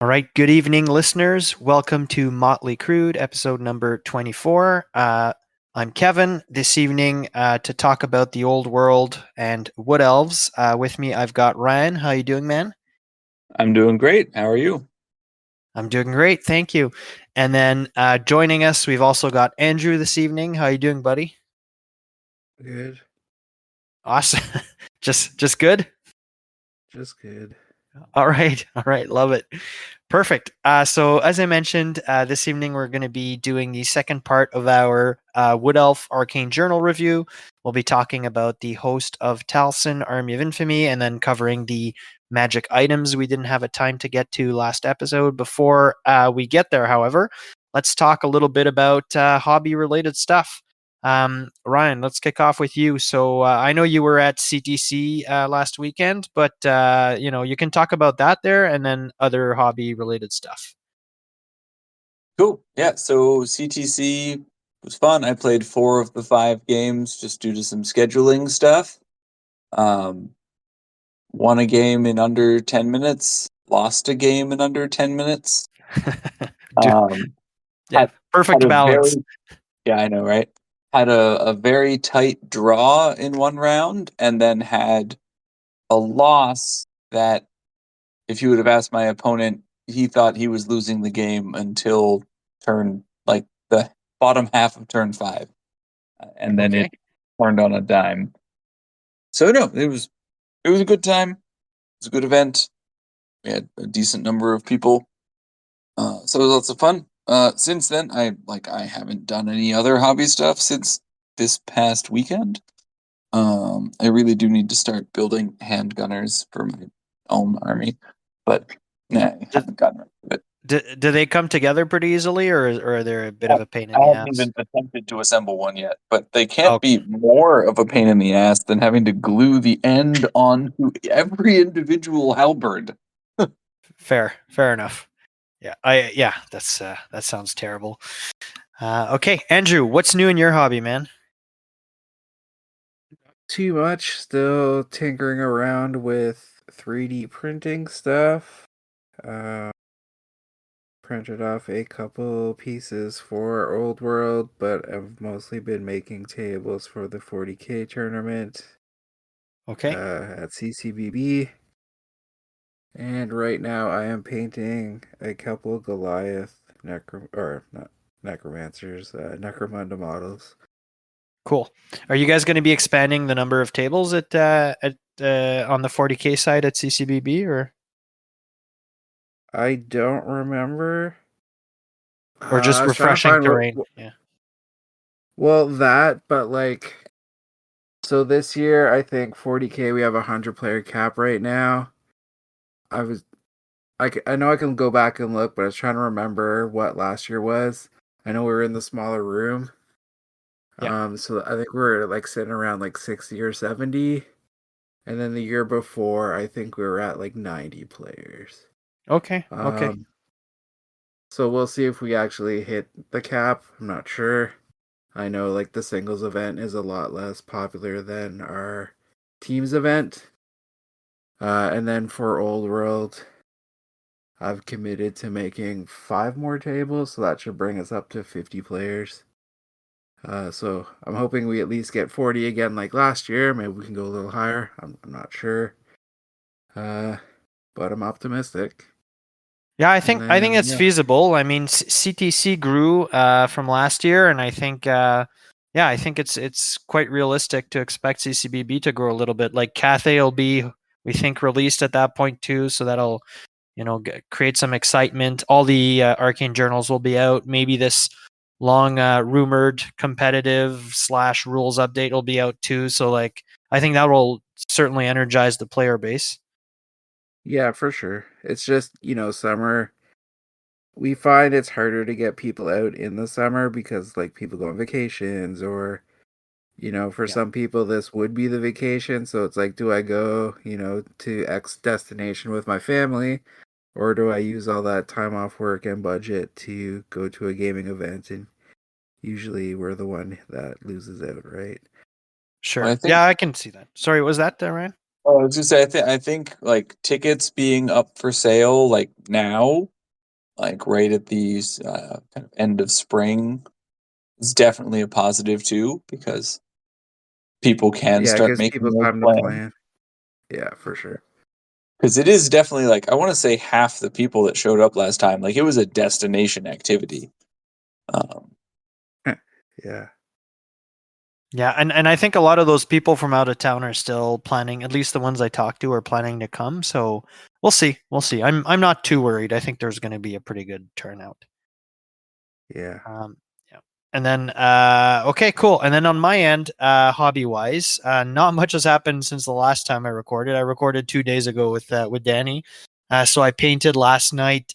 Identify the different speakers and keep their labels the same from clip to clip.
Speaker 1: All right, good evening, listeners. Welcome to Motley Crude, episode number 24. I'm Kevin this evening to talk about the old world and wood elves. With me, I've got Ryan. How you doing, man?
Speaker 2: I'm doing great. How are you?
Speaker 1: I'm doing great, thank you. And then joining us, we've also got Andrew this evening. How you doing, buddy?
Speaker 3: Good.
Speaker 1: Awesome. just good.
Speaker 3: Just good.
Speaker 1: All right, love it. Perfect. So as I mentioned, this evening we're going to be doing the second part of our Wood Elf Arcane Journal review. We'll be talking about the Host of Talsyn, Army of Infamy, and then covering the magic items we didn't have a time to get to last episode. Before we get there, however, let's talk a little bit about hobby-related stuff. Ryan, let's kick off with you. So I know you were at CTC last weekend, but you can talk about that there and then other hobby related stuff.
Speaker 2: Cool. Yeah. So CTC was fun. I played 4 of the 5 games just due to some scheduling stuff. Won a game in under 10 minutes. Lost a game in under 10 minutes.
Speaker 1: Yeah, perfect
Speaker 2: had a
Speaker 1: balance.
Speaker 2: Yeah, I know, right? Had a very tight draw in one round, and then had a loss that, if you would have asked my opponent, he thought he was losing the game until the bottom half of turn 5, and then
Speaker 1: Okay.
Speaker 2: it turned on a dime. So no, it was a good time. It was a good event. We had a decent number of people, so it was lots of fun. Since then, I haven't done any other hobby stuff since this past weekend. I really do need to start building handgunners for my own army, but I haven't gotten around to it.
Speaker 1: Do they come together pretty easily, or are they a bit of a pain in
Speaker 2: I
Speaker 1: the
Speaker 2: haven't
Speaker 1: ass?
Speaker 2: even attempted to assemble one yet, but they can't
Speaker 1: Okay.
Speaker 2: be more of a pain in the ass than having to glue the end onto every individual halberd.
Speaker 1: Fair enough. That sounds terrible. Okay, Andrew, what's new in your hobby, man?
Speaker 3: Too much. Still tinkering around with 3D printing stuff. Printed off a couple pieces for Old World, but I've mostly been making tables for the 40K tournament
Speaker 1: Okay.
Speaker 3: at CCBB. And right now I am painting a couple Goliath Necromunda models.
Speaker 1: Cool. Are you guys going to be expanding the number of tables at on the 40K side at CCBB, or
Speaker 3: I don't remember.
Speaker 1: just
Speaker 3: I was trying to
Speaker 1: refreshing
Speaker 3: find
Speaker 1: terrain? Yeah.
Speaker 3: well, but so this year I think 40K we have a 100-player cap right now. I know I can go back and look, but I was trying to remember what last year was. I know we were in the smaller room.
Speaker 1: Yeah.
Speaker 3: So I think we were like sitting around like 60 or 70. And then the year before, I think we were at like 90 players.
Speaker 1: Okay.
Speaker 3: So we'll see if we actually hit the cap. I'm not sure. I know like the singles event is a lot less popular than our teams event. And then for Old World, I've committed to making 5 more tables, so that should bring us up to 50 players. So I'm hoping we at least get 40 again like last year. Maybe we can go a little higher. I'm not sure. But I'm optimistic.
Speaker 1: Yeah, I think it's
Speaker 3: Yeah.
Speaker 1: feasible. I mean, CTC grew from last year, and I think I think it's quite realistic to expect CCBB to grow a little bit. Like Cathay will be, we think, released at that point too, so that'll create some excitement. All the arcane journals will be out. Maybe this long rumored competitive / rules update will be out too. So like, I think that will certainly energize the player base.
Speaker 3: Yeah, for sure. It's just, summer. We find it's harder to get people out in the summer because like people go on vacations or for
Speaker 1: Yeah,
Speaker 3: some people this would be the vacation, so it's like do I go, to X destination with my family or do I use all that time off work and budget to go to a gaming event? And usually we're the one that loses out, right?
Speaker 2: Well,
Speaker 1: sure. Yeah, I can see that. Sorry, was that Ryan?
Speaker 2: I was just say I think like tickets being up for sale like now like right at the kind of end of spring is definitely a positive too, because people can
Speaker 3: Yeah, it
Speaker 2: start
Speaker 3: gives
Speaker 2: making
Speaker 3: people
Speaker 2: those
Speaker 3: time to
Speaker 2: plans.
Speaker 3: plan. Yeah, for sure.
Speaker 2: Because it is definitely like, I want to say half the people that showed up last time, like it was a destination activity. Um,
Speaker 3: Yeah.
Speaker 1: Yeah, and I think a lot of those people from out of town are still planning. At least the ones I talked to are planning to come. So we'll see. We'll see. I'm not too worried. I think there's going to be a pretty good turnout.
Speaker 3: Yeah.
Speaker 1: Yeah. And then okay, cool. And then on my end, hobby wise, not much has happened since the last time I recorded. I recorded 2 days ago with Danny. So I painted last night.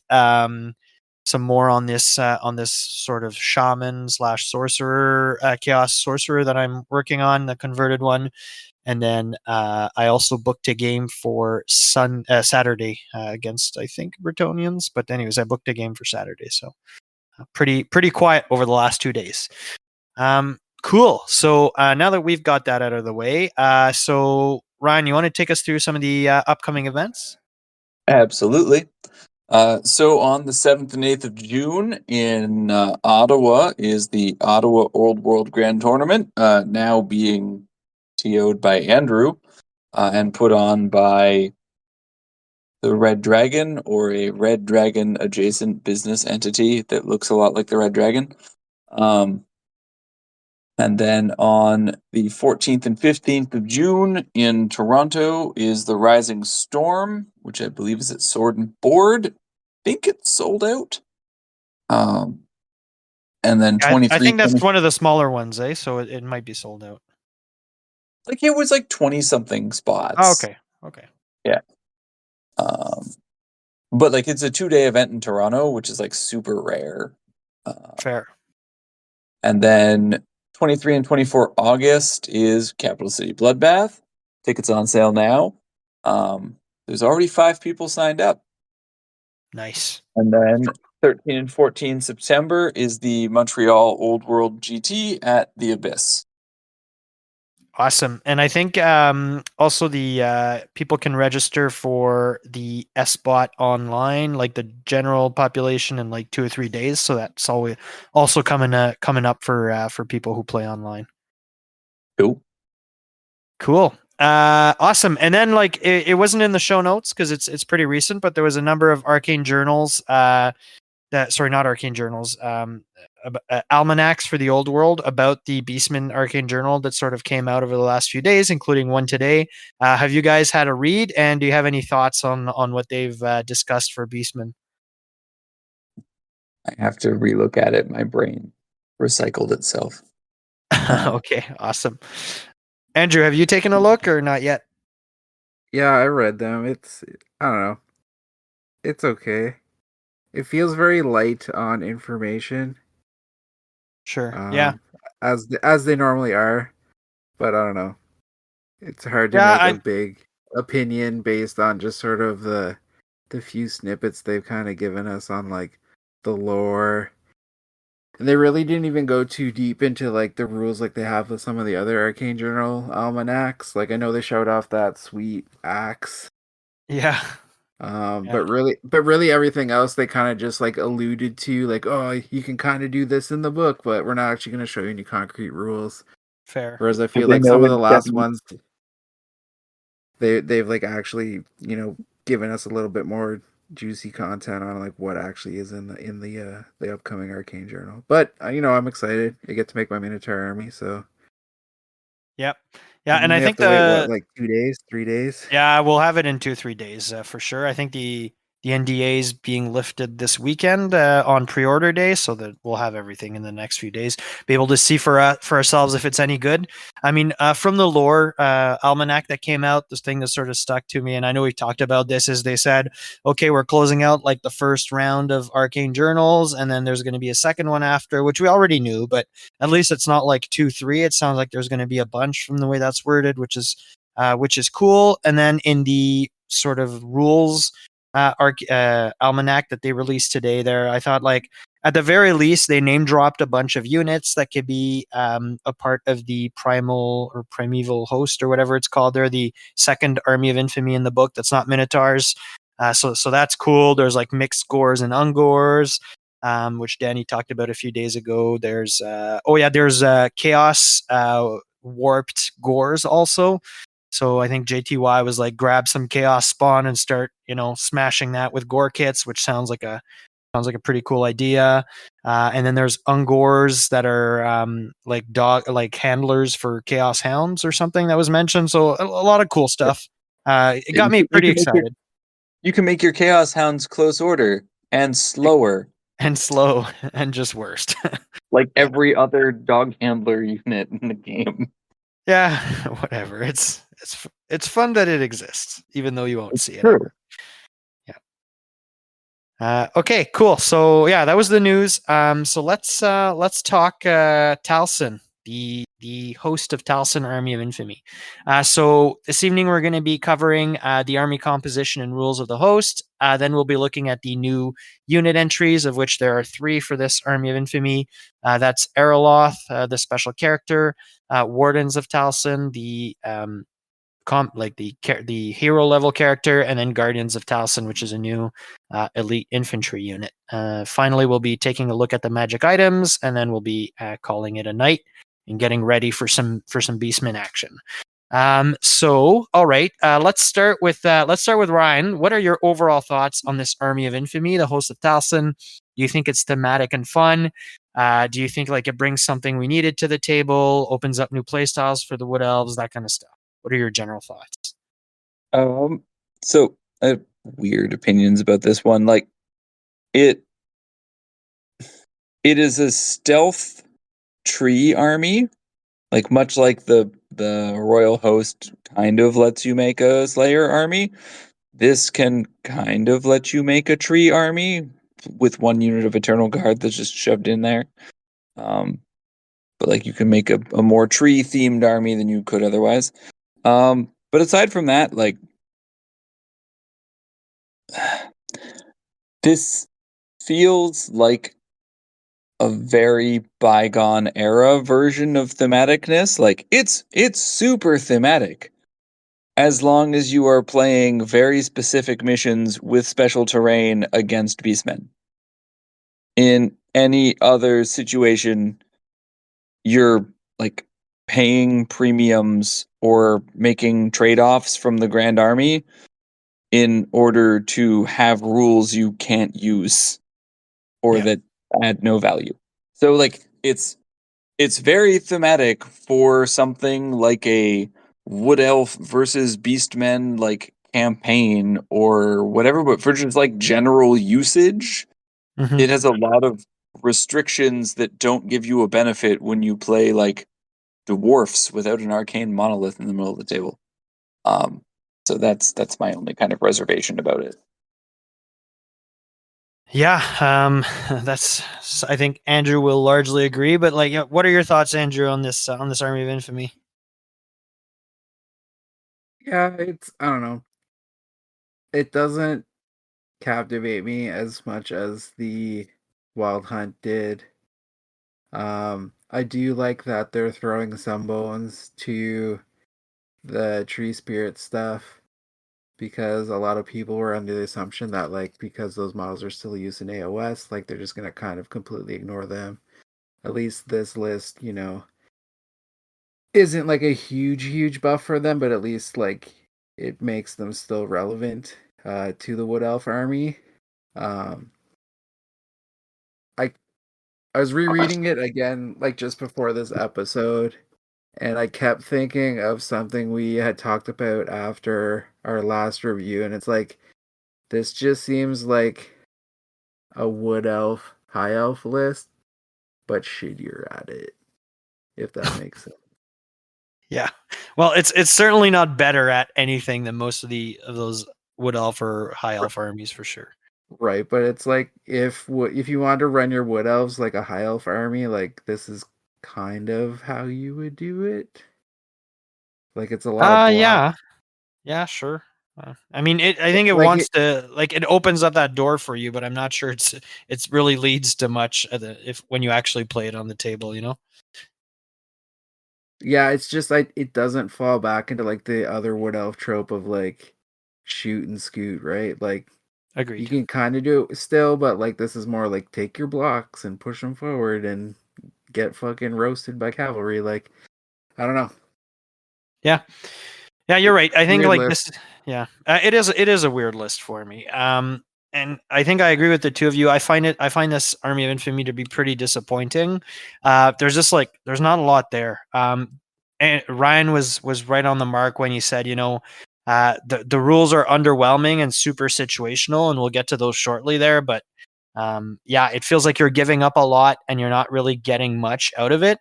Speaker 1: Some more on this sort of shaman slash sorcerer, chaos sorcerer that I'm working on, the converted one. And then I also booked a game for Saturday against, I think, Bretonians. But anyways, I booked a game for Saturday. So pretty quiet over the last 2 days. Cool. So now that we've got that out of the way, so Ryan, you want to take us through some of the upcoming events?
Speaker 2: Absolutely. So on the 7th and 8th of June in Ottawa is the Ottawa Old World Grand Tournament, now being TO'd by Andrew and put on by the Red Dragon, or a Red Dragon adjacent business entity that looks a lot like the Red Dragon. And then on the 14th and 15th of June in Toronto is the Rising Storm, which I believe is at Sword and Board. I think it's sold out. And then
Speaker 1: I
Speaker 2: 23,
Speaker 1: think that's one of the smaller ones, eh? So it might be sold out.
Speaker 2: like it was like 20 something
Speaker 1: Oh,
Speaker 2: spots.
Speaker 1: okay. Okay.
Speaker 2: Yeah. Um, but like it's a 2-day event in Toronto, which is like super rare.
Speaker 1: Fair.
Speaker 2: And then 23 and 24 August is Capital City Bloodbath. Tickets on sale now. There's already 5 people signed up.
Speaker 1: Nice.
Speaker 2: And then 13 and 14 September is the Montreal Old World GT at the Abyss.
Speaker 1: Awesome. And I think also the people can register for the SBot online, like the general population, in like 2 or 3 days. So that's always also coming up for people who play online.
Speaker 2: Cool.
Speaker 1: Cool. Awesome. And then like it wasn't in the show notes because it's pretty recent, but there was a number of arcane journals. Not arcane journals. Almanacs for the old world about the Beastman Arcane Journal that sort of came out over the last few days, including one today. Have you guys had a read, and do you have any thoughts on what they've discussed for Beastman?
Speaker 2: I have to relook at it. My brain recycled itself.
Speaker 1: Okay, awesome. Andrew, have you taken a look or not yet?
Speaker 3: Yeah, I read them. I don't know. It's okay. It feels very light on information.
Speaker 1: Sure. Yeah.
Speaker 3: Um as they normally are, but I don't know. It's hard to
Speaker 1: Yeah.
Speaker 3: make a big opinion based on just sort of the few snippets they've kind of given us on like the lore. And they really didn't even go too deep into like the rules like they have with some of the other Arcane Journal almanacs. Like I know they showed off that sweet axe.
Speaker 1: Yeah. Yeah.
Speaker 3: But really everything else they kind of just like alluded to, like, oh, you can kind of do this in the book, but we're not actually going to show you any concrete rules.
Speaker 1: Fair.
Speaker 3: Whereas I
Speaker 2: But
Speaker 3: feel
Speaker 2: they
Speaker 3: like some
Speaker 2: know
Speaker 3: of the
Speaker 2: it's
Speaker 3: last
Speaker 2: definitely
Speaker 3: ones they've like actually, given us a little bit more juicy content on like what actually is in the upcoming Arcane Journal. But I'm excited. I get to make my Minotaur army, so
Speaker 1: Yep. Yeah,
Speaker 3: and we
Speaker 1: and I
Speaker 3: only have
Speaker 1: think
Speaker 3: to wait what, like 2 days, 3 days.
Speaker 1: yeah, we'll have it in 2 3 days for sure. I think the NDA is being lifted this weekend on pre-order day, so that we'll have everything in the next few days. Be able to see for ourselves if it's any good. I mean, from the lore almanac that came out, this thing that sort of stuck to me, and I know we've talked about this, is they said, okay, we're closing out like the first round of arcane journals, and then there's going to be a second one after, which we already knew, but at least it's not like 2 3. It sounds like there's going to be a bunch from the way that's worded, which is cool. And then in the sort of rules almanac that they released today, there, I thought like at the very least they name dropped a bunch of units that could be a part of the primal or primeval host or whatever it's called. They're the second army of infamy in the book. That's not minotaurs. So that's cool. There's like mixed gores and ungores, which Danny talked about a few days ago. There's there's chaos warped gores also. So I think JTY was like, grab some chaos spawn and start, smashing that with gore kits, which sounds like a pretty cool idea. And then there's ungors that are like handlers for chaos hounds or something that was mentioned. So a lot of cool stuff. It got me pretty excited.
Speaker 2: You can make your chaos hounds close order and slower.
Speaker 1: And slow and just worst.
Speaker 2: Like every other dog handler unit in the game.
Speaker 1: Yeah, whatever. It's fun that it exists, even though you won't see it
Speaker 2: True.
Speaker 1: ever. Yeah. Okay, cool. So yeah, that was the news. So let's talk Talsyn, the host of Talsyn Army of Infamy. So this evening we're going to be covering the army composition and rules of the host. Then we'll be looking at the new unit entries, of which there are 3 for this Army of Infamy. That's Eroloth, the special character, Wardens of Talsyn, the the hero level character, and then Guardians of Talsyn, which is a new elite infantry unit. Finally, we'll be taking a look at the magic items, and then we'll be calling it a night and getting ready for some Beastman action. So, all right, let's start with Ryan. What are your overall thoughts on this Army of Infamy, the host of Talsyn? Do you think it's thematic and fun? Do you think like it brings something we needed to the table, opens up new playstyles for the Wood Elves, that kind of stuff? What are your general thoughts?
Speaker 2: So I have weird opinions about this one. Like it is a stealth tree army, like much like the royal host kind of lets you make a slayer army. This can kind of let you make a tree army with 1 unit of eternal guard that's just shoved in there. But like you can make a more tree themed army than you could otherwise. But aside from that, like this feels like a very bygone era version of thematicness. Like it's super thematic as long as you are playing very specific missions with special terrain against beastmen. In any other situation, you're like paying premiums or making trade-offs from the Grand Army in order to have rules you can't use or that add no value. So like it's very thematic for something like a Wood Elf versus Beastmen like campaign or whatever, but for just like general usage, it has a lot of restrictions that don't give you a benefit when you play like dwarfs without an arcane monolith in the middle of the table. So that's my only kind of reservation about it.
Speaker 1: Yeah, that's. I think Andrew will largely agree. But like, what are your thoughts, Andrew, on this Army of Infamy?
Speaker 3: Yeah, I don't know. It doesn't captivate me as much as the Wild Hunt did. I do like that they're throwing some bones to the tree spirit stuff because a lot of people were under the assumption that like because those models are still used in AOS, like they're just gonna kind of completely ignore them. At least this list, isn't like a huge buff for them, but at least like it makes them still relevant to the Wood Elf army. Um, I I was rereading it again like just before this episode, and I kept thinking of something we had talked about after our last review, and it's like this just seems like a Wood Elf High Elf list, but shittier at it, if that makes sense.
Speaker 1: Yeah, well, it's certainly not better at anything than most of those Wood Elf or High Elf armies for sure.
Speaker 3: Right, but it's like if you want to run your Wood Elves like a High Elf army, like this is kind of how you would do it. Like it's a lot of block.
Speaker 1: Yeah, sure. I mean, I think it
Speaker 3: Like
Speaker 1: wants to like it opens up that door for you, but I'm not sure it's really leads to much if when you actually play it on the table, you know.
Speaker 3: yeah, it's just like it doesn't fall back into like the other Wood Elf trope of like shoot and scoot, right? Like you
Speaker 1: Agreed.
Speaker 3: can kind of do it still, but like this is more like take your blocks and push them forward and get fucking roasted by cavalry. Like I don't know.
Speaker 1: Yeah. Yeah, you're right. I think
Speaker 3: Weird
Speaker 1: like
Speaker 3: list.
Speaker 1: this. Yeah, it is a weird list for me. And I think I agree with the two of you. I find this Army of Infamy to be pretty disappointing. There's just like there's not a lot there. And Ryan was right on the mark when he said, the rules are underwhelming and super situational, and we'll get to those shortly there. But yeah, it feels like you're giving up a lot and you're not really getting much out of it.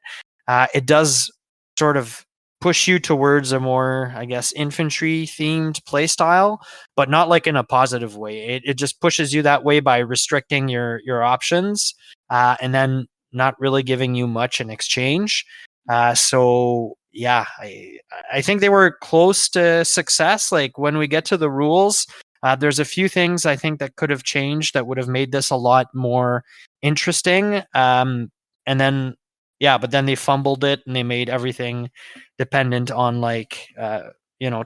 Speaker 1: It does sort of push you towards a more, I guess, infantry themed playstyle, but not like in a positive way. It just pushes you that way by restricting your options, and then not really giving you much in exchange. So yeah, I think they were close to success. Like when we get to the rules, there's a few things I think that could have changed that would have made this a lot more interesting. And then yeah, but then they fumbled it and they made everything dependent on like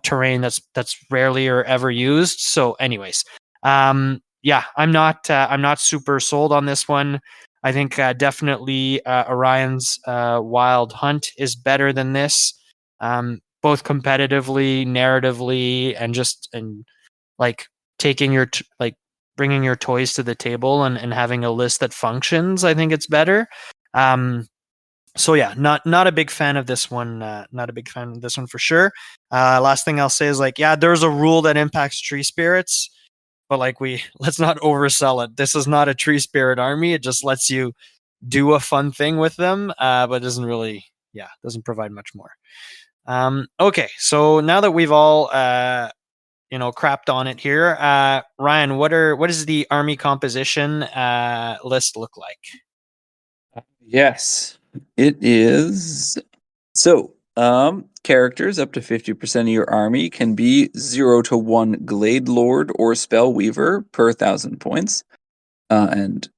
Speaker 1: terrain that's rarely or ever used. So anyways, yeah, I'm not super sold on this one. I think definitely Orion's Wild Hunt is better than this, both competitively, narratively, and like taking like bringing your toys to the table and having a list that functions. I think it's better. So yeah, not a big fan of this one. Not a big fan of this one for sure. Last thing I'll say is like, yeah, there's a rule that impacts tree spirits, but like let's not oversell it. This is not a tree spirit army. It just lets you do a fun thing with them, but doesn't really, doesn't provide much more. Okay, so now that we've all crapped on it here, Ryan, what is the army composition list look like?
Speaker 2: Yes, it is. So, characters up to 50% of your army can be 0 to 1 Glade Lord or Spell Weaver per 1,000 points, and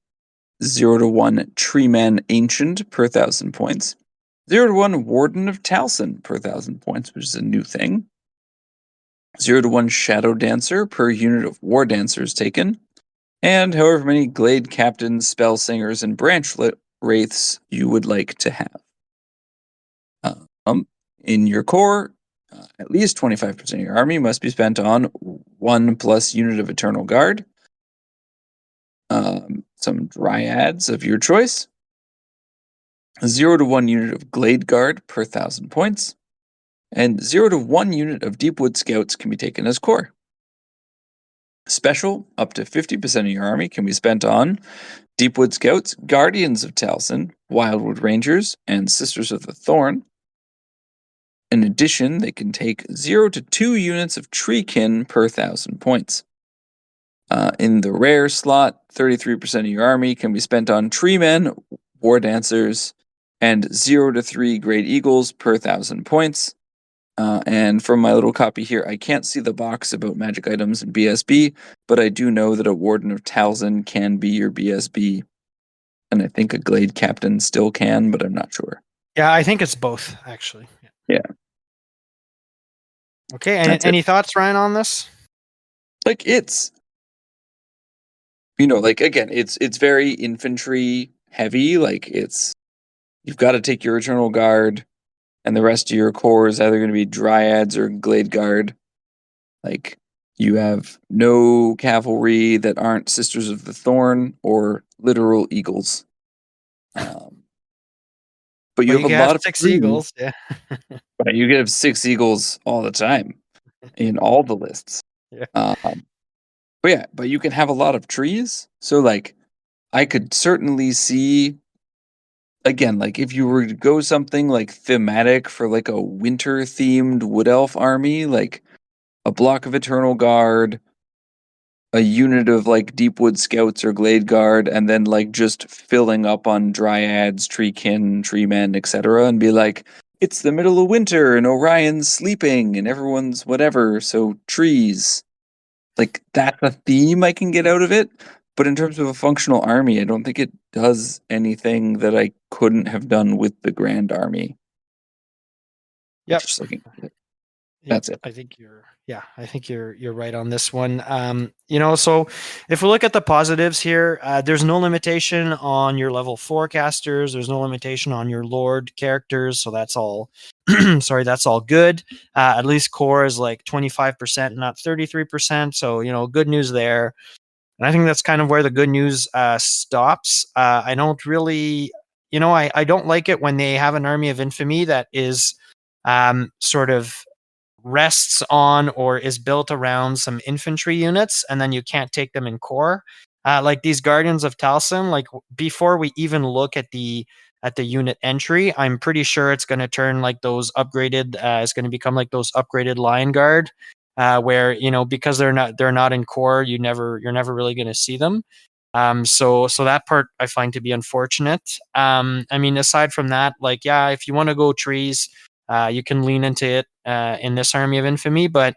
Speaker 2: 0 to 1 Treeman Ancient per 1,000 points, 0 to 1 Warden of Talsyn per 1,000 points, which is a new thing, 0 to 1 Shadow Dancer per unit of War Dancers taken, and however many Glade Captains, Spell Singers, and Branchlet Wraiths you would like to have. In your core, at least 25% of your army must be spent on 1+ unit of Eternal Guard, some Dryads of your choice, 0 to 1 unit of Glade Guard per 1,000 points, and 0 to 1 unit of Deepwood Scouts can be taken as core. Special, up to 50% of your army can be spent on Deepwood Scouts, Guardians of Talsyn, Wildwood Rangers, and Sisters of the Thorn. In addition, they can take 0 to 2 units of Treekin per 1,000 points. In the rare slot, 33% of your army can be spent on Treemen, War Dancers, and 0 to 3 Great Eagles per 1,000 points. And from my little copy here, I can't see the box about magic items and BSB, but I do know that a Warden of Talsyn can be your BSB, and I think a Glade Captain still can, but I'm not sure.
Speaker 1: Yeah, I think it's both actually.
Speaker 2: Yeah.
Speaker 1: Okay, and any thoughts, Ryan, on this?
Speaker 2: Like it's, like again, it's very infantry heavy. Like you've got to take your Eternal Guard, and the rest of your core is either going to be Dryads or Glade Guard. Like you have no cavalry that aren't Sisters of the Thorn or literal eagles. But you have a lot of
Speaker 1: 6
Speaker 2: trees.
Speaker 1: eagles, yeah.
Speaker 2: But you can have 6 eagles all the time in all the lists.
Speaker 1: Yeah.
Speaker 2: But you can have a lot of trees. So like I could certainly see, again, like if you were to go something like thematic for like a winter themed wood elf army, like a block of Eternal Guard, a unit of like Deepwood Scouts or Glade Guard, and then like just filling up on Dryads, Treekin, Treemen, etc., and be like, it's the middle of winter and Orion's sleeping and everyone's whatever, so trees. Like that's a theme I can get out of it. But in terms of a functional army, I don't think it does anything that I couldn't have done with the Grand Army.
Speaker 1: Yep.
Speaker 2: Just looking at it. That's it.
Speaker 1: I think you're right on this one. So if we look at the positives here, there's no limitation on your level 4 casters. There's no limitation on your Lord characters, so that's all. Sorry, that's all good. At least core is like 25%, not 33%. So good news there. And I think that's kind of where the good news stops. I don't really, I don't like it when they have an army of infamy that is sort of rests on or is built around some infantry units, and then you can't take them in core. Like these Guardians of Talsyn, like before we even look at the unit entry, I'm pretty sure it's going to turn like those upgraded. It's going to become like those upgraded Lion Guard, where because they're not in core, you're never really going to see them. So that part I find to be unfortunate. I mean, aside from that, like if you want to go trees, you can lean into it in this army of infamy, but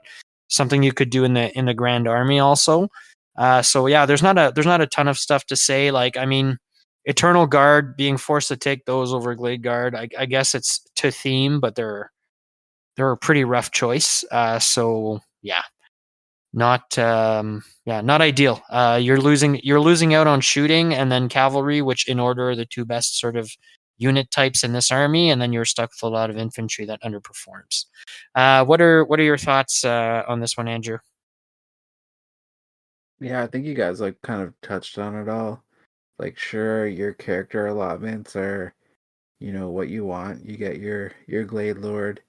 Speaker 1: something you could do in the grand army also. So there's not a ton of stuff to say. Like, I mean, Eternal Guard, being forced to take those over Glade Guard, I guess it's to theme, but they're a pretty rough choice. So not not ideal. You're losing out on shooting and then cavalry, which in order are the two best sort of unit types in this army, and then you're stuck with a lot of infantry that underperforms. What are your thoughts on this one, Andrew?
Speaker 3: Yeah, I think you guys like kind of touched on it all. Like, sure, your character allotments are, what you want. You get your Glade Lord,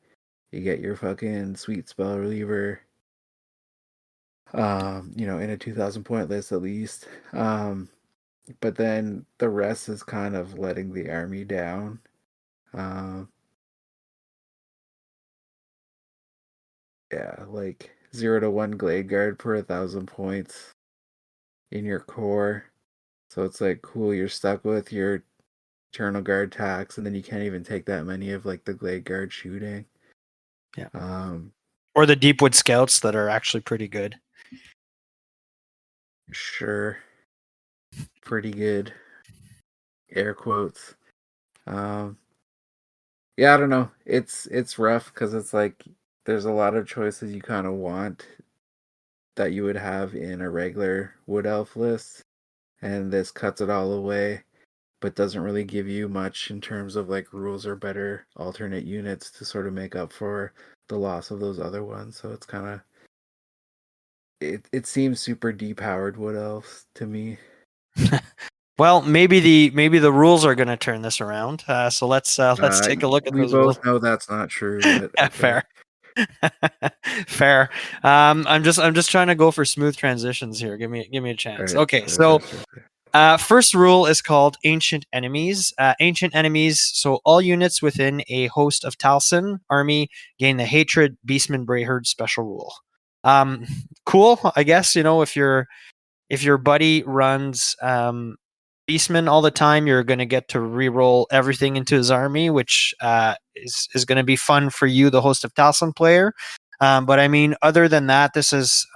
Speaker 3: you get your fucking sweet spell reliever. In a 2,000 point list at least. But then the rest is kind of letting the army down. Um, yeah, like 0 to 1 Glade Guard per 1,000 points in your core. So it's like, cool, you're stuck with your Eternal Guard tax, and then you can't even take that many of like the Glade Guard shooting.
Speaker 1: Yeah.
Speaker 3: Um,
Speaker 1: Or the Deepwood Scouts that are actually pretty good.
Speaker 3: sure. Pretty good. Air quotes. Yeah, I don't know. It's rough because it's like there's a lot of choices you kind of want that you would have in a regular Wood Elf list, and this cuts it all away, but doesn't really give you much in terms of like rules or better alternate units to sort of make up for the loss of those other ones. So it's kind of it seems super depowered Wood Elves to me.
Speaker 1: Well, maybe the rules are going to turn this around. So let's take a look at
Speaker 3: We
Speaker 1: those rules.
Speaker 3: both know that's not true, but
Speaker 1: Yeah,
Speaker 3: okay.
Speaker 1: fair. Fair. I'm just trying to go for smooth transitions here. Give me a
Speaker 3: All
Speaker 1: chance.
Speaker 3: right.
Speaker 1: Okay, so first rule is called Ancient Enemies. Ancient Enemies. So all units within a Host of Talsyn army gain the Hatred Beastman Brayherd special rule. Cool. I guess if your buddy runs Beastman all the time, you're going to get to reroll everything into his army, which is going to be fun for you, the Host of Talsyn player. But I mean, other than that, this is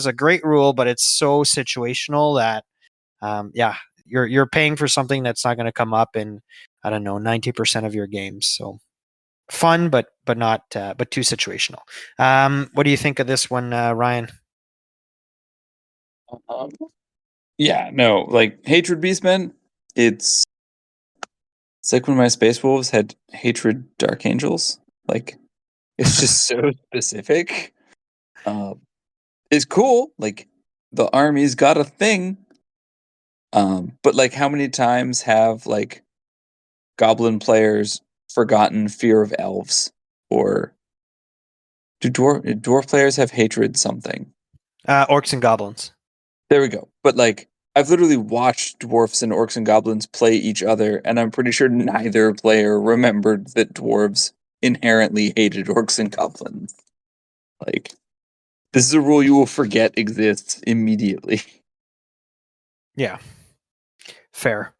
Speaker 1: a great rule, but it's so situational that you're paying for something that's not going to come up in, I don't know, 90% of your games. So fun, but not but too situational. What do you think of this one, Ryan?
Speaker 2: Um, yeah, no, like Hatred Beastmen, it's like when my Space Wolves had Hatred Dark Angels. Like, it's just so specific. It's cool. Like, the army's got a thing. But like, how many times have like Goblin players forgotten Fear of Elves? Or do dwarf players have Hatred something?
Speaker 1: Orcs and Goblins.
Speaker 2: There we go. But like, I've literally watched dwarfs and orcs and goblins play each other, and I'm pretty sure neither player remembered that dwarves inherently hated orcs and goblins. Like, this is a rule you will forget exists immediately.
Speaker 1: Yeah, fair.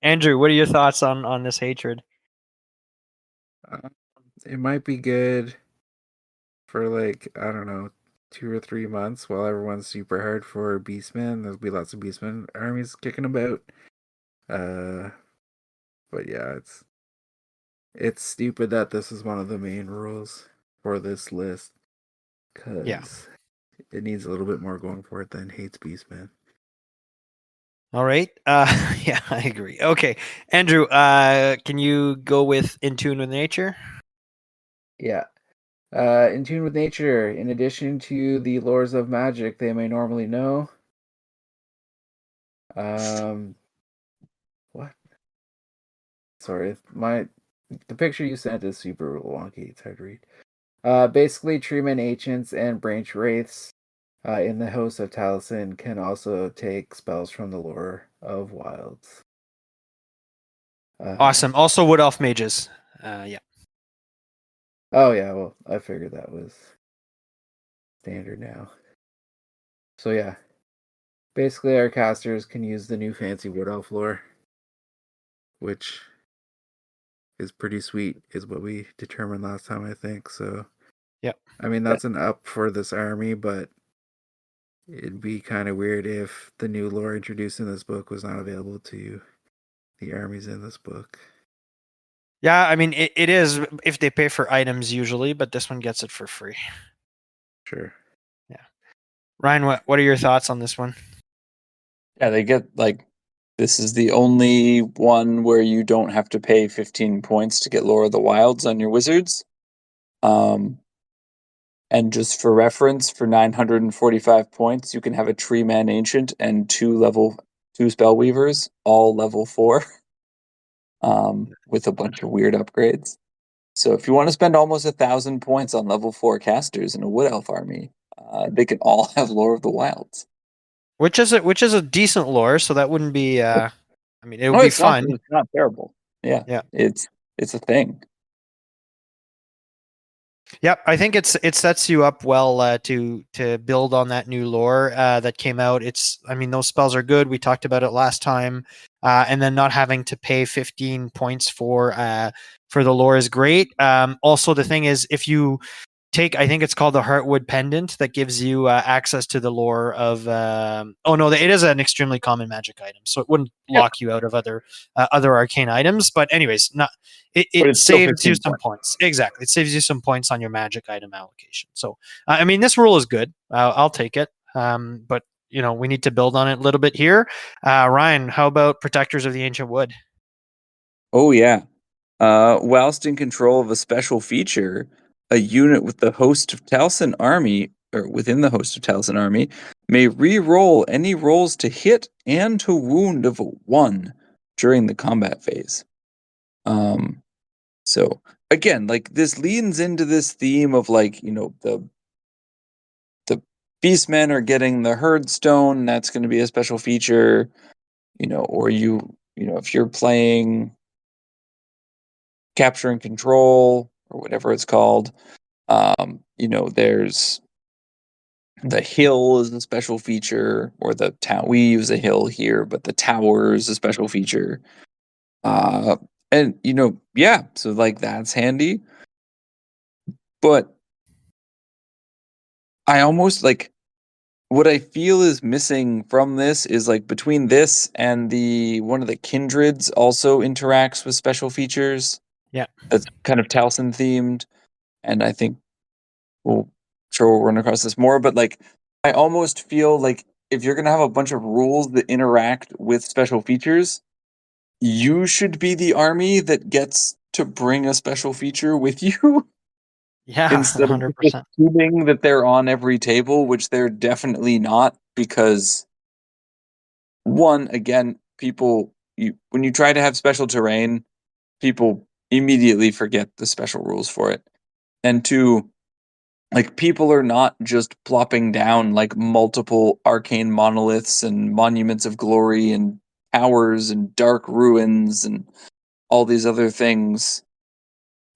Speaker 1: Andrew, what are your thoughts on this hatred?
Speaker 3: It might be good for like, I don't know, 2 or 3 months while everyone's super hard for Beastmen. There'll be lots of Beastmen armies kicking about. But yeah, it's stupid that this is one of the main rules for this list because it needs a little bit more going for it than Hates Beastman.
Speaker 1: All right. Yeah, I agree. Okay, Andrew, can you go with In Tune with Nature?
Speaker 3: Yeah. In tune with nature, in addition to the lores of magic they may normally know. What? Sorry, the picture you sent is super wonky. It's hard to read. Basically, treemen, ancients, and branch wraiths in the Host of Talsyn can also take spells from the lore of wilds.
Speaker 1: Awesome. Also, Wood Elf mages. Yeah.
Speaker 3: Oh yeah, well, I figured that was standard now. So yeah, basically our casters can use the new fancy Wood Elf lore, which is pretty sweet, is what we determined last time, I think. So
Speaker 1: Yeah.
Speaker 3: I mean, that's an up for this army, but it'd be kind of weird if the new lore introduced in this book was not available to the armies in this book.
Speaker 1: Yeah, I mean, it is if they pay for items usually, but this one gets it for free.
Speaker 3: Sure.
Speaker 1: Yeah. Ryan, what are your thoughts on this one?
Speaker 2: Yeah, they get this is the only one where you don't have to pay 15 points to get Lore of the Wilds on your wizards. And just for reference, for 945 points, you can have a Tree Man Ancient and two Spellweavers, all level 4, with a bunch of weird upgrades. So if you want to spend almost 1,000 points on level 4 casters in a Wood Elf army, they can all have Lore of the Wilds.
Speaker 1: Which is a decent lore, so that wouldn't be. I mean, it would
Speaker 2: No,
Speaker 1: be
Speaker 2: it's not.
Speaker 1: fun.
Speaker 2: It's not terrible. Yeah,
Speaker 1: Yeah.
Speaker 2: it's a thing.
Speaker 1: Yep, I think it sets you up well to build on that new lore that came out. I mean, those spells are good. We talked about it last time, and then not having to pay 15 points for the lore is great. Also, the thing is, if you I think it's called the Heartwood Pendant that gives you access to the lore of. Oh no, it is an extremely common magic item, so it wouldn't
Speaker 2: Yep.
Speaker 1: lock you out of other arcane items. But anyways, not
Speaker 2: But
Speaker 1: it
Speaker 2: it's still
Speaker 1: saves you
Speaker 2: 15
Speaker 1: some points. Exactly, it saves you some points on your magic item allocation. So I mean, this rule is good. I'll take it. But we need to build on it a little bit here. Ryan, how about Protectors of the Ancient Wood?
Speaker 2: Oh yeah. Whilst in control of a special feature, a unit with the Host of Talsyn army, or within the Host of Talsyn army, may re-roll any rolls to hit and to wound of 1 during the combat phase. So again, this leans into this theme of the beastmen are getting the herd stone, that's going to be a special feature, or if you're playing capture and control or whatever it's called, there's the hill is a special feature, or the town. We use a hill here, but the tower is a special feature. And yeah, so that's handy. But I almost what I feel is missing from this is between this and the one of the kindreds also interacts with special features.
Speaker 1: Yeah.
Speaker 2: That's kind of Talsyn themed, and I think we'll run across this more, but I almost feel like if you're gonna have a bunch of rules that interact with special features, you should be the army that gets to bring a special feature with you.
Speaker 1: Yeah,
Speaker 2: Instead of just
Speaker 1: 100%.
Speaker 2: assuming that they're on every table, which they're definitely not, because one, again, when you try to have special terrain, people immediately forget the special rules for it. And two, people are not just plopping down multiple arcane monoliths and monuments of glory and towers and dark ruins and all these other things.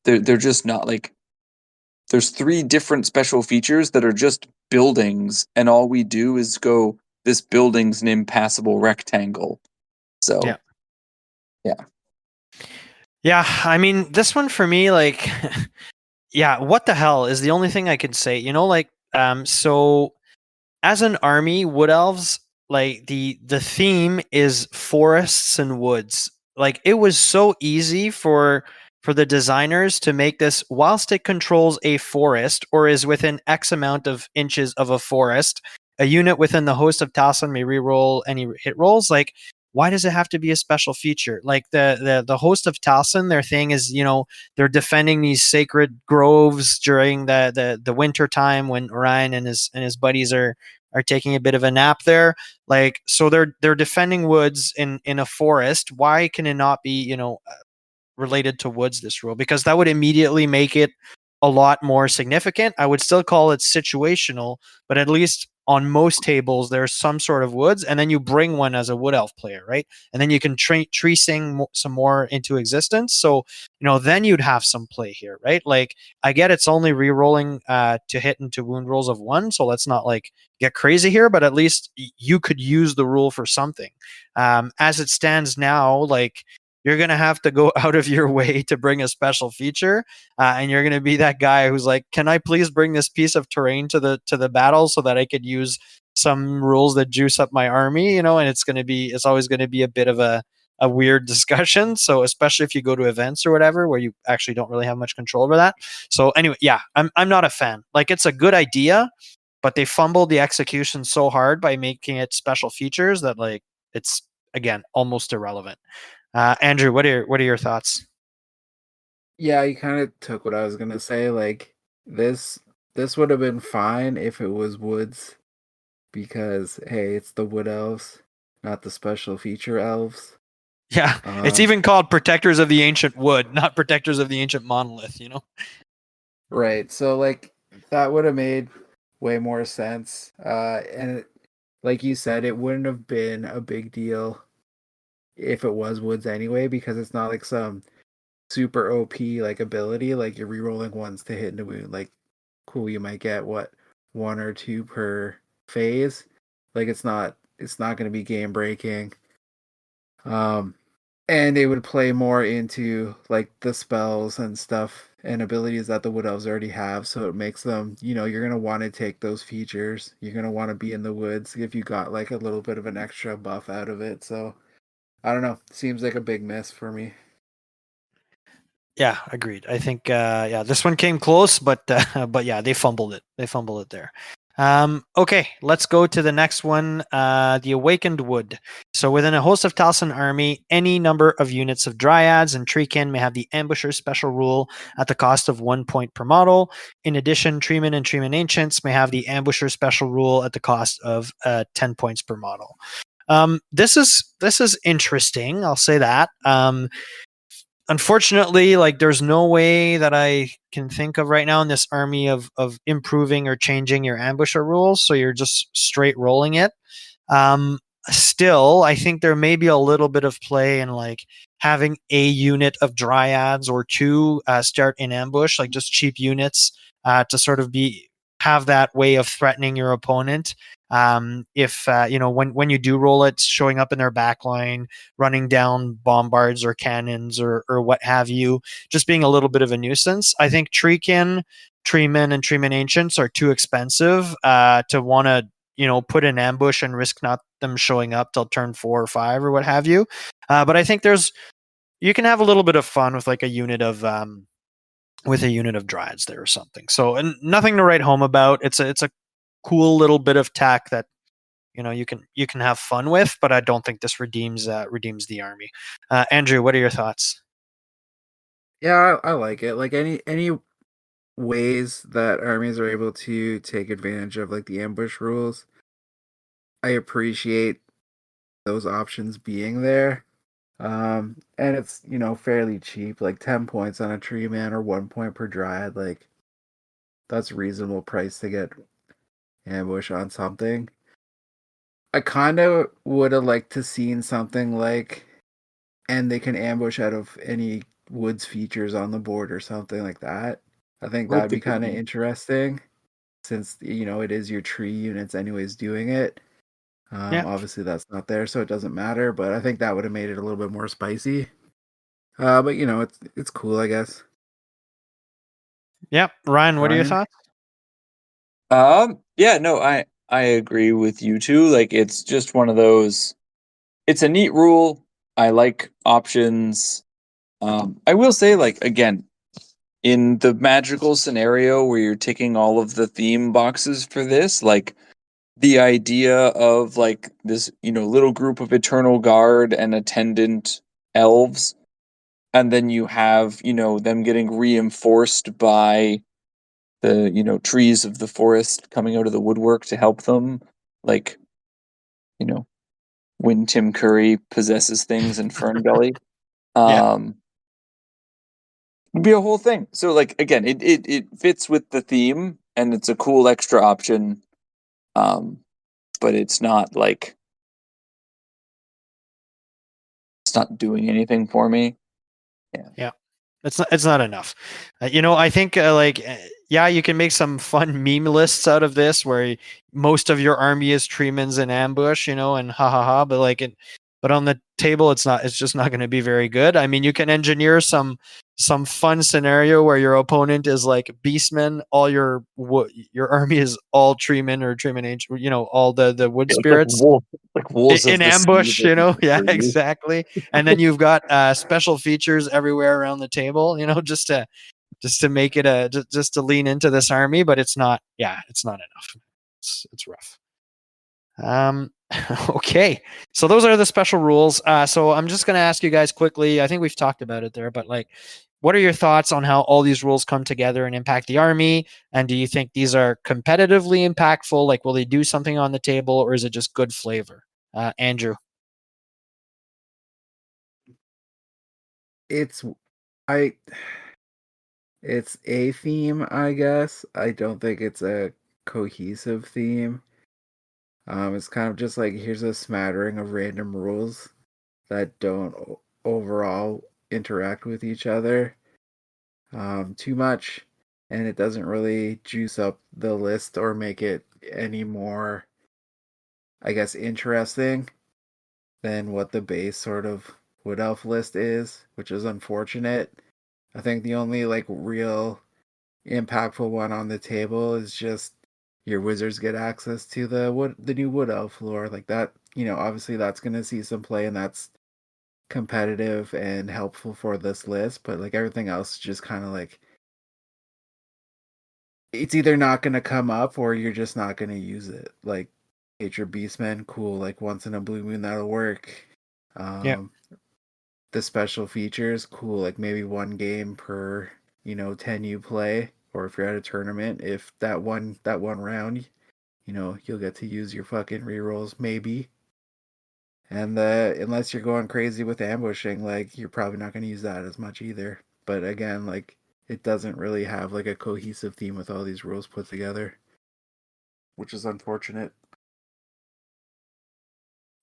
Speaker 2: They're just not there's 3 different special features that are just buildings, and all we do is go, this building's an impassable rectangle. So
Speaker 1: Yeah.
Speaker 2: yeah.
Speaker 1: Yeah, I mean, this one for me, yeah, what the hell is the only thing I could say. So as an army, Wood Elves, the theme is forests and woods. It was so easy for for the designers to make this whilst it controls a forest or is within X amount of inches of a forest. A unit within the Host of Talsyn may reroll any hit rolls. Like, why does it have to be a special feature? Like the Host of Talsyn, their thing is, they're defending these sacred groves during the winter time when Orion and his buddies are taking a bit of a nap there. Like, so they're defending woods in a forest. Why can it not be, related to woods, this rule? Because that would immediately make it a lot more significant. I would still call it situational, but at least on most tables there's some sort of woods, and then you bring one as a wood elf player, right? And then you can tree sing some more into existence. So then you'd have some play here, right? Like, I get it's only re-rolling to hit into wound rolls of 1, so let's not like get crazy here, but at least you could use the rule for something. As it stands now, like, you're going to have to go out of your way to bring a special feature, and you're going to be that guy who's like, can I please bring this piece of terrain to the battle so that I could use some rules that juice up my army, and it's always going to be a bit of a weird discussion. So especially if you go to events or whatever where you actually don't really have much control over that. So anyway, yeah, I'm not a fan. Like, it's a good idea, but they fumbled the execution so hard by making it special features that, like, it's, again, almost irrelevant. Andrew, what are your thoughts?
Speaker 3: Yeah, you kind of took what I was gonna say. Like, this would have been fine if it was woods, because hey, it's the wood elves, not the special feature elves.
Speaker 1: Yeah, it's even called Protectors of the Ancient Wood, not Protectors of the Ancient Monolith.
Speaker 3: Right. So like that would have made way more sense. Like you said, it wouldn't have been a big deal if it was woods anyway, because it's not like some super OP like ability, like you're rerolling ones to hit into wound. Like, cool, you might get what, 1 or 2 per phase. Like, it's not going to be game breaking. And they would play more into like the spells and stuff and abilities that the wood elves already have, so it makes them, you're gonna want to take those features. You're gonna want to be in the woods if you got like a little bit of an extra buff out of it. So I don't know. Seems like a big miss for me.
Speaker 1: Yeah, agreed. I think this one came close, but yeah, they fumbled it. They fumbled it there. Okay, let's go to the next one. The Awakened Wood. So within a Host of Talsyn army, any number of units of Dryads and Treekin may have the Ambusher special rule at the cost of 1 point per model. In addition, Treemen and Treemen Ancients may have the Ambusher special rule at the cost of 10 points per model. This is interesting. I'll say that. Unfortunately, like, there's no way that I can think of right now in this army of improving or changing your ambusher rules, so you're just straight rolling it. Still, I think there may be a little bit of play in like having a unit of Dryads or 2 start in ambush, like just cheap units to sort of have that way of threatening your opponent. If when you do roll it, showing up in their backline, running down bombards or cannons or what have you, just being a little bit of a nuisance. I think Treekin, Treemen, and Treemen Ancients are too expensive to want to put an ambush and risk not them showing up till turn 4 or 5 or what have you. But I think you can have a little bit of fun with like a unit of Dryads there or something. So, and nothing to write home about. It's a cool little bit of tack that you can have fun with, but I don't think this redeems the army. Andrew, what are your thoughts?
Speaker 3: Yeah, I like it. Like any ways that armies are able to take advantage of like the ambush rules, I appreciate those options being there. And it's, fairly cheap, like 10 points on a tree man or 1 point per dryad. Like, that's a reasonable price to get ambush on something. I kind of would have liked to seen something like, and they can ambush out of any woods features on the board or something like that. I think
Speaker 2: Like
Speaker 3: that'd
Speaker 2: the
Speaker 3: be kind of
Speaker 2: cookie.
Speaker 3: interesting, since it is your tree units anyways doing it.
Speaker 1: Yeah.
Speaker 3: Obviously that's not there, so it doesn't matter. But I think that would have made it a little bit more spicy. But it's cool, I guess.
Speaker 1: Yeah. Ryan, what are your
Speaker 3: Ryan?
Speaker 1: thoughts?
Speaker 2: Yeah, no, I agree with you too. Like, it's just one of those. It's a neat rule. I like options. I will say, like, again, in the magical scenario where you're ticking all of the theme boxes for this, like the idea of like this, little group of eternal guard and attendant elves, and then you have, them getting reinforced by the, trees of the forest coming out of the woodwork to help them, like, you know, when Tim Curry possesses things in Ferngully.
Speaker 1: Yeah.
Speaker 2: It'd be a whole thing. So like again, it fits with the theme and it's a cool extra option. But it's not like it's not doing anything for me.
Speaker 1: Yeah. It's not enough. I think yeah, you can make some fun meme lists out of this where most of your army is Treemans in ambush, and ha ha ha. But on the table, it's just not going to be very good. I mean, you can engineer some fun scenario where your opponent is like beastmen, all your army is all Treeman or Treeman age, all the wood spirits
Speaker 2: Like wolves of
Speaker 1: in
Speaker 2: the sea.
Speaker 1: ambush, yeah, exactly. And then you've got special features everywhere around the table, just to make it just to lean into this army, but it's not enough. It's rough. Okay, so those are the special rules. So I'm just going to ask you guys quickly, I think we've talked about it there, but like, what are your thoughts on how all these rules come together and impact the army? And do you think these are competitively impactful? Like, will they do something on the table, or is it just good flavor? Andrew.
Speaker 3: It's I it's a theme, I guess. I don't think it's a cohesive theme. It's kind of just like here's a smattering of random rules that don't overall interact with each other too much, and it doesn't really juice up the list or make it any more, I guess, interesting than what the base sort of Wood Elf list is, which is unfortunate. I think the only like real impactful one on the table is just your wizards get access to the new Wood Elf lore. Like that, obviously that's gonna see some play and that's competitive and helpful for this list, but like everything else is just kind of like it's either not gonna come up or you're just not gonna use it. Like Hatred Beastmen, cool, like once in a blue moon that'll work.
Speaker 1: Yeah.
Speaker 3: The special features, cool, like maybe one game per 10 you play, or if you're at a tournament, if that one round you'll get to use your fucking rerolls maybe. And unless you're going crazy with ambushing, like you're probably not going to use that as much either. But again, like it doesn't really have like a cohesive theme with all these rules put together, which is unfortunate.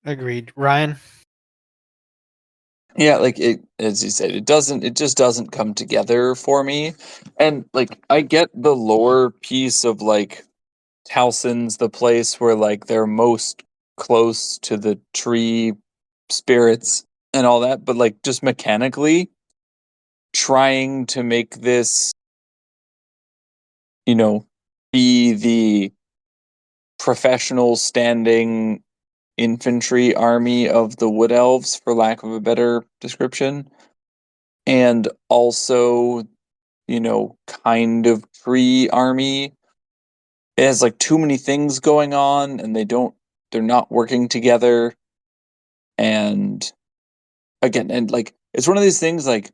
Speaker 1: Agreed. Ryan?
Speaker 2: Yeah, like it, as you said, it just doesn't come together for me. And like I get the lore piece of like Talsyn's the place where like they're most close to the tree spirits and all that, but like just mechanically trying to make this, you know, be the professional standing infantry army of the wood elves, for lack of a better description, and also, kind of tree army. It has like too many things going on and they're not working together. And again, and like it's one of these things like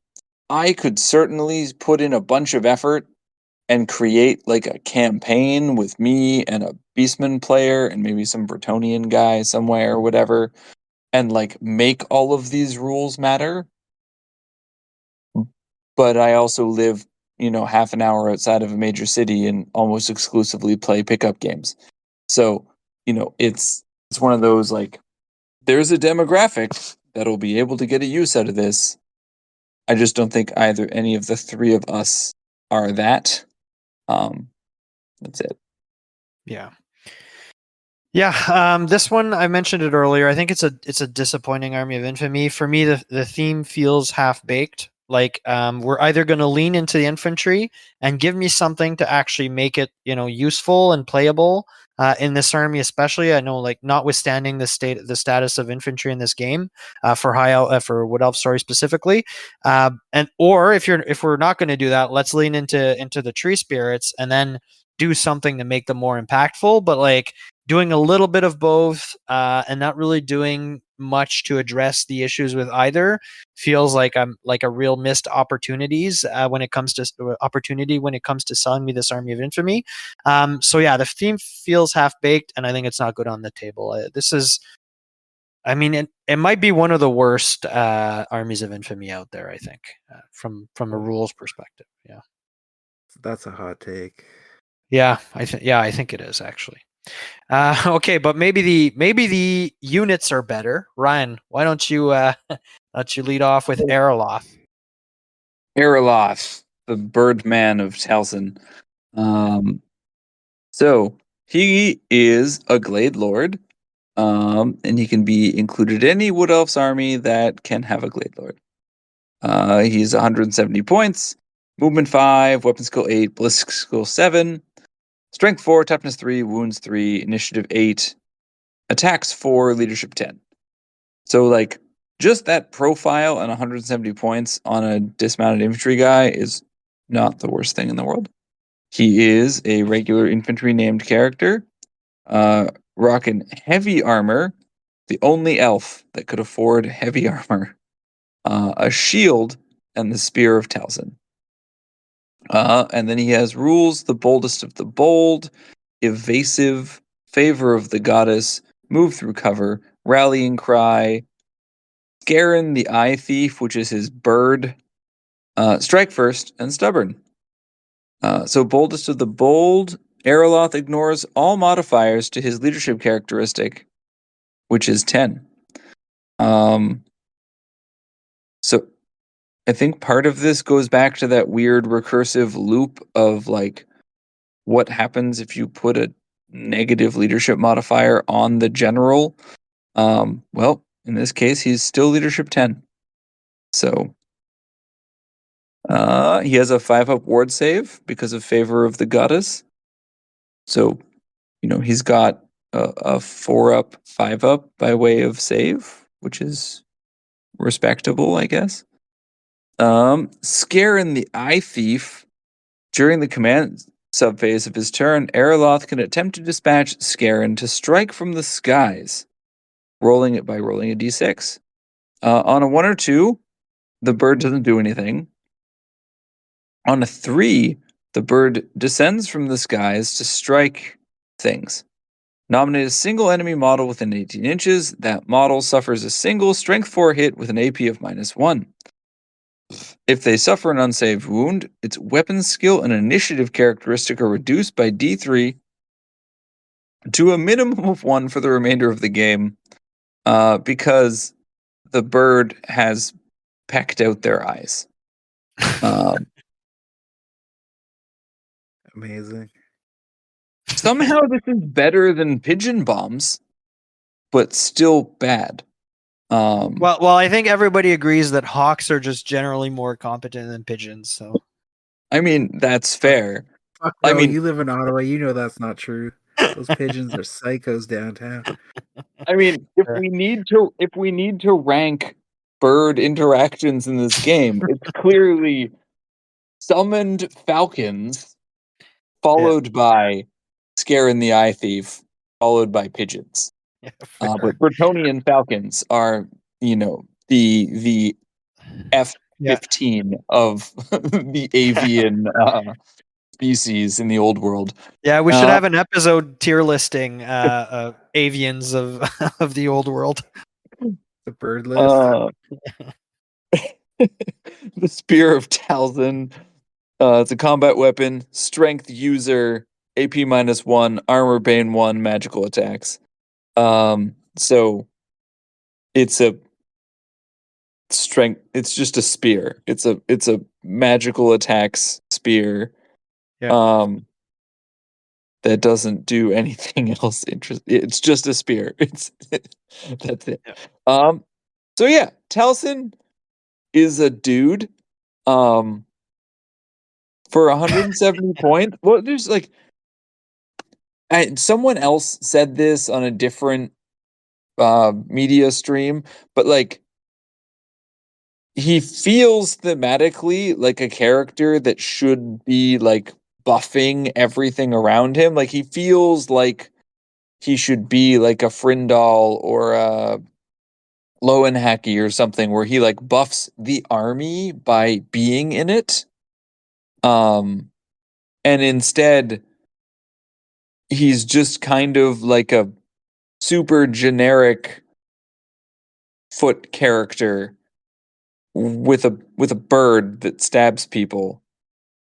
Speaker 2: I could certainly put in a bunch of effort and create like a campaign with me and a Beastman player and maybe some Bretonian guy somewhere or whatever, and like make all of these rules matter. But I also live, half an hour outside of a major city and almost exclusively play pickup games. So, it's one of those like there's a demographic that'll be able to get a use out of this. I just don't think either any of the three of us are that. Um, that's it.
Speaker 1: Yeah. Yeah, this one I mentioned it earlier. I think it's a disappointing Army of Infamy. For me, the theme feels half baked. Like, we're either going to lean into the infantry and give me something to actually make it, useful and playable in this army, especially. I know, like, notwithstanding the status of infantry in this game for Wood Elf Story specifically, or if we're not going to do that, let's lean into the tree spirits and then do something to make them more impactful. But like doing a little bit of both and not really doing much to address the issues with either feels like I'm like a real missed opportunities when it comes to selling me this Army of Infamy. So yeah, the theme feels half baked, and I think it's not good on the table. I mean, it might be one of the worst armies of infamy out there. I think from a rules perspective. Yeah,
Speaker 3: That's a hot take.
Speaker 1: yeah, I think it is actually. Okay, but maybe the units are better. Ryan, why don't you lead off with Erloth?
Speaker 2: Erloth, the Birdman of Talsyn. So he is a Glade Lord, and he can be included in any Wood Elf's army that can have a Glade Lord. He's 170 points, movement 5, weapon skill 8, ballistic skill 7, strength 4, toughness 3, wounds 3, initiative 8, attacks 4, leadership 10. So like just that profile and 170 points on a dismounted infantry guy is not the worst thing in the world. He is a regular infantry named character, rocking heavy armor, the only elf that could afford heavy armor, a shield, and the Spear of Talsyn. And then he has rules: the boldest of the bold, evasive, favor of the goddess, move through cover, rallying cry, Scarin the Eye Thief, which is his bird, strike first, and stubborn. So boldest of the bold, Erloth ignores all modifiers to his leadership characteristic, which is 10. So I think part of this goes back to that weird recursive loop of like what happens if you put a negative leadership modifier on the general. Well, in this case, he's still leadership 10. So he has a 5-up ward save because of favor of the goddess. So, he's got a 4-up, 5-up by way of save, which is respectable, I guess. Scarin the Eye Thief. During the command subphase of his turn, Erloth can attempt to dispatch Scarin to strike from the skies, rolling a d6. On a 1 or 2, the bird doesn't do anything. On a 3, the bird descends from the skies to strike things. Nominate a single enemy model within 18 inches. That model suffers a single strength 4 hit with an AP of -1. If they suffer an unsaved wound, its weapon skill and initiative characteristic are reduced by D3 to a minimum of 1 for the remainder of the game, because the bird has pecked out their eyes.
Speaker 3: Amazing.
Speaker 2: Somehow this is better than pigeon bombs, but still bad.
Speaker 1: Well, I think everybody agrees that hawks are just generally more competent than pigeons. So,
Speaker 2: I mean, that's fair.
Speaker 3: Fuck,
Speaker 2: I
Speaker 3: bro,
Speaker 2: mean,
Speaker 3: you live in Ottawa. You know that's not true. Those pigeons are psychos downtown.
Speaker 2: if we need to rank bird interactions in this game, it's clearly summoned falcons, followed by Scarin the Eye Thief, followed by pigeons.
Speaker 1: yeah,
Speaker 2: But Bretonian falcons are, the F-15 of the avian species in the old world.
Speaker 1: Yeah, we should have an episode tier listing avians of of the old world.
Speaker 3: The bird list.
Speaker 2: The Spear of Talsyn. It's a combat weapon, strength user, AP -1, armor bane 1, magical attacks. So it's a strength. It's just a spear. It's a magical attacks spear.
Speaker 1: Yeah.
Speaker 2: That doesn't do anything else interesting. It's just a spear. That's it.
Speaker 1: Yeah.
Speaker 2: So yeah, Talsyn is a dude For 170 points. Well, there's like someone else said this on a different media stream, but like he feels thematically like a character that should be like buffing everything around him. Like he feels like he should be like a Frindal or a Lowenhacky or something where he like buffs the army by being in it. And instead he's just kind of like a super generic foot character with a bird that stabs people.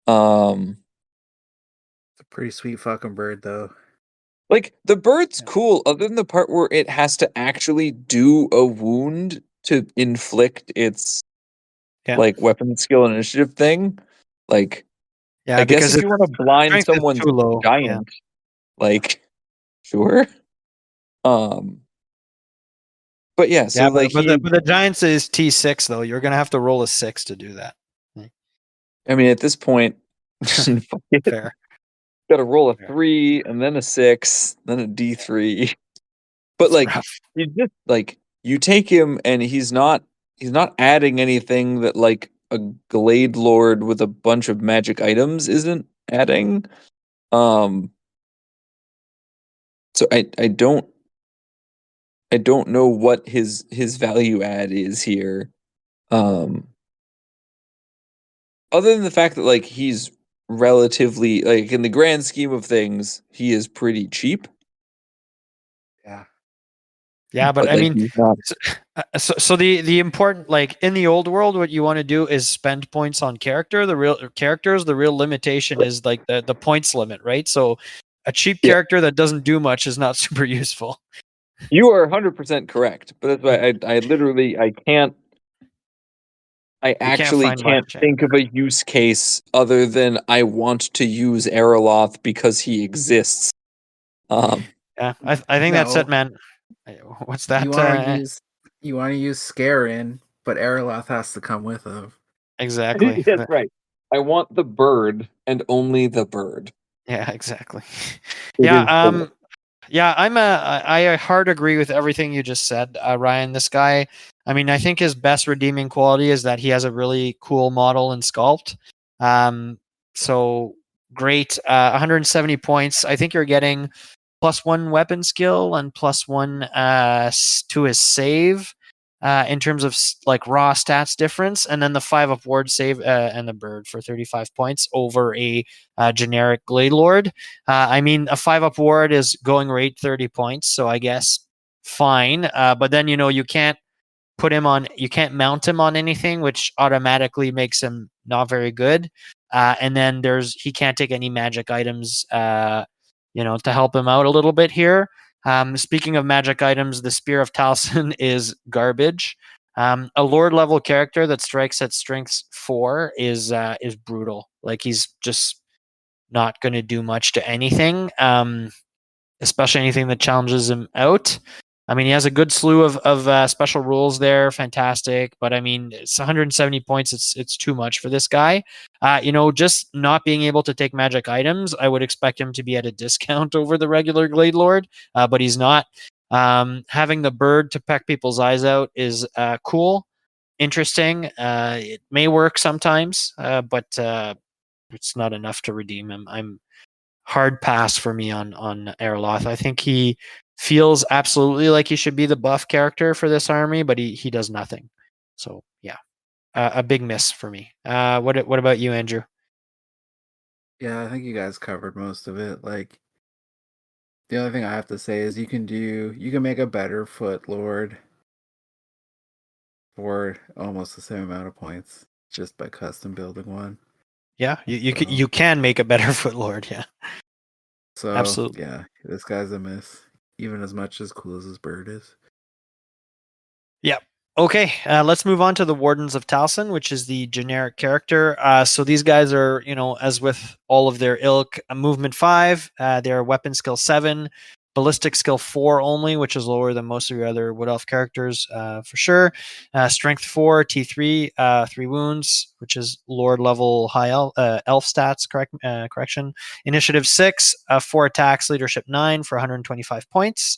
Speaker 3: It's a pretty sweet fucking bird, though.
Speaker 2: Like the bird's
Speaker 3: Yeah.
Speaker 2: cool, other than the part where it has to actually do a wound to inflict its
Speaker 1: Yeah.
Speaker 2: like weapon skill and initiative thing. Like
Speaker 1: Yeah,
Speaker 2: I guess
Speaker 1: because
Speaker 2: if
Speaker 1: its
Speaker 2: you want to blind
Speaker 1: strength is
Speaker 2: someone's
Speaker 1: too low. Yeah.
Speaker 2: giant, like sure. Um but yeah,
Speaker 1: Yeah,
Speaker 2: so like
Speaker 1: but the Giants is T6 though. You're gonna have to roll a 6 to do that.
Speaker 2: I mean at this point fuck it.
Speaker 1: Fair.
Speaker 2: Gotta roll a
Speaker 1: Fair.
Speaker 2: 3 and then a 6, then a D3. But
Speaker 1: It's
Speaker 2: like
Speaker 1: rough.
Speaker 2: you just like you take him and he's not adding anything that like a Glade Lord with a bunch of magic items isn't adding. Um so I don't know what his value add is here. Um Other than the fact that like he's relatively like in the grand scheme of things, he is pretty cheap.
Speaker 3: Yeah.
Speaker 1: Yeah, but
Speaker 2: But
Speaker 1: I
Speaker 2: like
Speaker 1: mean,
Speaker 2: he's not
Speaker 1: so the important, like in the old world, what you want to do is spend points on character. The real characters, the real limitation is like the points limit, right? So a cheap
Speaker 2: yeah.
Speaker 1: character that doesn't do much is not super useful.
Speaker 2: You are 100% correct, but that's why I literally I
Speaker 1: You can't
Speaker 2: actually
Speaker 1: find
Speaker 2: can't
Speaker 1: much.
Speaker 2: think of a use case other than I want to use Eroloth because he exists.
Speaker 1: Yeah, I think that's it,
Speaker 3: No,
Speaker 1: man. What's
Speaker 3: you
Speaker 1: that?
Speaker 3: want to use Scarin, but Erloth has to come with him.
Speaker 1: Exactly.
Speaker 2: That's right. I want the bird and only the bird.
Speaker 1: Yeah, exactly.
Speaker 2: It
Speaker 1: Yeah,
Speaker 2: is full.
Speaker 1: yeah, I hard agree with everything you just said, Ryan. This guy, I mean, I think his best redeeming quality is that he has a really cool model and sculpt. Um, so great, 170 points. I think you're getting +1 weapon skill and +1 to his save. In terms of like raw stats difference, and then the 5-up ward save and the bird for 35 points over a generic Glade Lord. I mean, a 5-up ward is going rate 30 points, so I guess fine. But then you can't you can't mount him on anything, which automatically makes him not very good. And then he can't take any magic items, to help him out a little bit here. Speaking of magic items, the Spear of Talsyn is garbage. A Lord level character that strikes at strength 4 is brutal. Like he's just not going to do much to anything, especially anything that challenges him out. I mean, he has a good slew of special rules there, fantastic. But I mean, it's 170 points. It's too much for this guy. Just not being able to take magic items, I would expect him to be at a discount over the regular Glade Lord, but he's not. Having the bird to peck people's eyes out is cool, interesting. It may work sometimes, but it's not enough to redeem him. I'm hard pass for me on Erloth. I think he feels absolutely like he should be the buff character for this army, but he does nothing. So yeah, a big miss for me. What about you, Andrew?
Speaker 3: Yeah, I think you guys covered most of it. Like the only thing I have to say is you can make a better Foot Lord for almost the same amount of points just by custom building one.
Speaker 1: Yeah, you
Speaker 3: So,
Speaker 1: you can make a better Footlord. Yeah, absolutely.
Speaker 3: yeah, this guy's a miss, even as much as cool as his bird is.
Speaker 1: Yeah. Okay, let's move on to the Wardens of Talsyn, which is the generic character. So these guys are, as with all of their ilk, movement 5, their weapon skill 7, ballistic skill 4 only, which is lower than most of your other Wood Elf characters for sure. Strength 4, T3, 3 wounds, which is Lord level high elf stats, correction. Initiative 6, 4 attacks, leadership 9 for 125 points.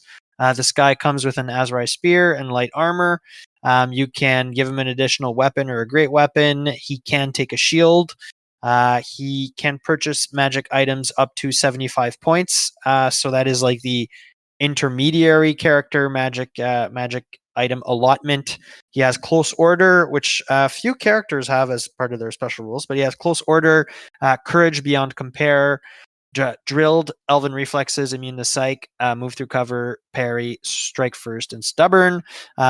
Speaker 1: This guy comes with an Azrai Spear and light armor. You can give him an additional weapon or a great weapon. He can take a shield. He can purchase magic items up to 75 points. So that is like the intermediary character magic item allotment. He has close order, which few characters have as part of their special rules, but he has close order, courage beyond compare, drilled, elven reflexes, immune to psych, move through cover, parry, strike first, and stubborn.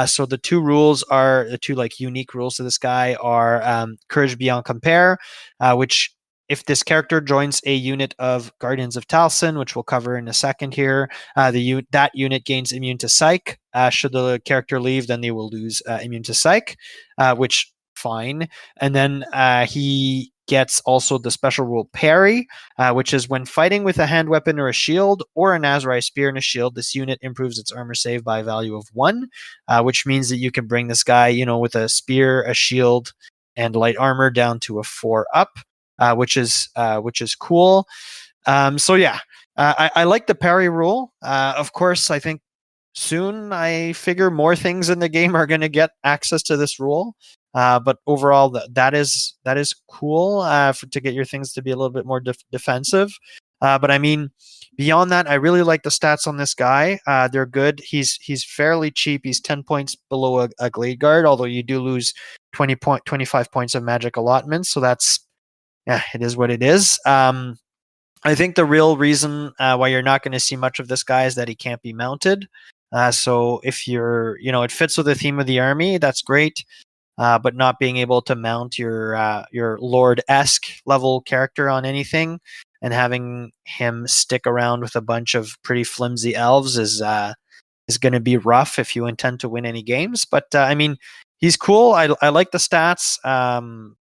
Speaker 1: So the two rules are the two like unique rules to this guy are courage beyond compare, which if this character joins a unit of Guardians of Talsyn, which we'll cover in a second here, that unit gains immune to psych. Should the character leave, then they will lose immune to psych, which fine. And then he gets also the special rule parry, which is when fighting with a hand weapon or a shield or a Nazrai spear and a shield, this unit improves its armor save by a value of 1, which means that you can bring this guy, with a spear, a shield, and light armor down to a 4 up, which is cool. So yeah, I like the parry rule. Of course, I think soon I figure more things in the game are going to get access to this rule. But overall, that is cool to get your things to be a little bit more defensive. But I mean, beyond that, I really like the stats on this guy. They're good. He's fairly cheap. He's 10 points below a Glade Guard, although you do lose 25 points of magic allotments. So that's, yeah, it is what it is. I think the real reason why you're not going to see much of this guy is that he can't be mounted. So if you're, it fits with the theme of the army, that's great. But not being able to mount your Lord-esque level character on anything and having him stick around with a bunch of pretty flimsy elves is going to be rough if you intend to win any games. But I mean, he's cool. I like the stats.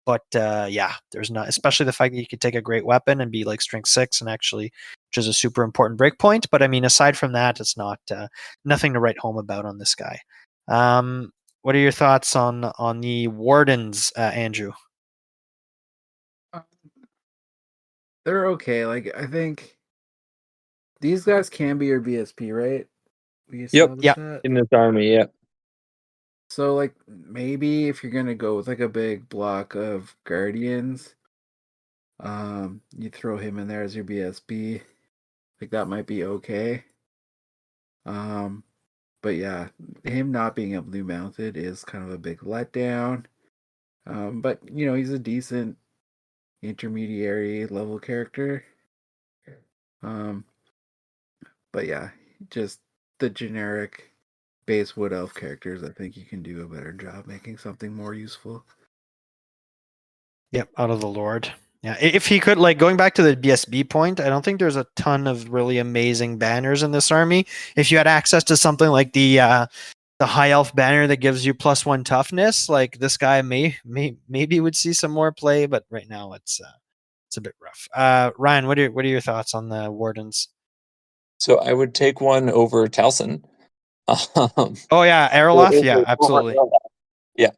Speaker 1: But yeah, there's not, especially the fact that you could take a great weapon and be like strength 6 and actually, which is a super important break point. But I mean, aside from that, it's not nothing to write home about on this guy. What are your thoughts on the wardens, Andrew?
Speaker 3: They're okay. Like, I think these guys can be your BSP, right? We established
Speaker 1: Yep.
Speaker 3: that.
Speaker 2: In this army, yeah.
Speaker 3: So, like, maybe if you're gonna go with like a big block of guardians, you throw him in there as your BSP. Like, that might be okay. But yeah, him not being able to be mounted is kind of a big letdown. But he's a decent intermediary level character. But yeah, just the generic base Wood Elf characters, I think you can do a better job making something more useful.
Speaker 1: Yep, out of the Lord. Yeah, if he could, like, going back to the BSB point, I don't think there's a ton of really amazing banners in this army. If you had access to something like the High Elf banner that gives you +1 toughness, like this guy maybe would see some more play, but right now it's a bit rough. Ryan, what are your thoughts on the wardens?
Speaker 2: So I would take one over Talsyn.
Speaker 1: Oh yeah, Erloth, yeah, absolutely.
Speaker 2: Yeah.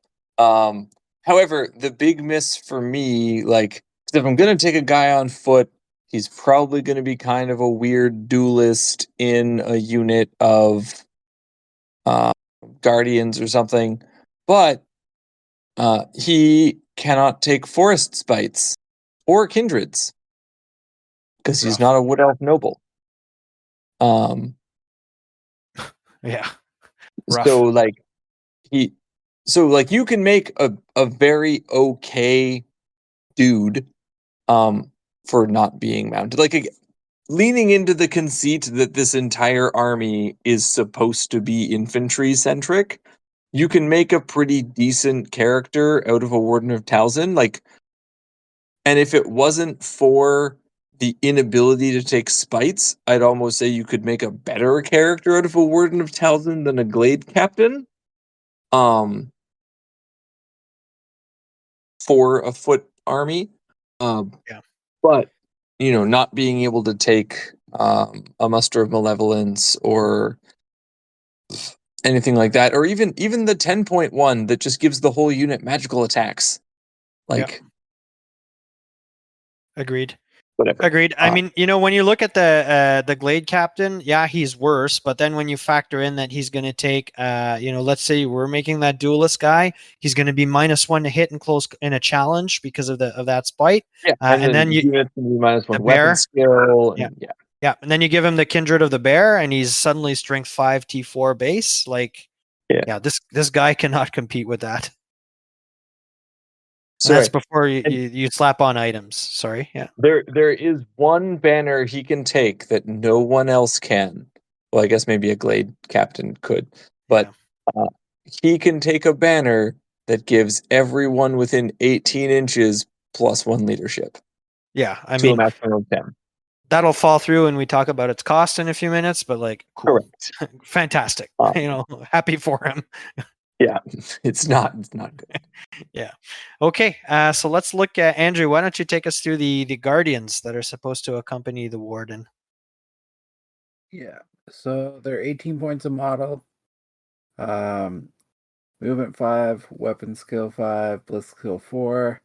Speaker 2: However, the big miss for me, like, 'cause if I'm gonna take a guy on foot, he's probably gonna be kind of a weird duelist in a unit of guardians or something. But he cannot take forest spites or kindreds because he's
Speaker 1: Rough.
Speaker 2: not a wood elf noble.
Speaker 1: Yeah, rough.
Speaker 2: So like you can make a very okay dude for not being mounted. Like, leaning into the conceit that this entire army is supposed to be infantry centric, you can make a pretty decent character out of a Warden of Talsyn. Like, and if it wasn't for the inability to take spites, I'd almost say you could make a better character out of a Warden of Talsyn than a Glade Captain. For a foot army.
Speaker 1: Yeah.
Speaker 2: But not being able to take a Muster of Malevolence or anything like that, or even the 10.1 that just gives the whole unit magical attacks. Like,
Speaker 1: Agreed.
Speaker 2: whatever.
Speaker 1: Agreed. I mean, when you look at the Glade Captain, yeah, he's worse. But then when you factor in that he's going to take, let's say we're making that duelist guy, he's going to be -1 to hit in a challenge because of that spite.
Speaker 2: Yeah,
Speaker 1: and then you
Speaker 2: units can be -1
Speaker 1: the
Speaker 2: weapon
Speaker 1: bear.
Speaker 2: skill, and
Speaker 1: Yeah, and then you give him the Kindred of the Bear, and he's suddenly strength 5 T4 base. Like, this guy cannot compete with that. And that's before you slap on items. Sorry, yeah.
Speaker 2: There is one banner he can take that no one else can. Well, I guess maybe a Glade Captain could, but he can take a banner that gives everyone within 18 inches +1 leadership.
Speaker 1: Yeah, I
Speaker 2: to
Speaker 1: mean,
Speaker 2: a maximum of 10.
Speaker 1: That'll fall through when we talk about its cost in a few minutes, but like, cool.
Speaker 2: Correct.
Speaker 1: Fantastic. Happy for him.
Speaker 2: Yeah, it's not good.
Speaker 1: Yeah. Okay. So let's look at Andrew. Why don't you take us through the guardians that are supposed to accompany the warden?
Speaker 3: Yeah. So they're 18 points a model. Movement 5, weapon skill 5, bliss skill 4,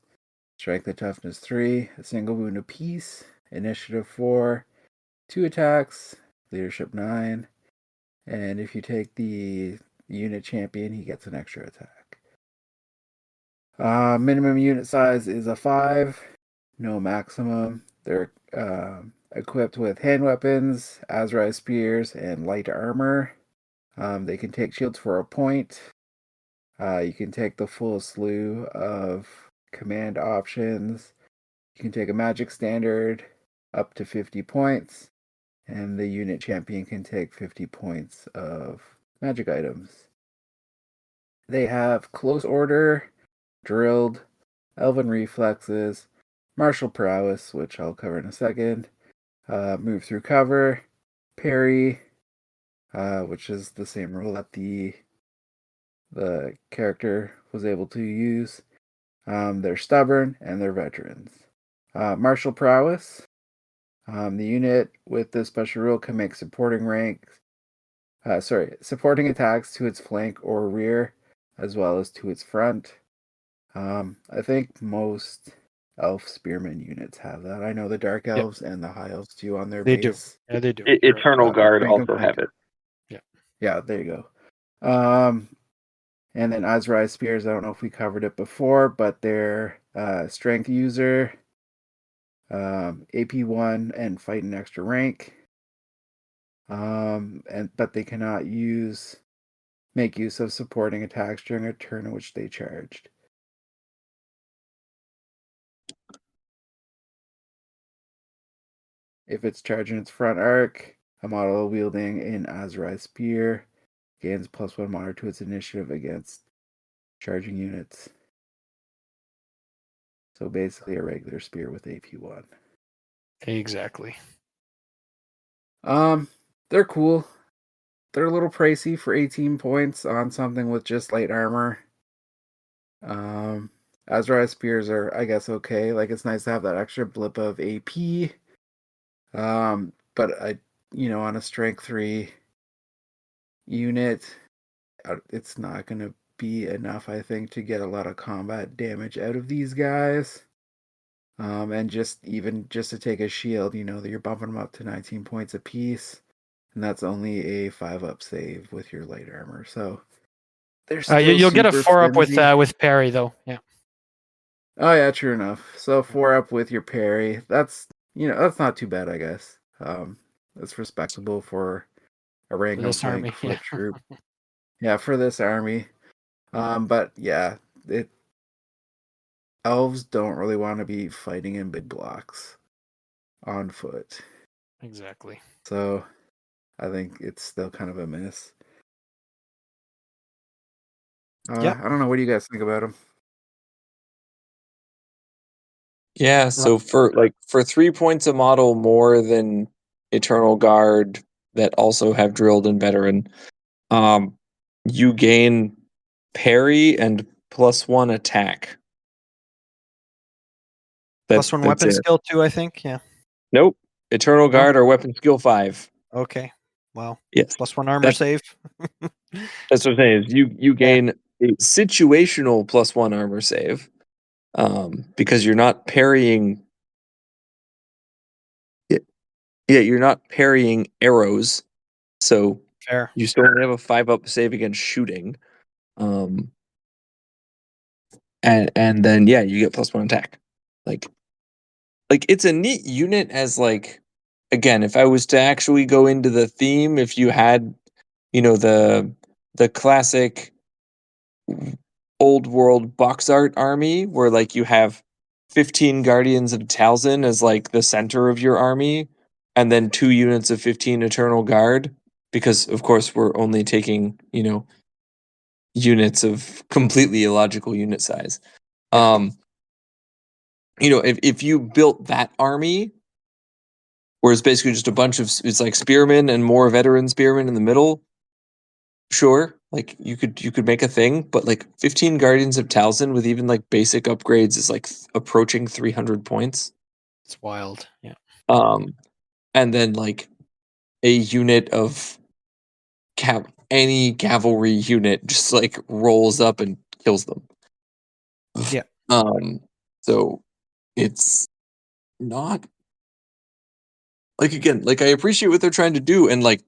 Speaker 3: strength and toughness 3, a single wound apiece, initiative 4, 2 attacks, leadership 9, and if you take the unit champion, he gets an extra attack. Minimum unit size is a 5, no maximum. They're equipped with hand weapons, Azrai spears, and light armor. They can take shields for a point. You can take the full slew of command options. You can take a magic standard up to 50 points, and the unit champion can take 50 points of magic items. They have close order, drilled, elven reflexes, martial prowess, which I'll cover in a second, move through cover, parry, which is the same rule that the character was able to use. They're stubborn and they're veterans. Martial prowess. The unit with this special rule can make supporting attacks to its flank or rear, as well as to its front. I think most elf spearman units have that. I know the dark elves and the high elves do on their base.
Speaker 1: Yeah, they do.
Speaker 2: Eternal Guard also have it.
Speaker 3: Yeah, there you go. And then Azrai Spears, I don't know if we covered it before, but they're strength user, AP1, and fight an extra rank. But they cannot make use of supporting attacks during a turn in which they charged. If it's charging its front arc, a model wielding an Azrai Spear gains +1 monitor to its initiative against charging units. So basically a regular spear with AP1.
Speaker 1: Exactly.
Speaker 3: They're cool. They're a little pricey for 18 points on something with just light armor. Azrai Spears are, I guess, okay. Like, it's nice to have that extra blip of AP. But on a strength 3 unit, it's not going to be enough, I think, to get a lot of combat damage out of these guys. And just to take a shield, you're bumping them up to 19 points apiece, and that's only a 5-up save with your light armor. So they're still
Speaker 1: you'll get a 4-up
Speaker 3: with
Speaker 1: parry though. Yeah.
Speaker 3: Oh yeah, true enough. So 4-up with your parry. That's not too bad, I guess. That's respectable for a random flank foot troop. Yeah, for this army. But yeah, elves don't really want to be fighting in big blocks on foot.
Speaker 1: Exactly.
Speaker 3: So I think it's still kind of a miss. I don't know. What do you guys think about them?
Speaker 2: Yeah, so for 3 points a model more than Eternal Guard that also have drilled and veteran, you gain parry and +1 attack.
Speaker 1: +1 weapon skill too, I think. Yeah.
Speaker 2: Nope. Eternal Guard are weapon skill 5.
Speaker 1: Okay. Wow.
Speaker 2: Yes.
Speaker 1: +1 armor save.
Speaker 2: That's what I'm saying. Is you gain a situational +1 armor save, because you're not parrying. Yeah, you're not parrying arrows, so
Speaker 1: Fair.
Speaker 2: you still only have a 5-up save against shooting. And then you get +1 attack. Like it's a neat unit as like, again, if I was to actually go into the theme, if you had, the classic old world box art army where like you have 15 Guardians of Talsyn as like the center of your army, and then 2 units of 15 Eternal Guard, because of course we're only taking, units of completely illogical unit size.
Speaker 1: Yeah.
Speaker 2: If you built that army, where it's basically just a bunch of, it's like spearmen and more veteran spearmen in the middle, sure, like you could make a thing, but like 15 Guardians of Talsyn with even like basic upgrades is like approaching 300 points.
Speaker 1: It's wild. Yeah.
Speaker 2: And then like a unit of any cavalry unit just like rolls up and kills them.
Speaker 1: Yeah.
Speaker 2: So it's not like, again, like I appreciate what they're trying to do, and like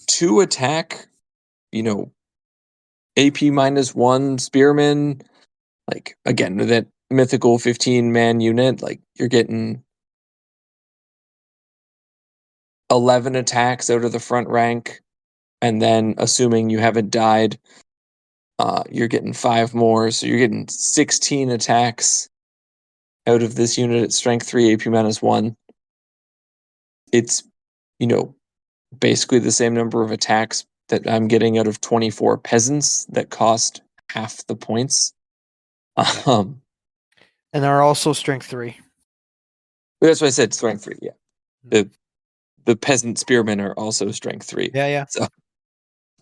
Speaker 2: to attack, AP -1 spearmen, like again, that mythical 15-man unit, like you're getting 11 attacks out of the front rank, and then assuming you haven't died, you're getting 5 more, so you're getting 16 attacks out of this unit at strength 3, AP -1. It's, basically the same number of attacks that I'm getting out of 24 peasants that cost half the points.
Speaker 1: Yeah. And they're also strength 3.
Speaker 2: That's why I said strength 3. Yeah, the peasant spearmen are also strength 3.
Speaker 1: Yeah.
Speaker 2: So,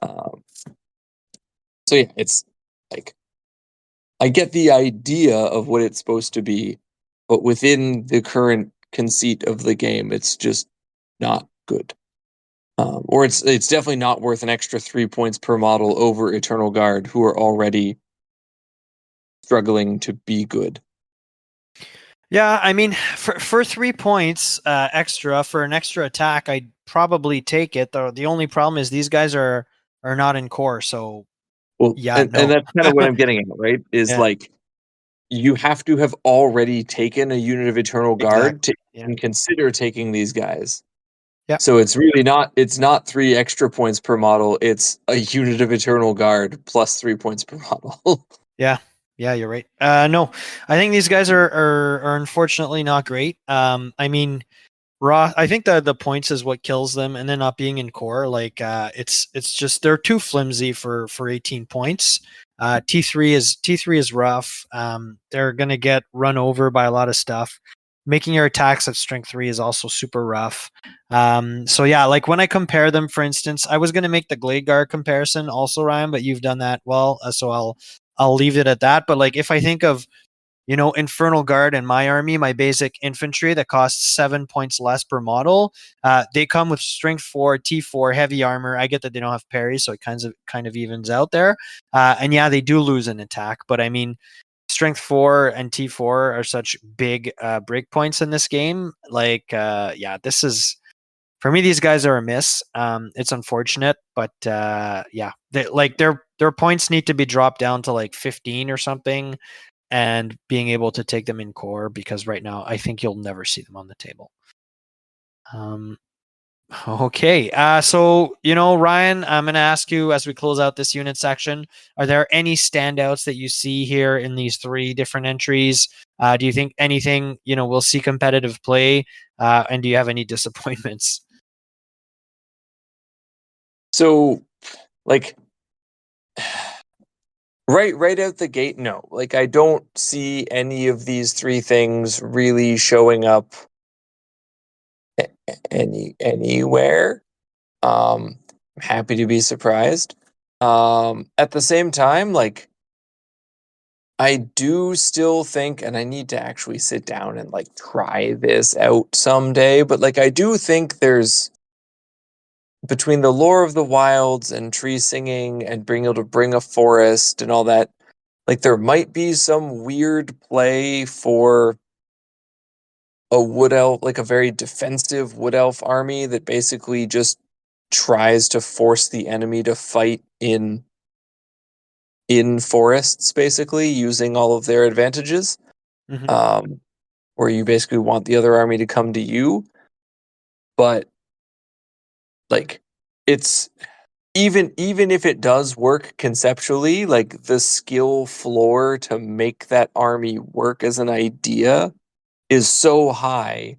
Speaker 2: so yeah, it's like I get the idea of what it's supposed to be, but within the current conceit of the game, it's just not good. Or it's definitely not worth an extra 3 points per model over Eternal Guard, who are already struggling to be good.
Speaker 1: Yeah, I mean, for 3 points extra for an extra attack, I'd probably take it. The only problem is these guys are not in core, so
Speaker 2: Well,
Speaker 1: yeah,
Speaker 2: and
Speaker 1: no.
Speaker 2: that's kind of what I'm getting at, right? Is
Speaker 1: Yeah.
Speaker 2: like you have to have already taken a unit of Eternal Guard to
Speaker 1: Exactly. Yeah.
Speaker 2: even consider taking these guys.
Speaker 1: Yeah.
Speaker 2: So it's really not, it's not 3 extra points per model. It's a unit of Eternal Guard plus 3 points per model.
Speaker 1: Yeah. Yeah, you're right. No, I think these guys are unfortunately not great. I mean, raw. I think the points is what kills them, and then not being in core. Like, it's just they're too flimsy for 18 points. T3 is rough. They're gonna get run over by a lot of stuff. Making your attacks at strength 3 is also super rough. So yeah, like when I compare them, for instance, I was gonna make the Glade Guard comparison also, Ryan, but you've done that well, so I'll leave it at that. But like if I think of Infernal Guard in my army, my basic infantry that costs 7 points less per model. They come with strength 4, T4, heavy armor. I get that they don't have parry, so it kind of evens out there. And yeah, they do lose an attack, but I mean, strength 4 and T4 are such big break points in this game. Like, yeah, this is for me. These guys are a miss. It's unfortunate, but yeah, their points need to be dropped down to like 15 or something, and being able to take them in core, because right now I think you'll never see them on the table. Okay. So, Ryan, I'm going to ask you as we close out this unit section, are there any standouts that you see here in these 3 different entries? Do you think anything, we'll see competitive play? And do you have any disappointments?
Speaker 2: So, like, right out the gate, no. Like, I don't see any of these 3 things really showing up anywhere. I'm happy to be surprised. At the same time, like, I do still think, and I need to actually sit down and like try this out someday, but like I do think there's between the lore of the wilds and tree singing and being able to bring a forest and all that, like there might be some weird play for a wood elf, like a very defensive wood elf army that basically just tries to force the enemy to fight in forests, basically using all of their advantages.
Speaker 1: Mhm.
Speaker 2: Where you basically want the other army to come to you, but like it's even if it does work conceptually, like the skill floor to make that army work as an idea is so high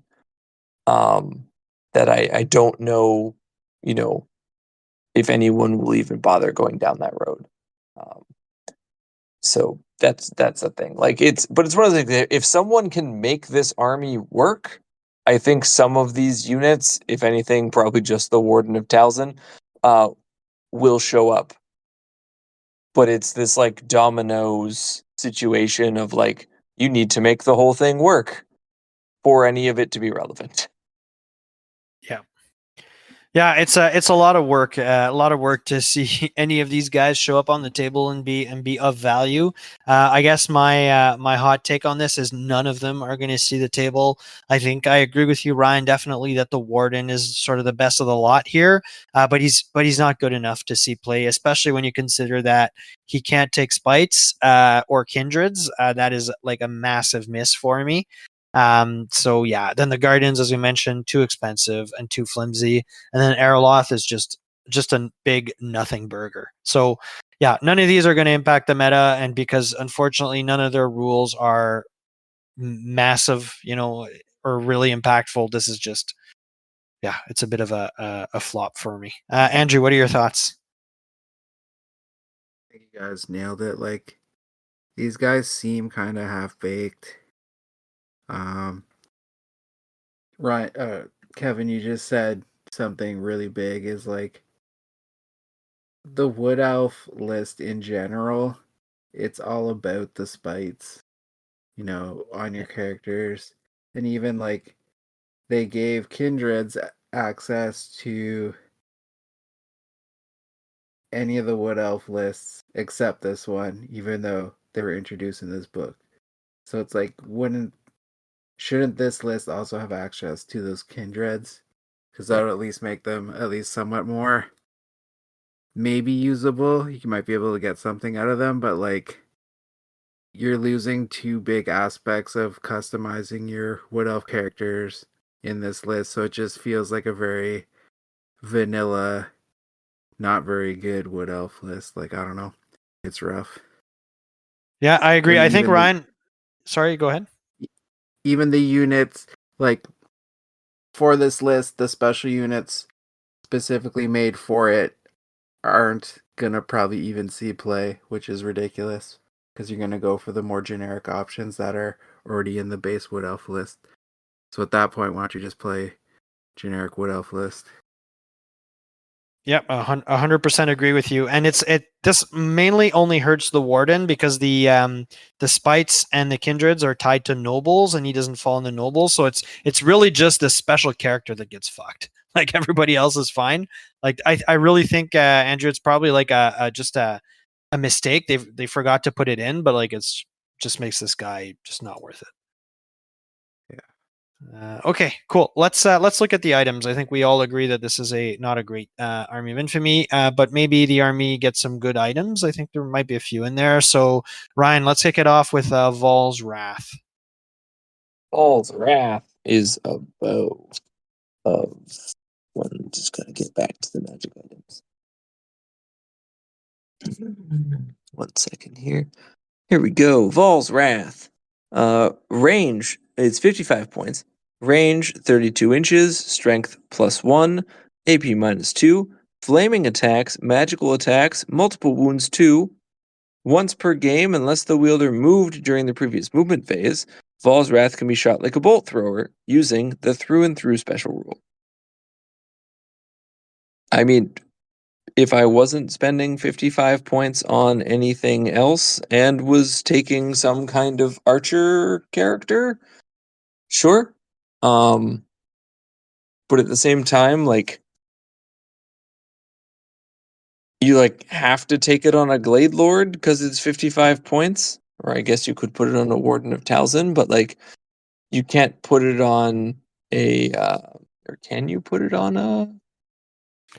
Speaker 2: um that I don't know, you know, if anyone will even bother going down that road. Um, so that's a thing. Like it's one of the things that if someone can make this army work, I think some of these units, if anything, probably just the Warden of Talsyn, uh, will show up. But it's this like dominoes situation of like you need to make the whole thing work for any of it to be relevant.
Speaker 1: Yeah. Yeah, it's a lot of work to see any of these guys show up on the table and be of value. I guess my hot take on this is none of them are going to see the table. I think I agree with you, Ryan. Definitely that the Warden is sort of the best of the lot here, but he's not good enough to see play, especially when you consider that he can't take spites or kindreds. That is like a massive miss for me. So yeah, then the Guardians, as we mentioned, too expensive and too flimsy, and then Aeroloth is just a big nothing burger. So yeah, none of these are going to impact the meta, and because unfortunately none of their rules are massive, or really impactful. This is just it's a bit of a flop for me. Andrew, what are your thoughts?
Speaker 3: I think you guys nailed it. Like, these guys seem kind of half baked. Um, right, Kevin, you just said something really big. Is like the Wood Elf list in general. It's all about the spites, on your characters, and even like they gave kindreds access to any of the Wood Elf lists except this one, even though they were introduced in this book. So it's like, shouldn't this list also have access to those kindreds? Because that would at least make them at least somewhat more maybe usable. You might be able to get something out of them, but like you're losing two big aspects of customizing your Wood Elf characters in this list, so it just feels like a very vanilla, not very good Wood Elf list. Like, I don't know. It's rough.
Speaker 1: Yeah, I agree.
Speaker 3: And
Speaker 1: I think Ryan. Sorry, go ahead.
Speaker 3: even the units, like for this list, the special units specifically made for it aren't gonna probably even see play, which is ridiculous because you're gonna go for the more generic options that are already in the base Wood Elf list. So at that point, why don't you just play generic Wood Elf list?
Speaker 1: Yep, 100% agree with you. And this mainly only hurts the Warden because the spites and the kindreds are tied to nobles, and he doesn't fall in the nobles. So it's really just the special character that gets fucked. Like everybody else is fine. Like I really think Andrew, it's probably like just a mistake. They forgot to put it in, but like it's just makes this guy just not worth it. Okay, cool. Let's look at the items. I think we all agree that this is not a great army of infamy, but maybe the army gets some good items. I think there might be a few in there. So Ryan, let's kick it off with Vol's Wrath.
Speaker 2: Paul's Wrath is a bow of one. Just gotta get back to the magic items. 1 second here. Here we go. Vol's Wrath. Range is 55 points. Range 32 inches. Strength +1. AP -2. Flaming attacks, magical attacks, multiple wounds 2. Once per game, unless the wielder moved during the previous movement phase, Vol's Wrath can be shot like a bolt thrower using the through and through special rule. I mean, if I wasn't spending 55 points on anything else and was taking some kind of archer character, sure. But at the same time, like, you like have to take it on a Glade Lord because it's 55 points. Or I guess you could put it on a Warden of Talsyn, but like you can't put it on a or can you put it on a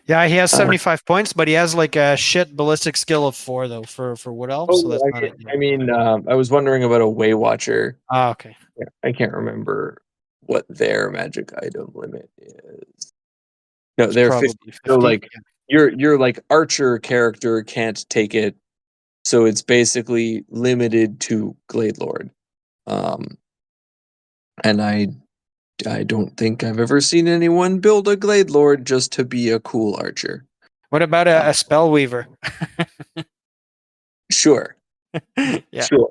Speaker 1: Yeah, he has 75 points, but he has like a shit ballistic skill of 4 though for Wood Elf, so that's not ideal.
Speaker 2: I mean, I was wondering about a Way Watcher.
Speaker 1: Ah, okay.
Speaker 2: Yeah, I can't remember what their magic item limit is. No,
Speaker 1: It's
Speaker 2: they're
Speaker 1: probably
Speaker 2: 50.
Speaker 1: 50.
Speaker 2: So like your like archer character can't take it, so it's basically limited to Glade Lord. And I don't think I've ever seen anyone build a Glade Lord just to be a cool archer.
Speaker 1: What about a spell weaver?
Speaker 2: Sure.
Speaker 1: Yeah.
Speaker 2: Sure.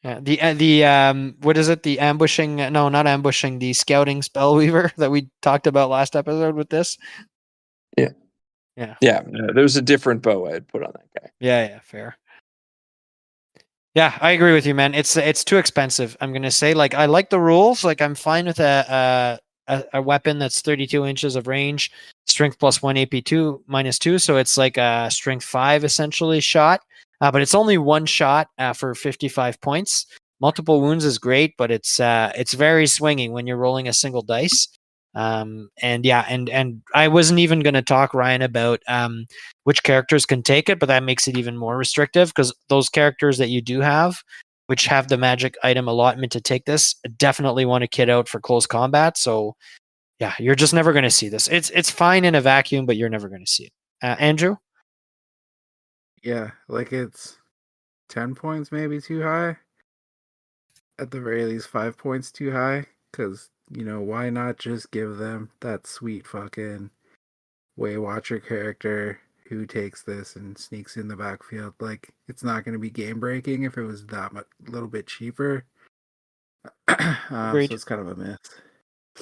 Speaker 1: Yeah, the what is it? The ambushing? No, not ambushing. The scouting spellweaver that we talked about last episode with this.
Speaker 2: Yeah.
Speaker 1: Yeah.
Speaker 2: Yeah. No, there's a different bow I'd put on that guy.
Speaker 1: Yeah. Fair. Yeah, I agree with you, man. It's too expensive. I'm gonna say, like, I like the rules. Like, I'm fine with a weapon that's 32 inches of range, strength +1, AP2 -2, so it's like a strength 5 essentially shot. But it's only one shot for 55 points. Multiple wounds is great, but it's very swinging when you're rolling a single dice. And yeah, and I wasn't even gonna talk, Ryan, about which characters can take it, but that makes it even more restrictive because those characters that you do have, which have the magic item allotment to take this, definitely want to kit out for close combat. So yeah, you're just never going to see this. It's fine in a vacuum, but you're never going to see it. Andrew?
Speaker 3: Yeah, like it's 10 points maybe too high. At the very least, 5 points too high. Because, why not just give them that sweet fucking Way Watcher character who takes this and sneaks in the backfield? Like, it's not going to be game breaking if it was that much, little bit cheaper. So
Speaker 1: Agreed.
Speaker 3: it's kind of a miss.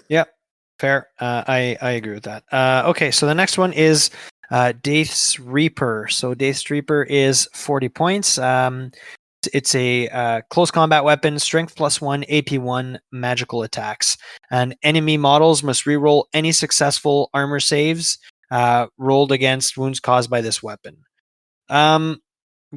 Speaker 1: Yep. Fair. I agree with that. Okay, so the next one is Daith's Reaper. So Daith's Reaper is 40 points. It's a close combat weapon, strength +1, AP1, magical attacks. And enemy models must reroll any successful armor saves rolled against wounds caused by this weapon.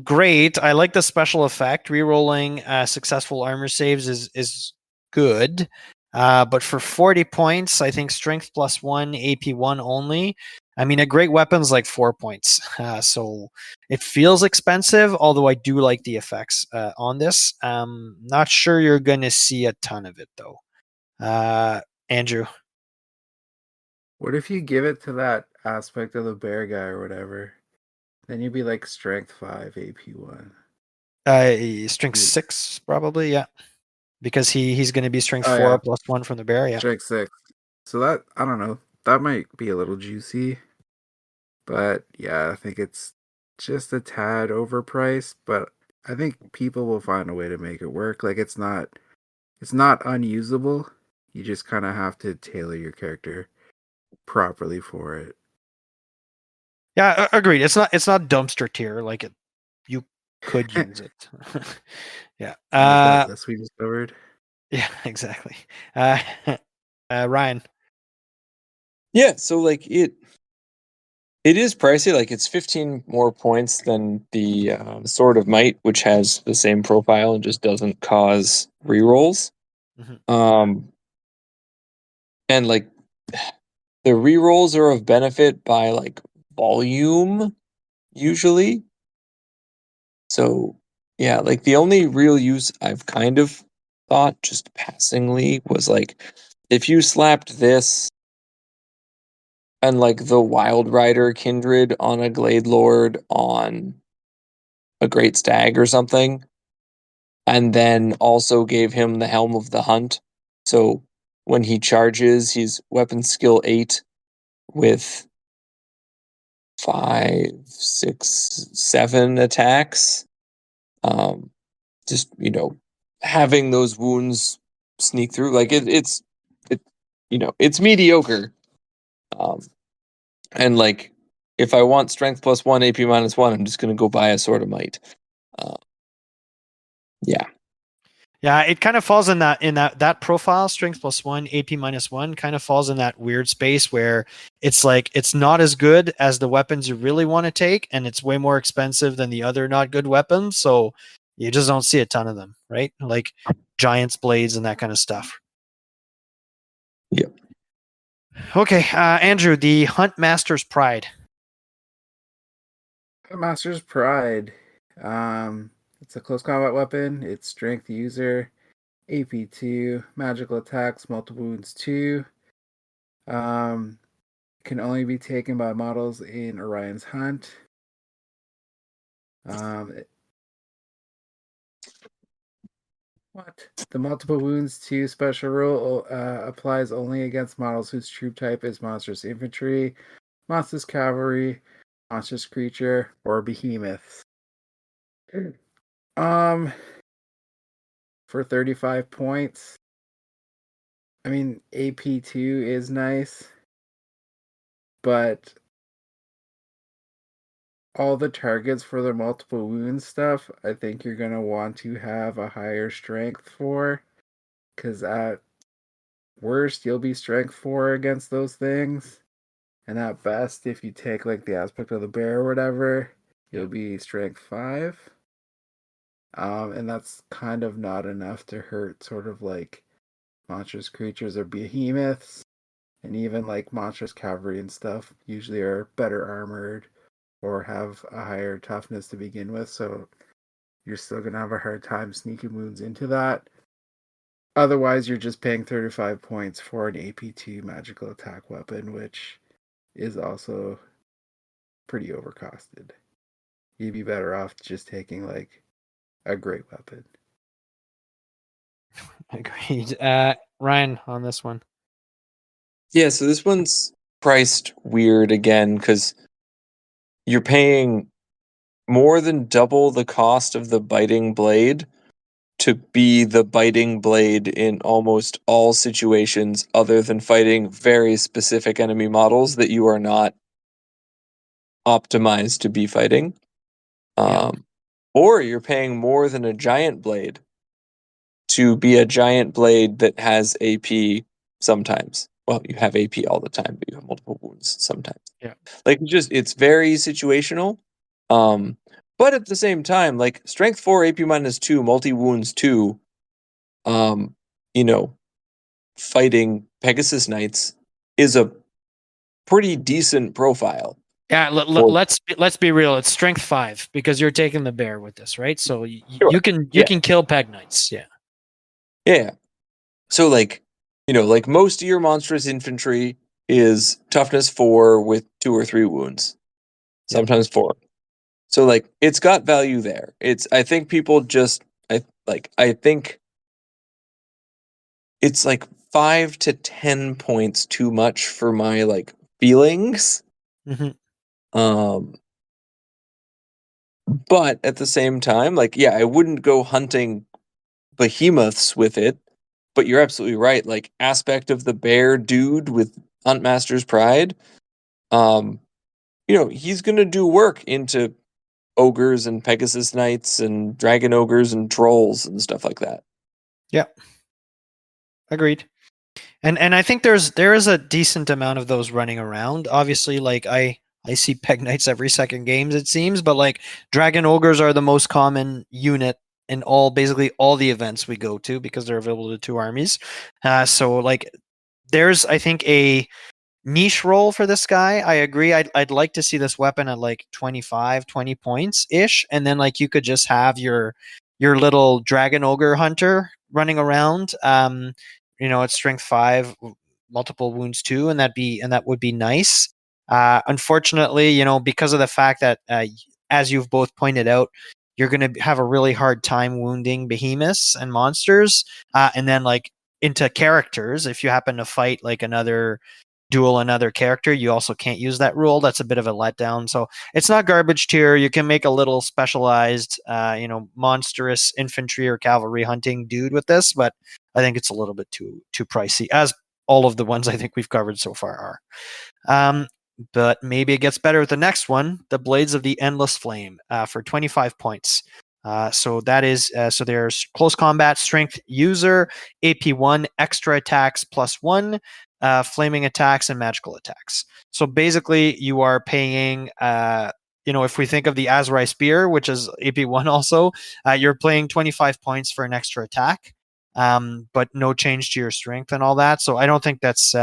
Speaker 1: Great. I like the special effect. Rerolling successful armor saves is good. But for 40 points, I think strength +1, AP1 only. I mean, a great weapon's like 4 points. So it feels expensive, although I do like the effects on this. Not sure you're going to see a ton of it, though. Andrew?
Speaker 3: What if you give it to that aspect of the bear guy or whatever? Then you'd be like strength 5, AP1.
Speaker 1: Strength 6, probably, yeah. Because he's going to be strength 4
Speaker 3: yeah.
Speaker 1: +1 from the bear, yeah.
Speaker 3: Strength 6. So that, I don't know. That might be a little juicy. But yeah, I think it's just a tad overpriced, but I think people will find a way to make it work. Like it's not unusable. You just kind of have to tailor your character properly for it.
Speaker 1: Yeah, agreed. It's not dumpster tier. Like you could use it. Yeah.
Speaker 3: Like that list we discovered.
Speaker 1: Yeah, exactly. Ryan.
Speaker 2: Yeah, so like it is pricey. Like it's 15 more points than the Sword of Might, which has the same profile and just doesn't cause rerolls.
Speaker 1: Mm-hmm.
Speaker 2: And like the rerolls are of benefit by like volume usually. So yeah, like the only real use I've kind of thought just passingly was like if you slapped this and like the Wild Rider kindred on a Glade Lord on a Great Stag or something, and then also gave him the Helm of the Hunt. So when he charges, he's weapon skill 8 with 5, 6, 7 attacks. Just having those wounds sneak through, like it's it's mediocre. And like if I want strength +1, AP -1, I'm just going to go buy a Sword of Might. Yeah.
Speaker 1: Yeah, it kind of falls in that profile, strength +1, AP -1, kind of falls in that weird space where it's like it's not as good as the weapons you really want to take, and it's way more expensive than the other not good weapons, so you just don't see a ton of them, right? Like giants blades and that kind of stuff.
Speaker 2: Yep.
Speaker 1: Okay, Andrew, the Hunt Master's Pride.
Speaker 3: Master's Pride. It's a close combat weapon. It's strength user, AP2, magical attacks, multiple wounds 2. Can only be taken by models in Orion's Hunt. What? The multiple wounds 2 special rule applies only against models whose troop type is monstrous infantry, monstrous cavalry, monstrous creature, or behemoths. For 35 points. I mean, AP2 is nice, but all the targets for the multiple wounds stuff, I think you're going to want to have a higher strength for, because at worst, you'll be strength 4 against those things, and at best, if you take like the aspect of the bear or whatever, you'll be strength 5. And that's kind of not enough to hurt sort of like monstrous creatures or behemoths. And even like monstrous cavalry and stuff usually are better armored or have a higher toughness to begin with, so you're still going to have a hard time sneaking wounds into that. Otherwise, you're just paying 35 points for an AP2 magical attack weapon, which is also pretty overcosted. You'd be better off just taking like a great weapon.
Speaker 1: Agreed. Ryan, on this one.
Speaker 2: Yeah, so this one's priced weird again because you're paying more than double the cost of the biting blade to be the biting blade in almost all situations other than fighting very specific enemy models that you are not optimized to be fighting. Or you're paying more than a giant blade to be a giant blade that has AP sometimes. Well, you have AP all the time, but you have multiple wounds sometimes.
Speaker 1: Yeah.
Speaker 2: Like it's very situational. But at the same time, like strength 4, AP -2, multi wounds 2, you know, fighting Pegasus Knights is a pretty decent profile.
Speaker 1: Yeah, let's be real. It's strength 5 because you're taking the bear with this, right? So
Speaker 2: Sure.
Speaker 1: you can kill Peg Knights. Yeah.
Speaker 2: Yeah. So like, like most of your monstrous infantry is toughness 4 with 2 or 3 wounds. Sometimes 4. So like it's got value there. I think people just I think it's like 5 to 10 points too much for my like feelings.
Speaker 1: Mm-hmm.
Speaker 2: But at the same time, like, yeah, I wouldn't go hunting behemoths with it. But you're absolutely right. Like, aspect of the bear dude with Huntmaster's Pride, he's gonna do work into ogres and Pegasus Knights and dragon ogres and trolls and stuff like that.
Speaker 1: Yeah. Agreed. And I think there is a decent amount of those running around. Obviously, like I see Peg Knights every second games, it seems, but like Dragon Ogres are the most common unit in basically all the events we go to because they're available to 2 armies. So like there's I think a niche role for this guy. I agree. I'd like to see this weapon at like 25, 20 points ish, and then like you could just have your little Dragon Ogre hunter running around. It's strength 5, multiple wounds 2, and that would be nice. Unfortunately, because of the fact that as you've both pointed out, you're going to have a really hard time wounding behemoths and monsters, and then like into characters. If you happen to fight like another character, you also can't use that rule. That's a bit of a letdown. So it's not garbage tier. You can make a little specialized monstrous infantry or cavalry hunting dude with this, but I think it's a little bit too pricey, as all of the ones I think we've covered so far are. but maybe it gets better with the next one, the Blades of the Endless Flame, for 25 points. So that is so there's close combat, strength user, AP1, extra attacks +1, flaming attacks, and magical attacks. So basically, you are paying. If we think of the Azurai Spear, which is AP1 also, you're paying 25 points for an extra attack, but no change to your strength and all that. So I don't think that's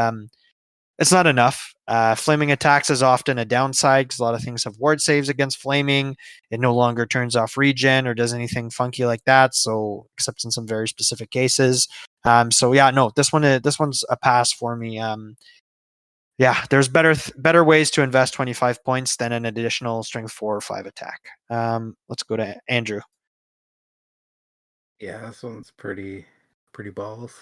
Speaker 1: it's not enough. Flaming attacks is often a downside because a lot of things have ward saves against flaming. It no longer turns off regen or does anything funky like that. So, except in some very specific cases. So yeah, no, this one's a pass for me. Yeah, there's better ways to invest 25 points than an additional strength 4 or 5 attack. Let's go to Andrew.
Speaker 3: Yeah, this one's pretty balls.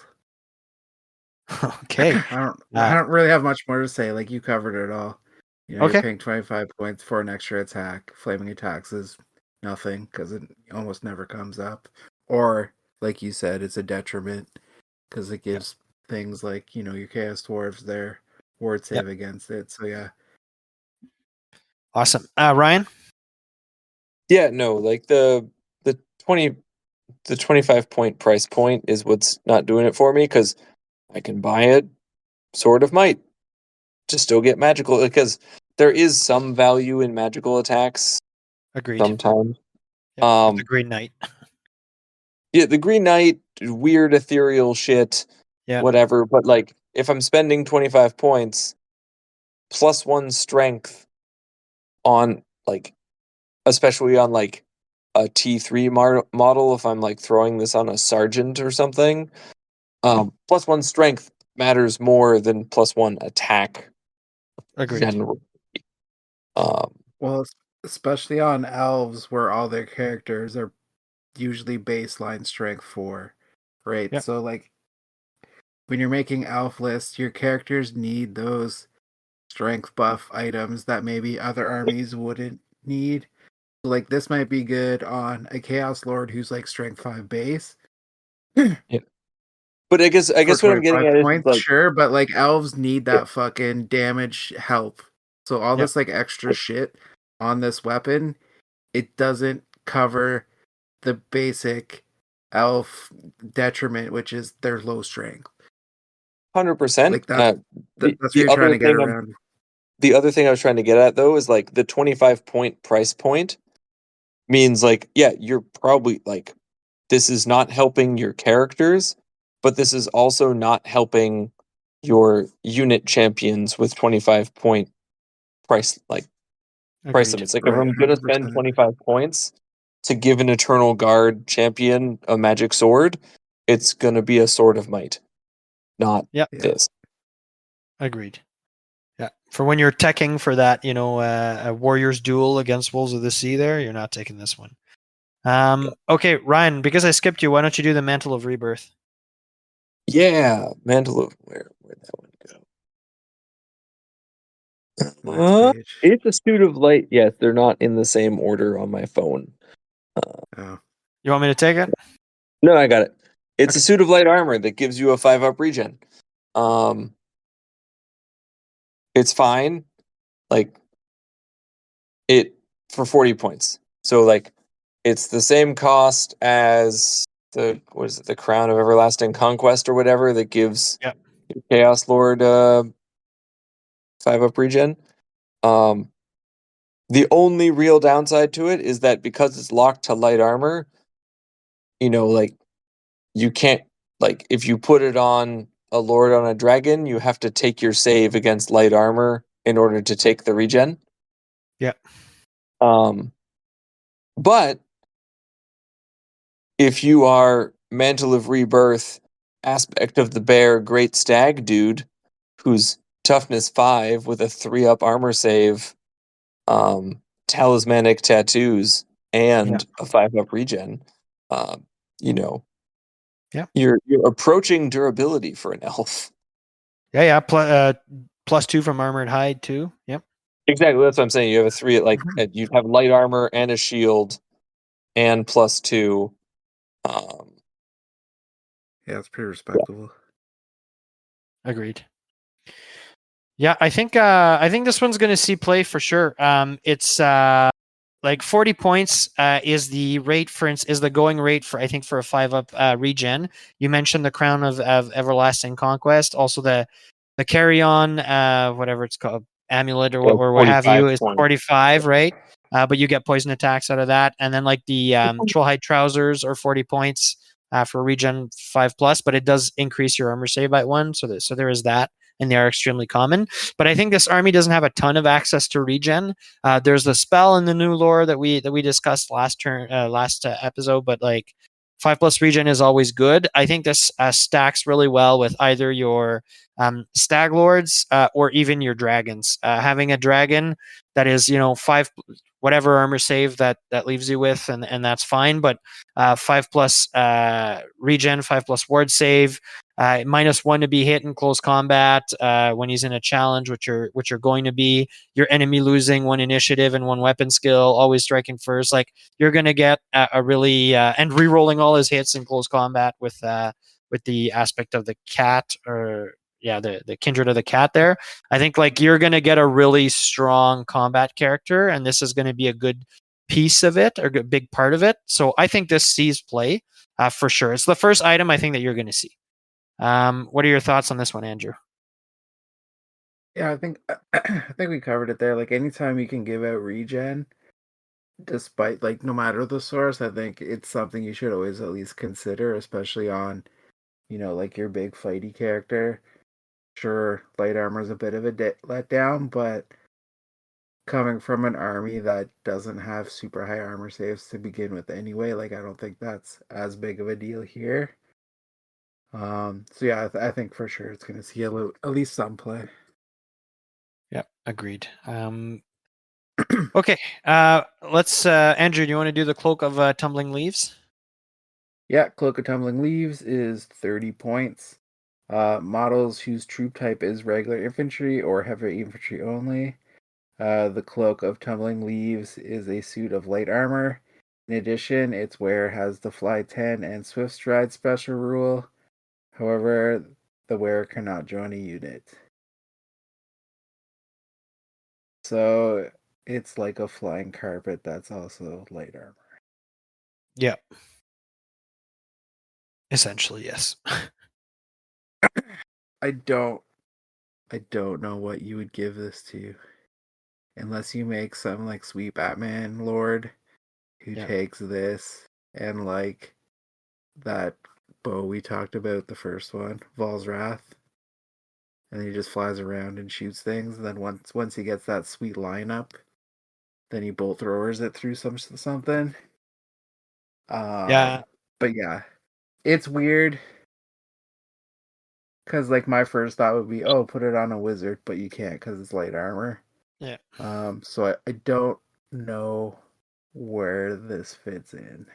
Speaker 1: Okay.
Speaker 3: I don't really have much more to say. Like, you covered it all. You're
Speaker 1: Okay.
Speaker 3: paying 25 points for an extra attack. Flaming attacks is nothing because it almost never comes up. Or, like you said, it's a detriment because it gives things like, your Chaos Dwarves their ward save against it. So, yeah.
Speaker 1: Awesome. Ryan?
Speaker 2: Yeah, no, like the 25 point price point is what's not doing it for me, because I can buy it Sword of Might to still get magical, because there is some value in magical attacks
Speaker 1: Agreed.
Speaker 2: sometimes.
Speaker 1: The Green Knight.
Speaker 2: Yeah, the Green Knight, weird ethereal shit, whatever. But like, if I'm spending 25 points +1 strength on, like, especially on like a T3 model, if I'm like throwing this on a sergeant or something, +1 strength matters more than +1 attack.
Speaker 1: Agreed.
Speaker 2: Generally.
Speaker 3: Well, especially on elves where all their characters are usually baseline strength 4, right?
Speaker 1: Yep.
Speaker 3: So, like, when you're making elf lists, your characters need those strength buff items that maybe other armies wouldn't need. So, like, this might be good on a Chaos Lord who's like strength 5 base.
Speaker 2: Yeah. But I guess what I'm getting at is
Speaker 3: points,
Speaker 2: like,
Speaker 3: sure, but like elves need that fucking damage help. So all this like extra shit on this weapon, it doesn't cover the basic elf detriment, which is their low strength.
Speaker 2: 100%.
Speaker 3: Like that's what you're trying to get around.
Speaker 2: The other thing I was trying to get at, though, is like the 25 point price point means like, yeah, you're probably like, this is not helping your characters, but this is also not helping your unit champions with 25 point price price limits. Like, if
Speaker 3: Right,
Speaker 2: I'm gonna spend
Speaker 3: 100%.
Speaker 2: 25 points to give an Eternal Guard champion a magic sword, it's gonna be a Sword of Might, not this.
Speaker 1: Agreed. Yeah. For when you're teching for that, a Warriors duel against Wolves of the Sea there, you're not taking this one. Okay, Ryan, because I skipped you, why don't you do the Mantle of Rebirth?
Speaker 2: Yeah, Mantle of where'd that one go?
Speaker 3: Last page.
Speaker 2: It's a Suit of Light. Yes, they're not in the same order on my phone.
Speaker 3: Oh.
Speaker 1: You want me to take it?
Speaker 2: No, I got it. It's
Speaker 1: Okay.
Speaker 2: a Suit of Light armor that gives you a 5-up regen. It's fine. Like, it for 40 points. So like, it's the same cost as the Crown of Everlasting Conquest or whatever that gives Chaos Lord 5-up regen. The only real downside to it is that because it's locked to light armor, like, you can't, like, if you put it on a Lord on a Dragon, you have to take your save against light armor in order to take the regen.
Speaker 1: Yeah.
Speaker 2: But if you are Mantle of Rebirth, Aspect of the Bear, Great Stag dude, who's toughness 5 with a 3-up armor save, talismanic tattoos, and a 5-up regen, you're approaching durability for an elf.
Speaker 1: Yeah. +2 from armored hide too. Yep.
Speaker 2: Exactly, that's what I'm saying. You have a 3, like, you have light armor and a shield, and +2.
Speaker 3: Yeah, it's pretty respectable.
Speaker 1: Agreed. Yeah, I think this one's going to see play for sure. It's like 40 points is the rate is the going rate for I think for a 5-up regen. You mentioned the Crown of Everlasting Conquest, also the carry on whatever it's called, amulet or what have you, is 45, right? But you get poison attacks out of that, and then like the Trollhide trousers are 40 points for regen 5+, but it does increase your armor save by 1, so there is that, and they are extremely common. But I think this army doesn't have a ton of access to regen. There's the spell in the new lore that we discussed last episode, but like 5+ regen is always good. I think this stacks really well with either your stag lords or even your dragons. Having a dragon that is 5 whatever armor save that leaves you with, and that's fine. But 5+ regen, 5+ ward save, -1 to be hit in close combat when he's in a challenge, which you're going to be. Your enemy losing 1 initiative and 1 weapon skill, always striking first. Like you're gonna get a really and rerolling all his hits in close combat with the aspect of the cat, or yeah, the kindred of the cat there. I think like you're gonna get a really strong combat character, and this is gonna be a good piece of it, or a big part of it. So I think this sees play for sure. It's the first item I think that you're gonna see. What are your thoughts on this one, Andrew?
Speaker 3: Yeah, I think I think we covered it there. Like anytime you can give out regen, despite like no matter the source, I think it's something you should always at least consider, especially on, like your big fighty character. Sure, light armor is a bit of a letdown, but coming from an army that doesn't have super high armor saves to begin with anyway, like I don't think that's as big of a deal here. So yeah, I think for sure it's going to see at least some play.
Speaker 1: Yep, agreed. Okay, let's Andrew, do you want to do the Cloak of Tumbling Leaves?
Speaker 3: Yeah, Cloak of Tumbling Leaves is 30 points. Models whose troop type is regular infantry or heavy infantry only. The Cloak of Tumbling Leaves is a suit of light armor. In addition, its wearer has the Fly 10 and Swift Stride special rule. However, the wearer cannot join a unit. So it's like a flying carpet that's also light armor.
Speaker 1: Yeah. Essentially, yes.
Speaker 3: I don't know what you would give this to. Unless you make some like sweet Batman Lord who
Speaker 1: Yeah.
Speaker 3: takes this and like that bow we talked about, the first one, Val's Wrath, and he just flies around and shoots things. And then once he gets that sweet lineup, then he bolt throwers it through something.
Speaker 1: Yeah.
Speaker 3: But yeah, it's weird because like my first thought would be, oh, put it on a wizard, but you can't because it's light armor.
Speaker 1: Yeah.
Speaker 3: So I don't know where this fits in.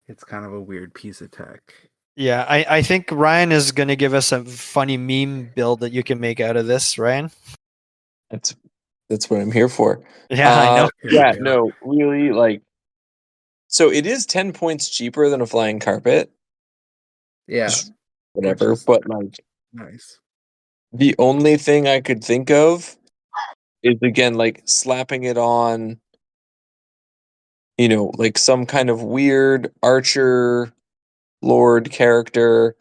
Speaker 3: It's kind of a weird piece of tech.
Speaker 1: Yeah, I think Ryan is going to give us a funny meme build that you can make out of this, Ryan.
Speaker 2: That's what I'm here for.
Speaker 1: Yeah, I know.
Speaker 2: Yeah, no, really, like, so it is 10 points cheaper than a flying carpet.
Speaker 3: Yeah,
Speaker 2: Just whatever, but like,
Speaker 3: nice.
Speaker 2: the only thing I could think of is again like slapping it on, like some kind of weird archer lord character,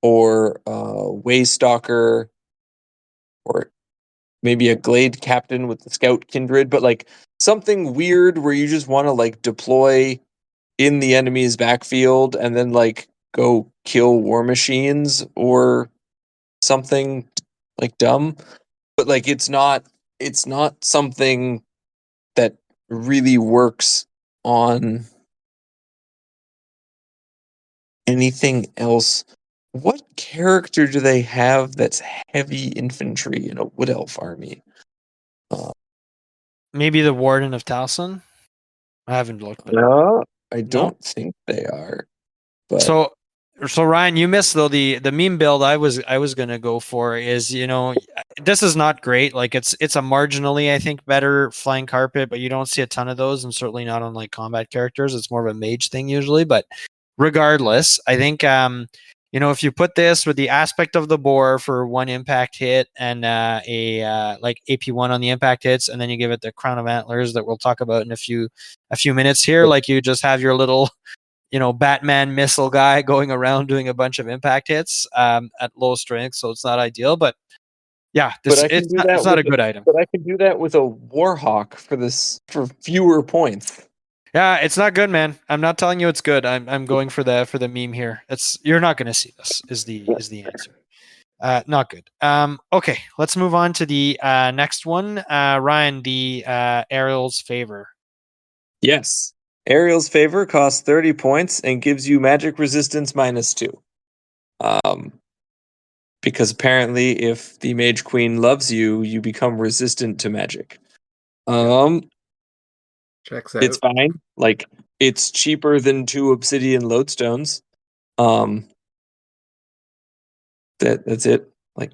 Speaker 2: or waystalker, or maybe a glade captain with the scout kindred, but like something weird where you just want to like deploy in the enemy's backfield and then like go kill war machines or something like dumb. But like it's not something that really works on anything else. What character do they have that's heavy infantry in a wood elf army?
Speaker 1: Maybe the Warden of Talsyn? I haven't looked.
Speaker 2: No, I don't think they are. But
Speaker 1: So Ryan, you missed though the meme build I was gonna go for is, this is not great. Like it's a marginally, I think, better flying carpet, but you don't see a ton of those, and certainly not on like combat characters. It's more of a mage thing usually. But regardless, I think if you put this with the aspect of the boar for one impact hit and like AP1 on the impact hits, and then you give it the crown of antlers that we'll talk about in a few minutes here, like you just have your little Batman missile guy going around doing a bunch of impact hits at low strength, so it's not ideal, but yeah,
Speaker 2: But I can do that
Speaker 1: it's not a
Speaker 2: with
Speaker 1: good item.
Speaker 2: But I can do that with a Warhawk for fewer points.
Speaker 1: Yeah, it's not good, man. I'm not telling you it's good. I'm going for the meme here. You're not going to see this. Is the answer? Not good. Okay, let's move on to the next one. Ryan, the Ariel's favor.
Speaker 2: Yes. Ariel's favor costs 30 points and gives you magic resistance -2. Because apparently if the Mage Queen loves you, you become resistant to magic.
Speaker 3: Checks out.
Speaker 2: It's fine. Like, it's cheaper than 2 obsidian lodestones. That's it. Like,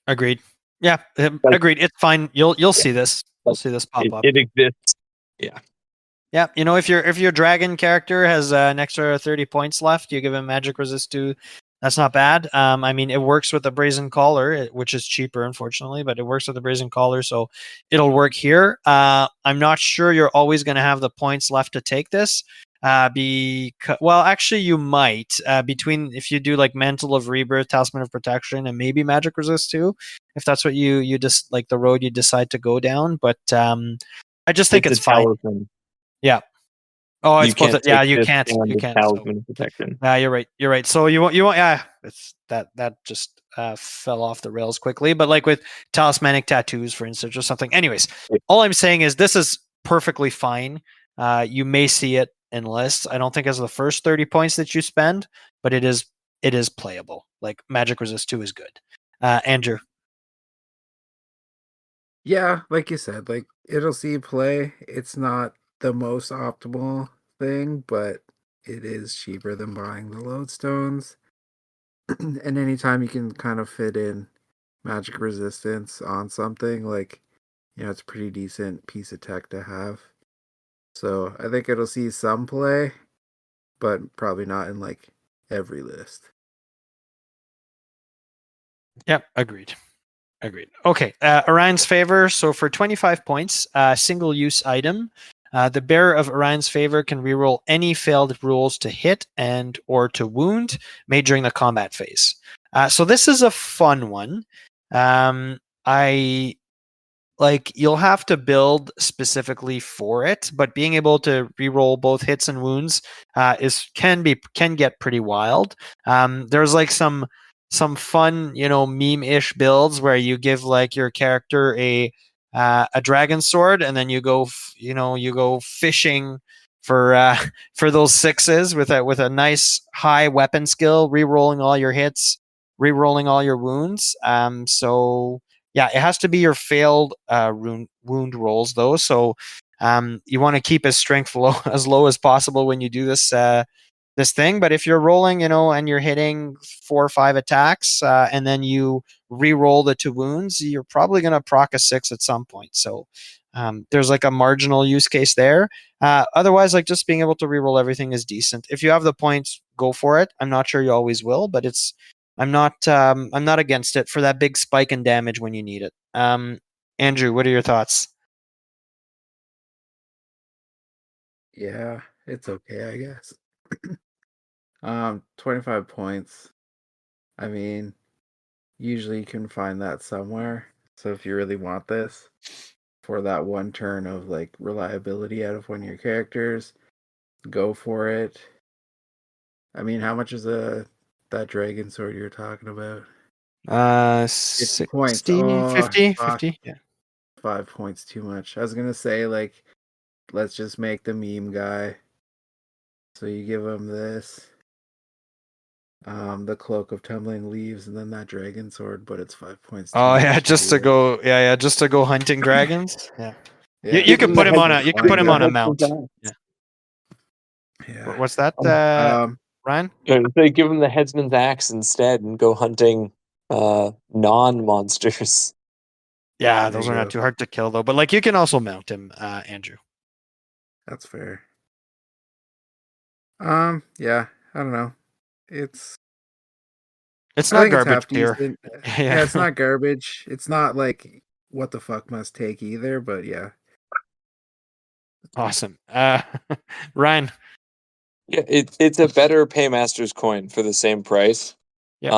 Speaker 1: Agreed. Yeah, agreed. It's fine. You'll see this. You'll see this pop up.
Speaker 2: It exists. Yeah.
Speaker 1: Yeah, if your dragon character has an extra 30 points left, you give him magic resist 2. That's not bad. I mean, it works with the brazen collar, which is cheaper, unfortunately, but it works with the brazen collar, so it'll work here. I'm not sure you're always going to have the points left to take this. Well, actually, you might. Between if you do like Mantle of Rebirth, Talisman of Protection, and maybe Magic Resist 2, if that's what you just like the road you decide to go down. But I just think it's fine.
Speaker 2: Talisman.
Speaker 1: Yeah. Oh,
Speaker 2: You
Speaker 1: it's supposed to. Yeah, you
Speaker 2: this
Speaker 1: can't.
Speaker 2: and
Speaker 1: You
Speaker 2: the
Speaker 1: can't.
Speaker 2: Talisman of Protection.
Speaker 1: Yeah, you're right. You're right. So you won't. Yeah, it's that just fell off the rails quickly. But like with talismanic tattoos, for instance, or something. Anyways, all I'm saying is this is perfectly fine. You may see it in lists. I don't think it's the first 30 points that you spend, but it is playable. Like Magic Resist 2 is good. Andrew.
Speaker 3: Yeah, like you said, like it'll see play. It's not the most optimal thing, but it is cheaper than buying the lodestones. And anytime you can kind of fit in magic resistance on something, like, it's a pretty decent piece of tech to have. So I think it'll see some play, but probably not in like every list.
Speaker 1: Yep, agreed. Okay, Orion's favor. So for 25 points, single use item. The bearer of Orion's favor can reroll any failed rolls to hit and or to wound made during the combat phase. So this is a fun one. I like you'll have to build specifically for it, but being able to reroll both hits and wounds can get pretty wild. There's like some fun meme-ish builds where you give like your character a dragon sword, and then you go fishing for for those 6s with a nice high weapon skill, rerolling all your hits, rerolling all your wounds. So yeah, it has to be your failed wound rolls though. So you want to keep his strength as low as possible when you do this thing. But if you're rolling, and you're hitting 4 or 5 attacks, and then you re-roll the 2 wounds, you're probably going to proc a 6 at some point. So there's like a marginal use case there. Otherwise, like just being able to re-roll everything is decent. If you have the points, go for it. I'm not sure you always will, but I'm not against it for that big spike in damage when you need it. Andrew, what are your thoughts?
Speaker 3: Yeah, it's okay, I guess. 25 points. I mean, usually you can find that somewhere. So if you really want this for that one turn of like reliability out of one of your characters, go for it. I mean, how much is that dragon sword you're talking about?
Speaker 1: 60
Speaker 3: points.
Speaker 1: 50
Speaker 3: Oh,
Speaker 1: 50. Yeah.
Speaker 3: 5 points too much. I was gonna say, like, let's just make the meme guy. So you give him this, the cloak of tumbling leaves, and then that dragon sword, but it's 5 points too
Speaker 1: Oh
Speaker 3: much.
Speaker 1: yeah, just to go hunting dragons. Yeah.
Speaker 3: Yeah,
Speaker 1: You could put him on a
Speaker 3: Yeah.
Speaker 1: mount. Yeah.
Speaker 3: Yeah.
Speaker 1: What's that, Ryan?
Speaker 2: They give him the headsman's axe instead and go hunting non-monsters.
Speaker 1: Yeah,
Speaker 3: There
Speaker 1: those
Speaker 3: you
Speaker 1: are not
Speaker 3: go.
Speaker 1: too hard to kill though. But like you can also mount him, Andrew.
Speaker 3: That's fair. Yeah, I don't know. it's
Speaker 1: It's
Speaker 3: I
Speaker 1: not
Speaker 3: think it's
Speaker 1: garbage
Speaker 3: half
Speaker 1: tier.
Speaker 3: decent. Yeah, it's
Speaker 1: Yeah.
Speaker 3: not garbage. It's not like what the fuck must take either, but yeah.
Speaker 1: Awesome. Ryan.
Speaker 4: Yeah, it's a better Paymaster's coin for the same price.
Speaker 1: Yep.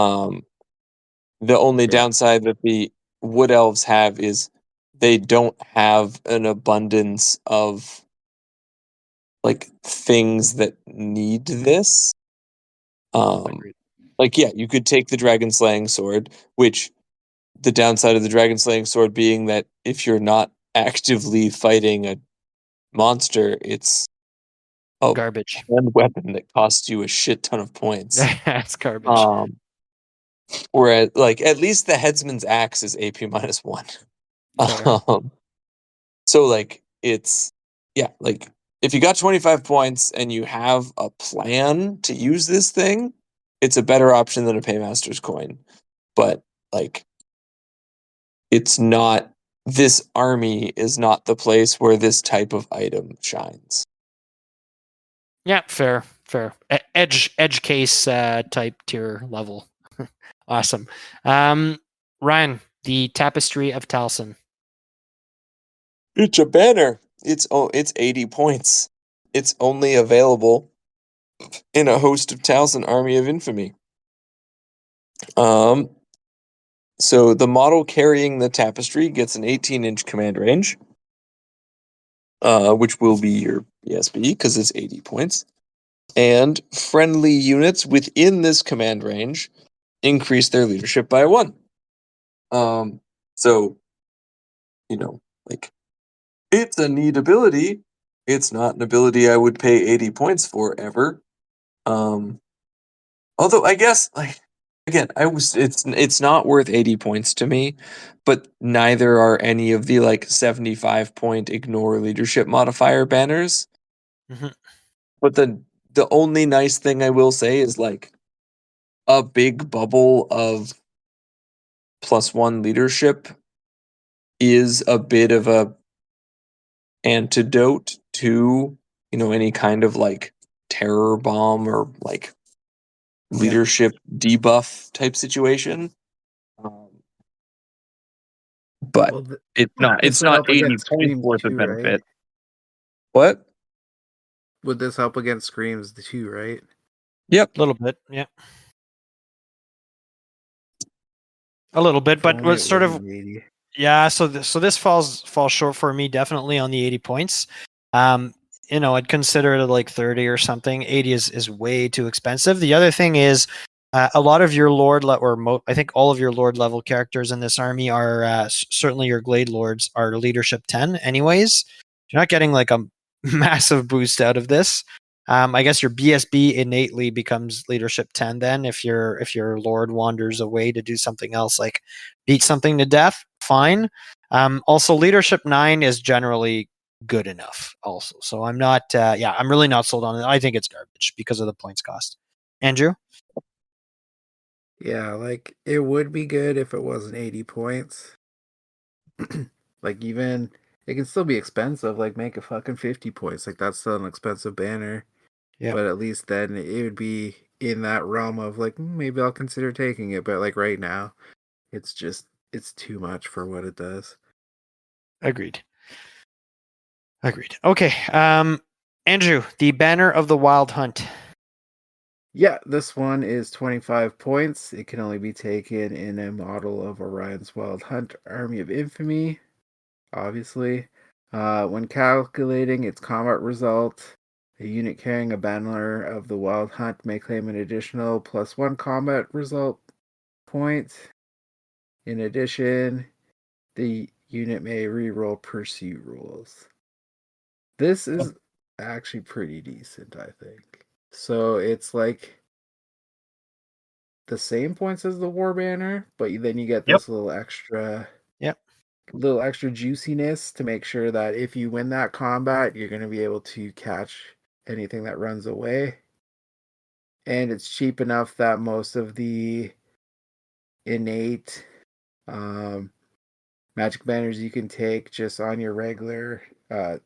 Speaker 4: The only
Speaker 3: Yeah.
Speaker 4: downside that the Wood Elves have is they don't have an abundance of like things that need this.
Speaker 1: Agreed.
Speaker 4: Like yeah, you could take the Dragon Slaying Sword, which the downside of the Dragon Slaying Sword being that if you're not actively fighting a monster, it's a
Speaker 1: Garbage.
Speaker 4: one weapon that costs you a shit ton of points.
Speaker 1: It's garbage.
Speaker 4: Um, Whereas, like, at least the headsman's axe is AP -1.
Speaker 1: Fair.
Speaker 4: Um, so, like, it's, yeah, like, if you got 25 points and you have a plan to use this thing, it's a better option than a Paymaster's coin. But, like, it's not, this army is not the place where this type of item shines.
Speaker 1: Yeah, fair. Edge case type tier level. Awesome. Ryan, the Tapestry of Talsyn.
Speaker 4: It's a banner. It's 80 points. It's only available in a Host of Talsyn Army of Infamy. Um, so the model carrying the tapestry gets an 18-inch command range, which will be your BSB because it's 80 points. And friendly units within this command range increase their leadership by 1. So, like, it's a neat ability. It's not an ability I would pay 80 points for ever. Although I guess, like, again, it's not worth 80 points to me, but neither are any of the like 75 point ignore leadership modifier banners.
Speaker 1: Mhm.
Speaker 4: But the only nice thing I will say is like a big bubble of +1 leadership is a bit of a antidote to, any kind of like terror bomb or like
Speaker 1: Yeah.
Speaker 4: leadership debuff type situation. Um, but
Speaker 3: Well,
Speaker 4: it's not
Speaker 3: this
Speaker 4: it's
Speaker 3: would
Speaker 4: not
Speaker 3: help
Speaker 4: 80
Speaker 3: against
Speaker 4: points
Speaker 3: screams
Speaker 4: worth of
Speaker 3: too, right?
Speaker 4: benefit. What?
Speaker 3: Would this help against screams too, right?
Speaker 4: Yep.
Speaker 1: A little bit. Yeah. A little bit,
Speaker 3: If
Speaker 1: but
Speaker 3: only
Speaker 1: what's
Speaker 3: it
Speaker 1: sort of
Speaker 3: wasn't 80.
Speaker 1: yeah. So this falls short for me definitely on the 80 points. I'd consider it like 30 or something. 80 is way too expensive. The other thing is, a lot of your I think all of your lord level characters in this army are certainly your glade lords are leadership 10. Anyways, you're not getting like a massive boost out of this. I guess your BSB innately becomes leadership 10 then if your lord wanders away to do something else like beat something to death, fine. Also leadership 9 is generally good enough also. So I'm not I'm really not sold on it. I think it's garbage because of the points cost. Andrew?
Speaker 3: Yeah, like it would be good if it wasn't 80 points. Like even it can still be expensive, like make it fucking 50 points. Like that's still an expensive banner.
Speaker 1: Yeah.
Speaker 3: But at least then it would be in that realm of like maybe I'll consider taking it. But like right now, it's too much for what it does.
Speaker 1: Agreed. Okay. Andrew, the Banner of the Wild Hunt.
Speaker 3: Yeah, this one is 25 points. It can only be taken in a model of Orion's Wild Hunt Army of Infamy, obviously. When calculating its combat result, a unit carrying a banner of the Wild Hunt may claim an additional +1 combat result point. In addition, the unit may reroll pursuit rules. This is actually pretty decent, I think. So it's like the same points as the war banner, but then you get
Speaker 1: Yep.
Speaker 3: this little extra
Speaker 1: Yep.
Speaker 3: juiciness to make sure that if you win that combat, you're going to be able to catch anything that runs away. And it's cheap enough that most of the innate magic banners you can take just on your regular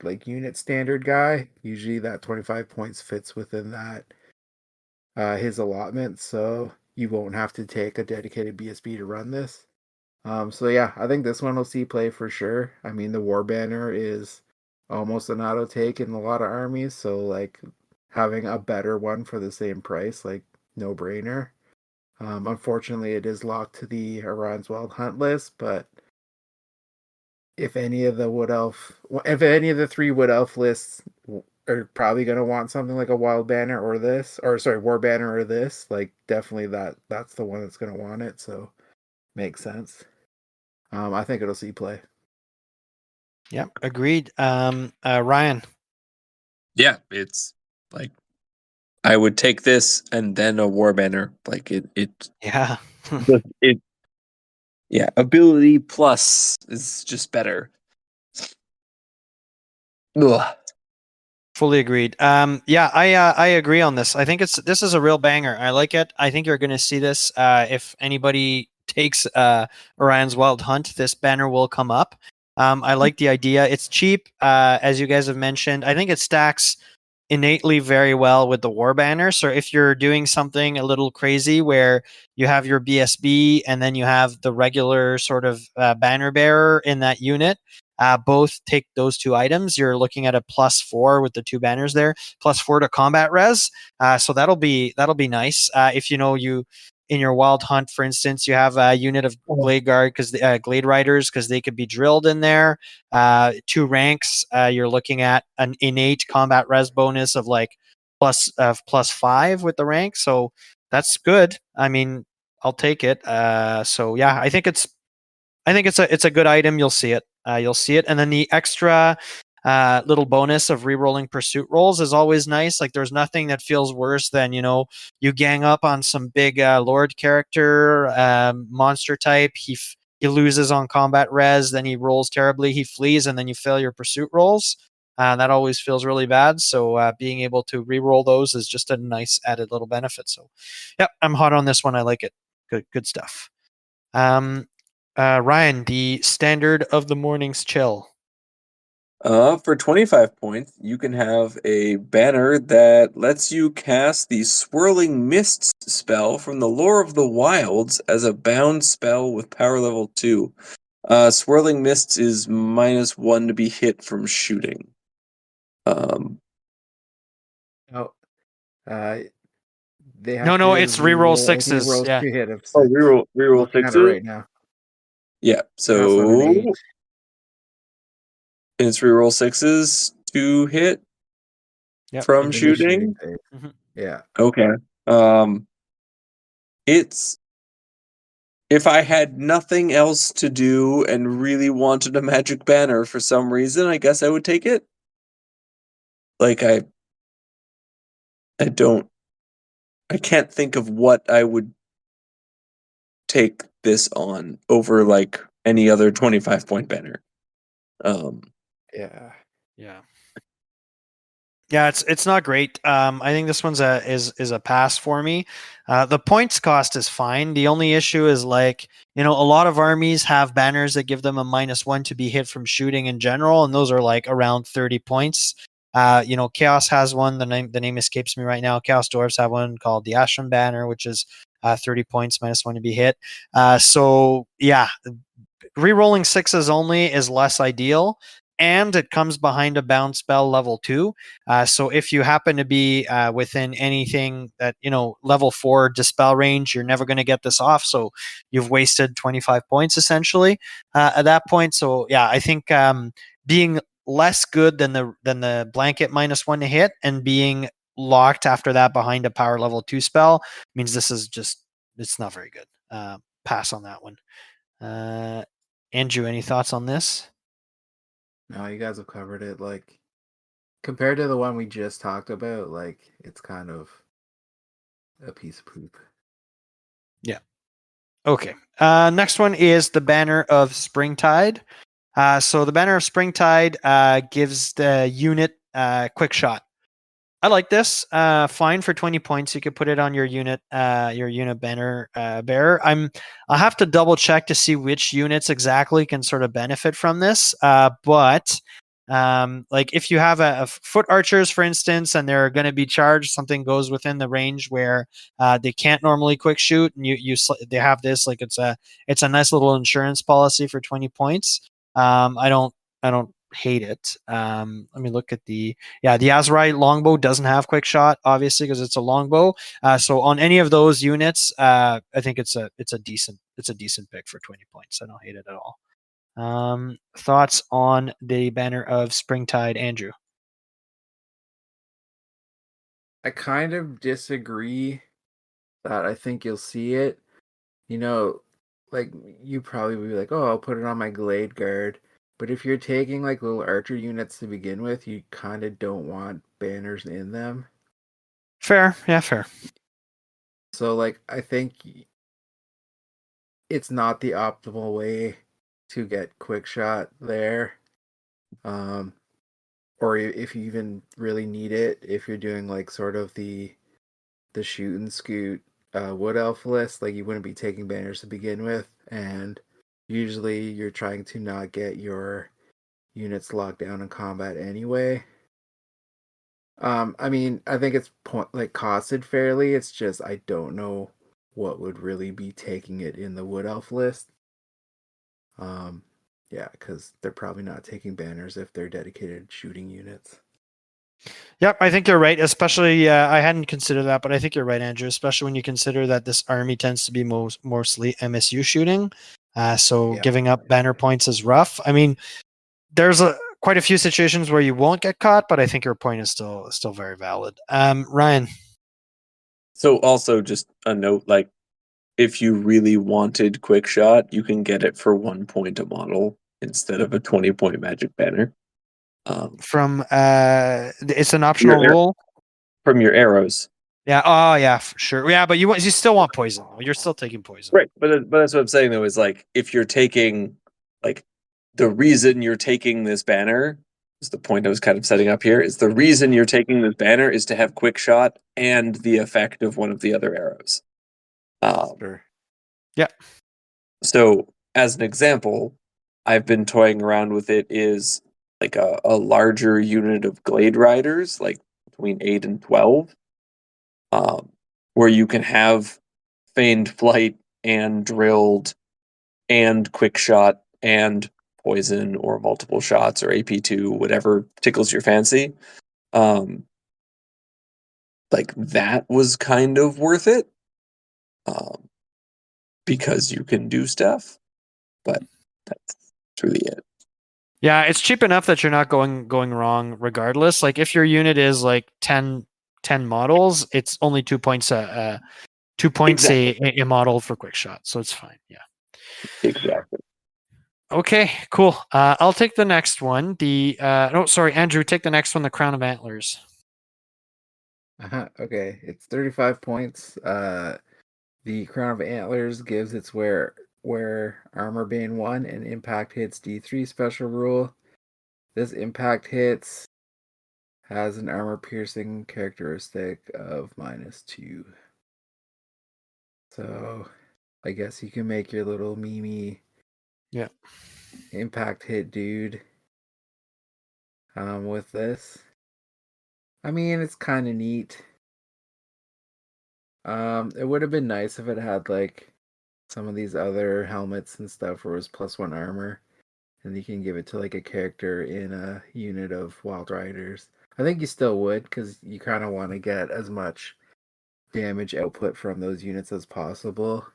Speaker 3: like unit standard guy. Usually that 25 points fits within that. his allotment, so you won't have to take a dedicated BSB to run this. So yeah, I think this one will see play for sure. I mean, the War Banner is almost an auto take in a lot of armies, so like having a better one for the same price, like no brainer. Unfortunately, it is locked to the Orion's Wild Hunt list, but if any of the three Wood Elf lists are probably going to want something like a Wild Banner or this, or sorry, War Banner or this, like definitely that's the one that's going to want it. So makes sense. I think it'll see play.
Speaker 1: Yep, agreed. Ryan.
Speaker 4: Yeah, it's like I would take this and then a War Banner. Like
Speaker 1: Yeah.
Speaker 4: it yeah, ability plus is just better. Ugh.
Speaker 1: Fully agreed. Yeah, I agree on this. I think this is a real banger. I like it. I think you're going to see this. If anybody takes Orion's Wild Hunt, this banner will come up. I like the idea. It's cheap, as you guys have mentioned. I think it stacks innately very well with the War Banner. So if you're doing something a little crazy where you have your BSB and then you have the regular sort of banner bearer in that unit, both take those two items. You're looking at a +4 with the two banners there, +4 to combat res. So that'll be nice. If you in your Wild Hunt, for instance, you have a unit of Glade Guard because Glade Riders because they could be drilled in there. 2 ranks, you're looking at an innate combat res bonus of like +5 with the rank. So that's good. I mean, I'll take it. So yeah, I think it's a good item. You'll see it. And then the extra little bonus of re-rolling pursuit rolls is always nice. Like there's nothing that feels worse than you gang up on some big lord character monster type. He loses on combat res, then he rolls terribly, he flees, and then you fail your pursuit rolls. That always feels really bad. So being able to re-roll those is just a nice added little benefit. So, yep, I'm hot on this one. I like it. Good stuff. Ryan, the standard of the morning's chill.
Speaker 4: For 25 points, you can have a banner that lets you cast the Swirling Mists spell from the Lore of the Wilds as a bound spell with power level 2. Swirling Mists is -1 to be hit from shooting.
Speaker 3: Oh, they have
Speaker 1: No,
Speaker 3: to
Speaker 1: it's reroll
Speaker 3: any
Speaker 1: 6s.
Speaker 3: rolls
Speaker 1: Yeah.
Speaker 3: to hit of 6.
Speaker 4: Oh, reroll
Speaker 3: I'm looking at it
Speaker 4: 6s?
Speaker 3: right now.
Speaker 4: Yeah,
Speaker 3: That's on an
Speaker 4: so
Speaker 3: 8.
Speaker 4: it's reroll 6s to hit
Speaker 1: Yep.
Speaker 4: from
Speaker 3: In the
Speaker 4: shooting.
Speaker 3: phase.
Speaker 1: Mhm.
Speaker 3: Yeah.
Speaker 4: Okay. It's if I had nothing else to do and really wanted a magic banner for some reason, I guess I would take it. Like I can't think of what I would take this on over like any other 25 point banner.
Speaker 3: Yeah.
Speaker 1: Yeah. Yeah, it's not great. I think this one's is a pass for me. The points cost is fine. The only issue is like a lot of armies have banners that give them a -1 to be hit from shooting in general, and those are like around 30 points. Chaos has one. The name escapes me right now. Chaos Dwarves have one called the Ashram Banner, which is 30 points -1 to be hit. So yeah, rerolling 6s only is less ideal, and it comes behind a bound spell level 2. So if you happen to be within anything that level 4 dispel range, you're never going to get this off. So you've wasted 25 points essentially at that point. So yeah, I think being less good than the blanket -1 to hit and being locked after that behind a power level 2 spell means this is just it's not very good. Pass on that one. Andrew, any thoughts on this?
Speaker 3: No, you guys have covered it. Like compared to the one we just talked about, like it's kind of a piece of poop.
Speaker 1: Yeah. Okay. Next one is the Banner of Springtide. So the Banner of Springtide gives the unit quick shot. I like this. Fine for 20 points. You could put it on your unit banner bearer. I'll have to double check to see which units exactly can sort of benefit from this. But Like if you have a foot archers, for instance, and they're going to be charged, something goes within the range where they can't normally quick shoot, and they have this, like it's a nice little insurance policy for 20 points. I don't hate it. Let me look at the Azurite longbow doesn't have quick shot, obviously, because it's a longbow. So on any of those units, I think it's a decent pick for 20 points. I don't hate it at all. Thoughts on the banner of Springtide, Andrew?
Speaker 3: I kind of disagree that I think you'll see it. You know, like you probably would be like, oh, I'll put it on my Glade Guard. But if you're taking like little archer units to begin with, you kind of don't want banners in them.
Speaker 1: Fair, yeah, fair.
Speaker 3: So like I think it's not the optimal way to get quick shot there. Or if you even really need it, if you're doing like sort of the shoot and scoot wood elf list, like you wouldn't be taking banners to begin with, and usually you're trying to not get your units locked down in combat anyway. I mean, I think it's costed fairly. It's just I don't know what would really be taking it in the wood elf list. Yeah, because they're probably not taking banners if they're dedicated shooting units.
Speaker 1: Yep, I think you're right. Especially, I hadn't considered that, but I think you're right, Andrew. Especially when you consider that this army tends to be mostly MSU shooting, so
Speaker 3: Yeah.
Speaker 1: giving up banner points is rough. I mean, there's quite a few situations where you won't get caught, but I think your point is still very valid. Ryan.
Speaker 4: So also just a note, like if you really wanted quick shot, you can get it for 1 point a model instead of a 20-point magic banner.
Speaker 1: From it's an optional rule
Speaker 4: from your arrows.
Speaker 1: Yeah. Oh, yeah. For sure. Yeah, but you still want poison. You're still taking poison.
Speaker 4: Right, but that's what I'm saying though, is like if you're taking, like, the reason you're taking this banner is the point I was kind of setting up here, is the reason you're taking this banner is to have quick shot and the effect of one of the other arrows.
Speaker 3: Sure.
Speaker 1: Yeah.
Speaker 4: So as an example, I've been toying around with it is like a larger unit of Glade Riders, like between 8 and 12, where you can have feigned flight and drilled and quick shot and poison or multiple shots or AP2, whatever tickles your fancy. Like that was kind of worth it, because you can do stuff, but that's really it.
Speaker 1: Yeah, it's cheap enough that you're not going wrong regardless. Like if your unit is like 10 models, it's only 2 points a model for quick shot, so it's fine. Yeah.
Speaker 4: Exactly.
Speaker 1: Okay, cool. I'll take the next one. Andrew, take the next one, the Crown of Antlers.
Speaker 3: Okay, it's 35 points. The Crown of Antlers gives its where armor bane 1 and impact hits D3 special rule. This impact hits has an armor piercing characteristic of -2. So I guess you can make your little Mimi impact hit dude with this. I mean, it's kind of neat. It would have been nice if it had like some of these other helmets and stuff where it was +1 armor, and you can give it to like a character in a unit of Wild Riders. I think you still would, because you kind of want to get as much damage output from those units as possible.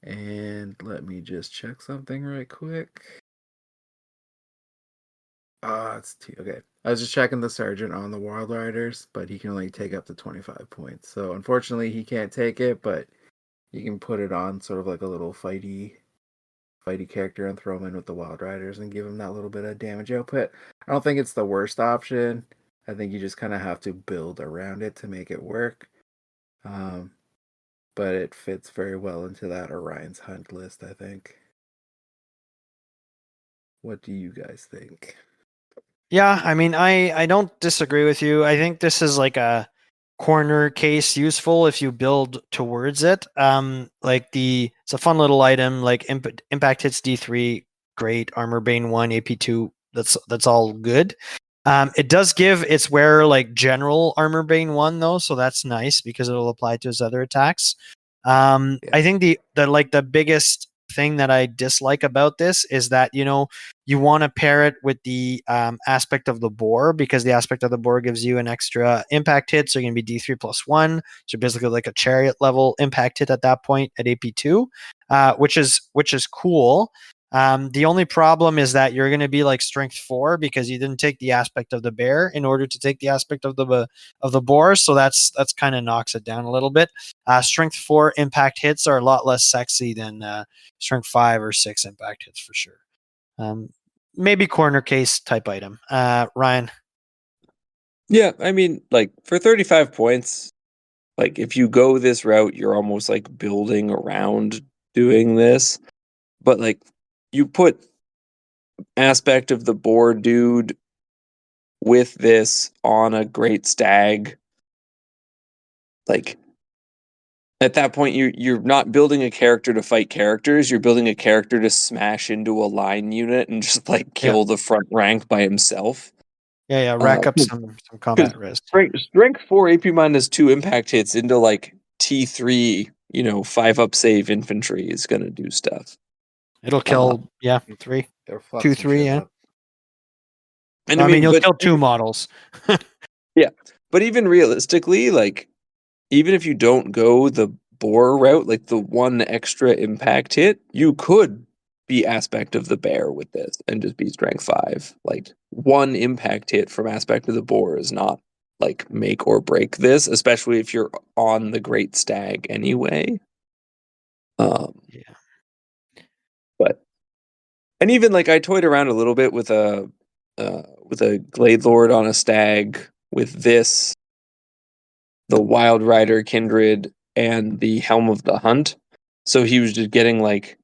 Speaker 3: And let me just check something right quick. It's 2. Okay. I was just checking the sergeant on the Wild Riders, but he can only take up to 25 points. So unfortunately, he can't take it, but you can put it on sort of like a little fighty character and throw him in with the Wild Riders and give him that little bit of damage output. I don't think it's the worst option. I think you just kind of have to build around it to make it work. But it fits very well into that Orion's Hunt list, I think. What do you guys think?
Speaker 1: Yeah, I mean, I don't disagree with you. I think this is like a corner case useful if you build towards it. It's a fun little item. Like impact hits D3, great. Armor bane 1, AP2, that's all good. It does give its wearer like general armor bane 1 though, so that's nice because it'll apply to his other attacks.
Speaker 3: Yeah.
Speaker 1: I think the biggest thing that I dislike about this is that you want to pair it with the aspect of the boar, because the aspect of the boar gives you an extra impact hit, so you're going to be D3+1, so basically like a chariot level impact hit at that point at AP2, which is cool. The only problem is that you're going to be like strength 4 because you didn't take the aspect of the bear in order to take the aspect of the boar, so that's kind of knocks it down a little bit. Strength 4 impact hits are a lot less sexy than strength 5 or 6 impact hits for sure. Maybe corner case type item. Ryan.
Speaker 4: Yeah, I mean, like for 35 points, like if you go this route, you're almost like building around doing this. But like you put aspect of the boar dude with this on a great stag, like at that point you're not building a character to fight characters, you're building a character to smash into a line unit and just like kill the front rank by himself.
Speaker 1: Yeah, rack up some combat risk.
Speaker 4: Strength 4 AP -2 impact hits into like T3, 5-up save infantry is gonna do stuff.
Speaker 1: It'll kill 3.
Speaker 3: They're fuck
Speaker 1: 2,
Speaker 3: some
Speaker 1: 3,
Speaker 3: shit
Speaker 1: yeah.
Speaker 3: up.
Speaker 4: And
Speaker 1: I mean, you'll
Speaker 4: but
Speaker 1: kill 2 models.
Speaker 4: yeah, but even realistically, like even if you don't go the boar route, like the one extra impact hit, you could be aspect of the bear with this and just be strength 5. Like one impact hit from aspect of the boar is not like make or break this, especially if you're on the great stag anyway.
Speaker 1: Yeah.
Speaker 4: But and even like I toyed around a little bit with a Glade Lord on a stag with this, the Wild Rider Kindred, and the Helm of the Hunt. So he was just getting like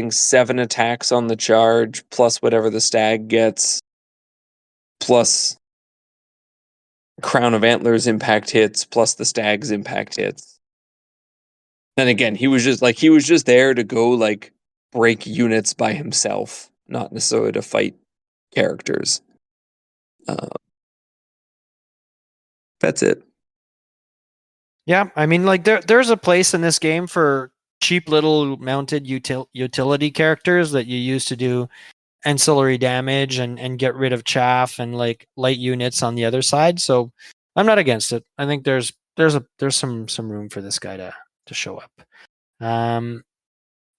Speaker 4: 7 attacks on the charge, plus whatever the stag gets, plus Crown of Antlers impact hits, plus the stag's impact hits. And again, he was just there to go like break units by himself, not necessarily to fight characters. That's it.
Speaker 1: Yeah, I mean, like there's a place in this game for cheap little mounted utility characters that you use to do ancillary damage and get rid of chaff and like light units on the other side. So I'm not against it. I think there's some room for this guy to show up.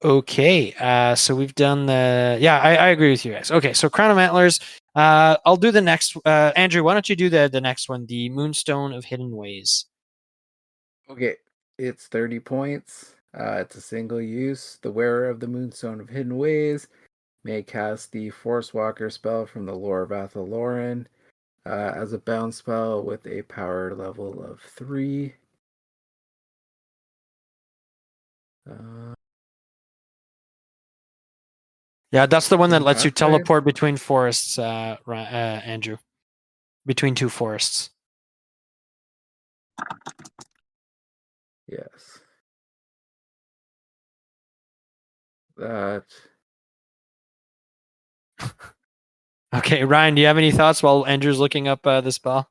Speaker 1: Okay, so we've done I agree with you guys. Okay, so Crown of Antlers. I'll do the next. Andrew, why don't you do the next one? The Moonstone of Hidden Ways.
Speaker 3: Okay, it's 30 points. It's a single use. The wearer of the Moonstone of Hidden Ways may cast the Force Walker spell from the lore of Athaloran as a bound spell with a power level of 3.
Speaker 1: Yeah, that's the one that lets you
Speaker 3: Pathfinder?
Speaker 1: teleport between forests, Andrew. Between 2 forests.
Speaker 3: Yes. That.
Speaker 1: Okay, Ryan, do you have any thoughts while Andrew's looking up the spell?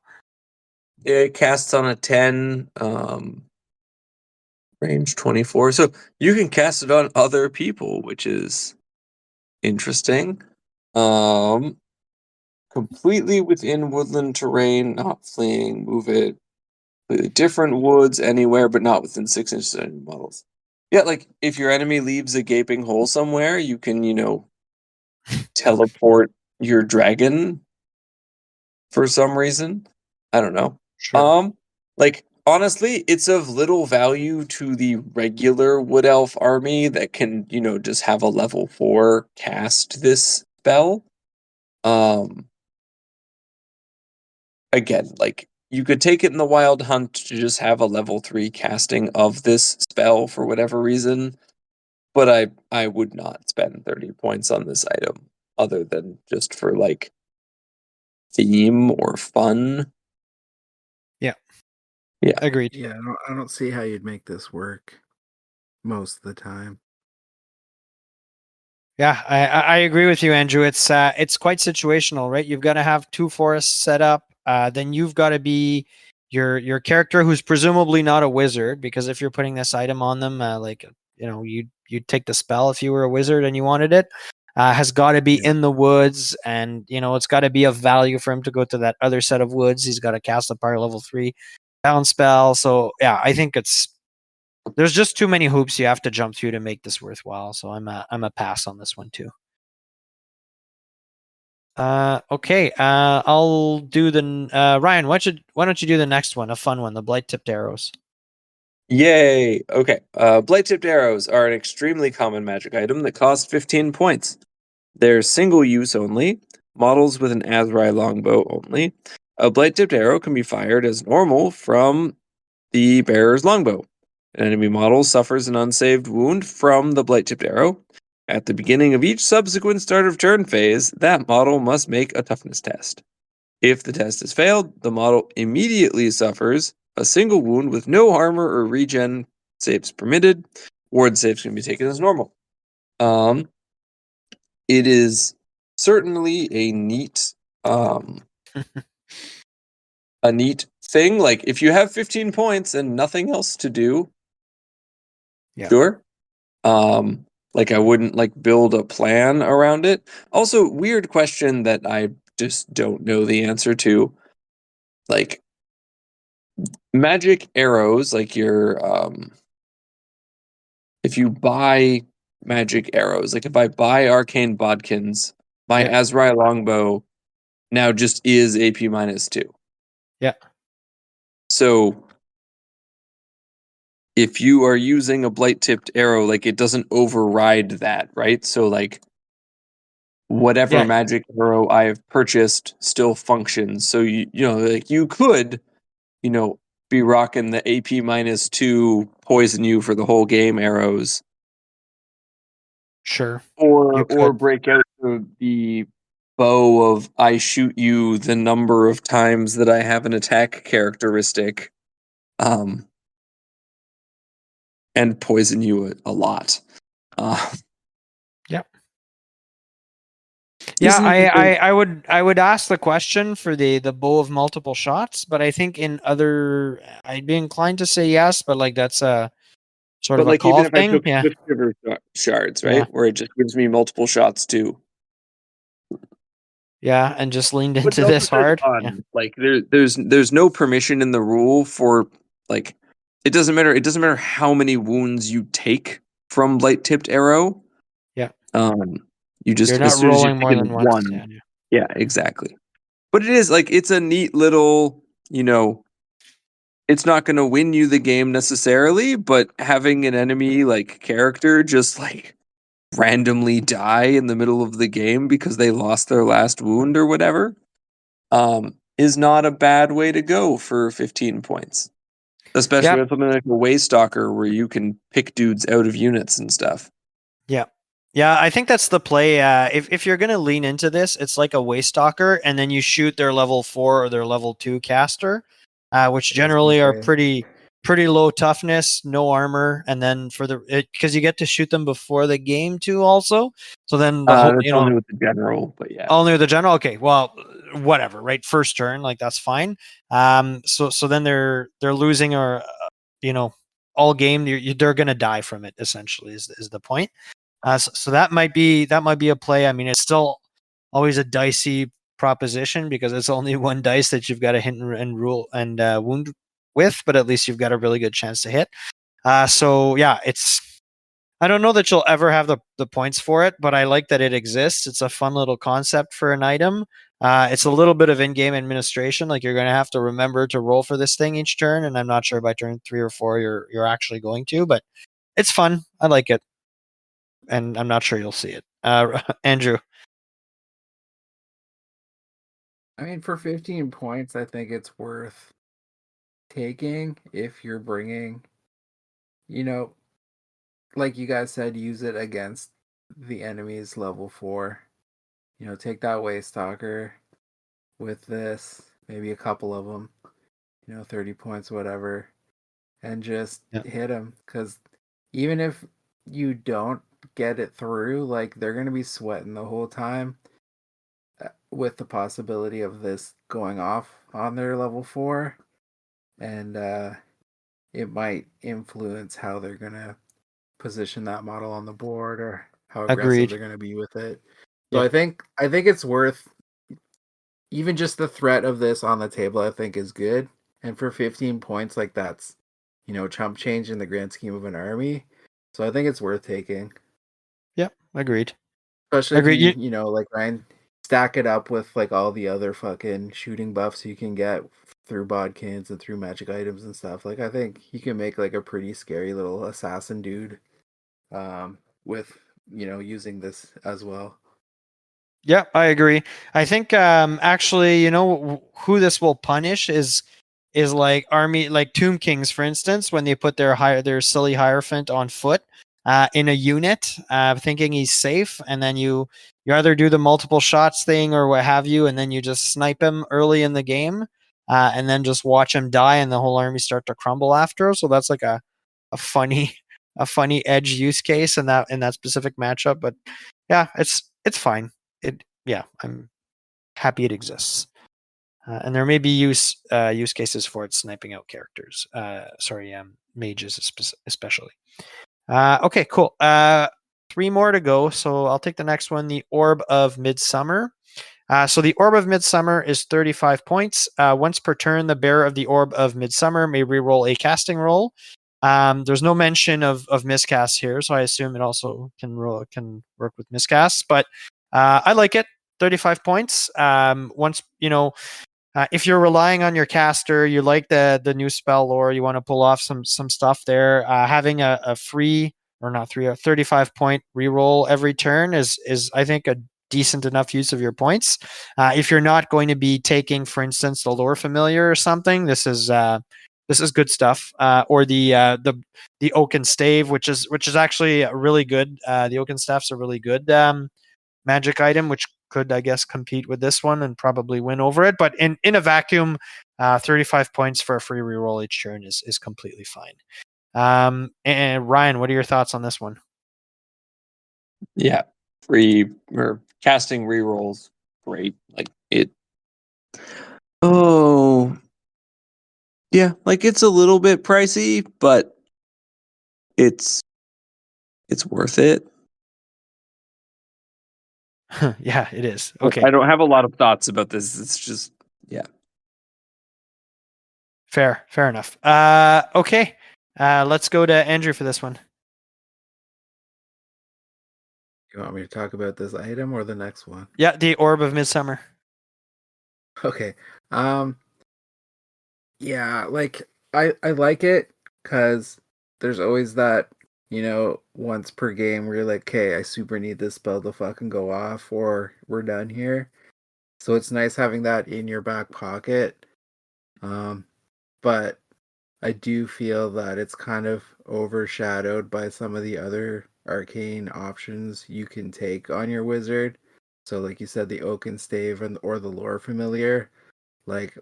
Speaker 4: It casts on a 10, range 24. So you can cast it on other people, which is interesting. Completely within woodland terrain, not fleeing, move it. Completely different woods anywhere, but not within 6 inches of any models. Yeah, like if your enemy leaves a gaping hole somewhere, you can, teleport your dragon for some reason. I don't know.
Speaker 1: Sure.
Speaker 4: Like honestly, it's of little value to the regular wood elf army that can, just have a level 4 cast this spell. Again, like you could take it in the Wild Hunt to just have a level 3 casting of this spell for whatever reason, but I would not spend 30 points on this item other than just for like theme or fun.
Speaker 1: Yeah.
Speaker 4: Yeah.
Speaker 1: Agreed.
Speaker 3: Yeah, I don't see how you'd make this work most of the time.
Speaker 1: Yeah, I agree with you, Andrew. It's quite situational, right? You've got to have two forests set up. Then you've got to be your character who's presumably not a wizard, because if you're putting this item on them, like you'd take the spell if you were a wizard and you wanted it. Has got to be
Speaker 3: Yeah.
Speaker 1: in the woods, and it's got to be of value for him to go to that other set of woods. He's got to cast a power level 3 bound spell. So yeah, I think there's just too many hoops you have to jump through to make this worthwhile. So I'm a pass on this one too. Okay. I'll do the Ryan. Why don't you do the next one? A fun one, the blight tipped arrows.
Speaker 4: Yay! Okay. Blight tipped arrows are an extremely common magic item that costs 15 points. They're single use only, models with an Azrai longbow only. A blight tipped arrow can be fired as normal from the bearer's longbow. An enemy model suffers an unsaved wound from the blight tipped arrow. At the beginning of each subsequent start of turn phase, that model must make a toughness test. If the test has failed, the model immediately suffers a single wound with no armor or regen saves permitted. Ward saves can be taken as normal. It is certainly a neat thing. Like if you have 15 points and nothing else to do,
Speaker 1: Yeah.
Speaker 4: sure. Like I wouldn't like build a plan around it. Also, weird question that I just don't know the answer to. Like magic arrows, like if you buy magic arrows, like if I buy arcane bodkins, my
Speaker 1: Yeah.
Speaker 4: Azrai longbow now just is AP -2.
Speaker 1: Yeah.
Speaker 4: So if you are using a blight tipped arrow, like it doesn't override that, right? So like whatever
Speaker 1: Yeah.
Speaker 4: magic arrow I have purchased still functions. So like you could, be rocking the AP -2 poison you for the whole game arrows,
Speaker 1: Sure. You
Speaker 4: or
Speaker 1: could.
Speaker 4: break out the bow of I shoot you the number of times that I have an attack characteristic, um, and poison you a lot. Uh,
Speaker 1: Yep. Yeah,
Speaker 4: Isn't interesting.
Speaker 1: I would ask the question for the bow of multiple shots, but I think in other I'd be inclined to say yes, but like that's a sort
Speaker 4: But
Speaker 1: of a
Speaker 4: like
Speaker 1: call
Speaker 4: even if I
Speaker 1: thing.
Speaker 4: took
Speaker 1: Yeah.
Speaker 4: Swift Shiver shards,
Speaker 1: Yeah.
Speaker 4: right, where it just gives me multiple shots too.
Speaker 1: Yeah. And just leaned
Speaker 4: But it
Speaker 1: into
Speaker 4: also
Speaker 1: this
Speaker 4: says
Speaker 1: hard. Yeah.
Speaker 4: on. Like there's no permission in the rule for like it doesn't matter. It doesn't matter how many wounds you take from blight tipped arrow.
Speaker 1: Yeah.
Speaker 4: You
Speaker 1: You're
Speaker 4: just as
Speaker 1: not
Speaker 4: soon as you've
Speaker 1: rolling more
Speaker 4: taken
Speaker 1: than once.
Speaker 4: one,
Speaker 1: Yeah. Yeah.
Speaker 4: yeah, exactly. But it is like it's a neat little, it's not going to win you the game necessarily, but having an enemy like character just like randomly die in the middle of the game because they lost their last wound or whatever, is not a bad way to go for 15 points. Especially
Speaker 1: Yep.
Speaker 4: with something like a Waystalker where you can pick dudes out of units and stuff.
Speaker 1: Yeah. Yeah, I think that's the play. If you're gonna lean into this, it's like a Waystalker, and then you shoot their level 4 or their level 2 caster, which
Speaker 3: I was gonna
Speaker 1: generally are
Speaker 3: say,
Speaker 1: pretty low toughness, no armor, and then because you get to shoot them before the game too, also. So then the whole
Speaker 4: That's only with the general, but yeah.
Speaker 1: all near the general. Okay, well, whatever, right? First turn, like that's fine. So then they're losing or all game. They're gonna die from it. Essentially, is the point. So that might be a play. I mean, it's still always a dicey proposition because it's only one dice that you've got to hit and rule and wound with, but at least you've got a really good chance to hit. So yeah, I don't know that you'll ever have the points for it, but I like that it exists. It's a fun little concept for an item. It's a little bit of in-game administration. Like you're going to have to remember to roll for this thing each turn, and I'm not sure by turn 3 or 4 you're actually going to, but it's fun. I like it, and I'm not sure you'll see it. Andrew.
Speaker 3: I mean, for 15 points, I think it's worth taking if you're bringing, you know, like you guys said, use it against the enemy's level 4. Take that Waystalker with this, maybe a couple of them, 30 points, whatever, and just
Speaker 1: Yeah.
Speaker 3: hit them. Because even if you don't get it through, like they're gonna be sweating the whole time, with the possibility of this going off on their level 4, and it might influence how they're gonna position that model on the board or how aggressive
Speaker 1: Agreed.
Speaker 3: they're gonna be with it. So
Speaker 1: Yep.
Speaker 3: I think it's worth, even just the threat of this on the table, I think is good. And for 15 points, like that's, chump change in the grand scheme of an army. So I think it's worth taking.
Speaker 1: Yep. Agreed.
Speaker 3: Especially if
Speaker 1: Agreed.
Speaker 3: like Ryan, stack it up with like all the other fucking shooting buffs you can get through bodkins and through magic items and stuff. Like I think you can make like a pretty scary little assassin dude with, using this as well.
Speaker 1: Yeah, I agree. I think actually, who this will punish is like army, like Tomb Kings, for instance, when they put their silly hierophant on foot in a unit, thinking he's safe, and then you either do the multiple shots thing or what have you, and then you just snipe him early in the game, and then just watch him die, and the whole army start to crumble after. So that's like a funny a funny edge use case in that specific matchup. But yeah, it's fine. I'm happy it exists. And there may be use cases for it sniping out characters. Mages especially. Okay, cool. 3 more to go, so I'll take the next one. The Orb of Midsummer. So the Orb of Midsummer is 35 points. Once per turn, the bearer of the Orb of Midsummer may reroll a casting roll. There's no mention of miscasts here, so I assume it also can work with miscasts. But I like it. 35 points. Once if you're relying on your caster, you like the new spell lore, you want to pull off some stuff there. Having a free, or not free, a 35 point reroll every turn is I think a decent enough use of your points. If you're not going to be taking, for instance, the lore familiar or something, this is good stuff. Or the oaken stave, which is actually really good. The oaken staff's a really good magic item, which could, I guess, compete with this one and probably win over it. But in a vacuum, 35 points for a free reroll each turn is completely fine. And Ryan, what are your thoughts on this one?
Speaker 4: Yeah, free or casting rerolls, great. Like it. Oh, yeah. Like it's a little bit pricey, but it's worth it.
Speaker 1: Yeah, it is.
Speaker 4: Like,
Speaker 1: Okay,
Speaker 4: I don't have a lot of thoughts about this. It's just
Speaker 1: fair enough. Okay, let's go to Andrew for this one.
Speaker 3: You want me to talk about this item or the next one?
Speaker 1: Yeah, the Orb of Midsummer.
Speaker 3: Okay. Yeah, like I like it because there's always that, once per game where you're like, okay, I super need this spell to fucking go off or we're done here. So it's nice having that in your back pocket. But I do feel that it's kind of overshadowed by some of the other arcane options you can take on your wizard. So like you said, the Oaken Stave or the Lore Familiar. Like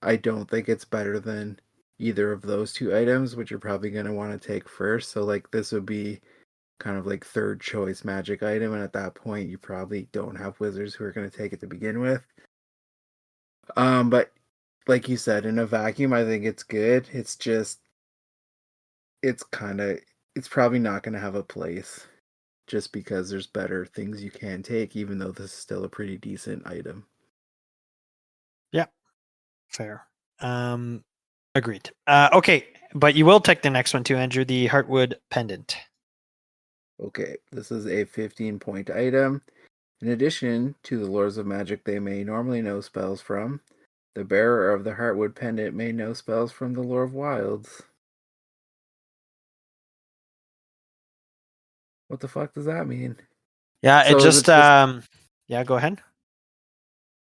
Speaker 3: I don't think it's better than either of those two items, which you're probably going to want to take first. So like this would be kind of like third choice magic item, and at that point you probably don't have wizards who are going to take it to begin with. But like you said, in a vacuum, I think it's good. It's just it's probably not going to have a place just because there's better things you can take, even though this is still a pretty decent item.
Speaker 1: Yeah, fair. Agreed. Okay, but you will take the next one too, Andrew. The Heartwood Pendant.
Speaker 3: Okay, this is a 15-point item. In addition to the Lords of Magic they may normally know spells from, the bearer of the Heartwood Pendant may know spells from the Lore of Wilds. What the fuck does that mean?
Speaker 1: Yeah,
Speaker 3: So
Speaker 1: it just yeah, go ahead.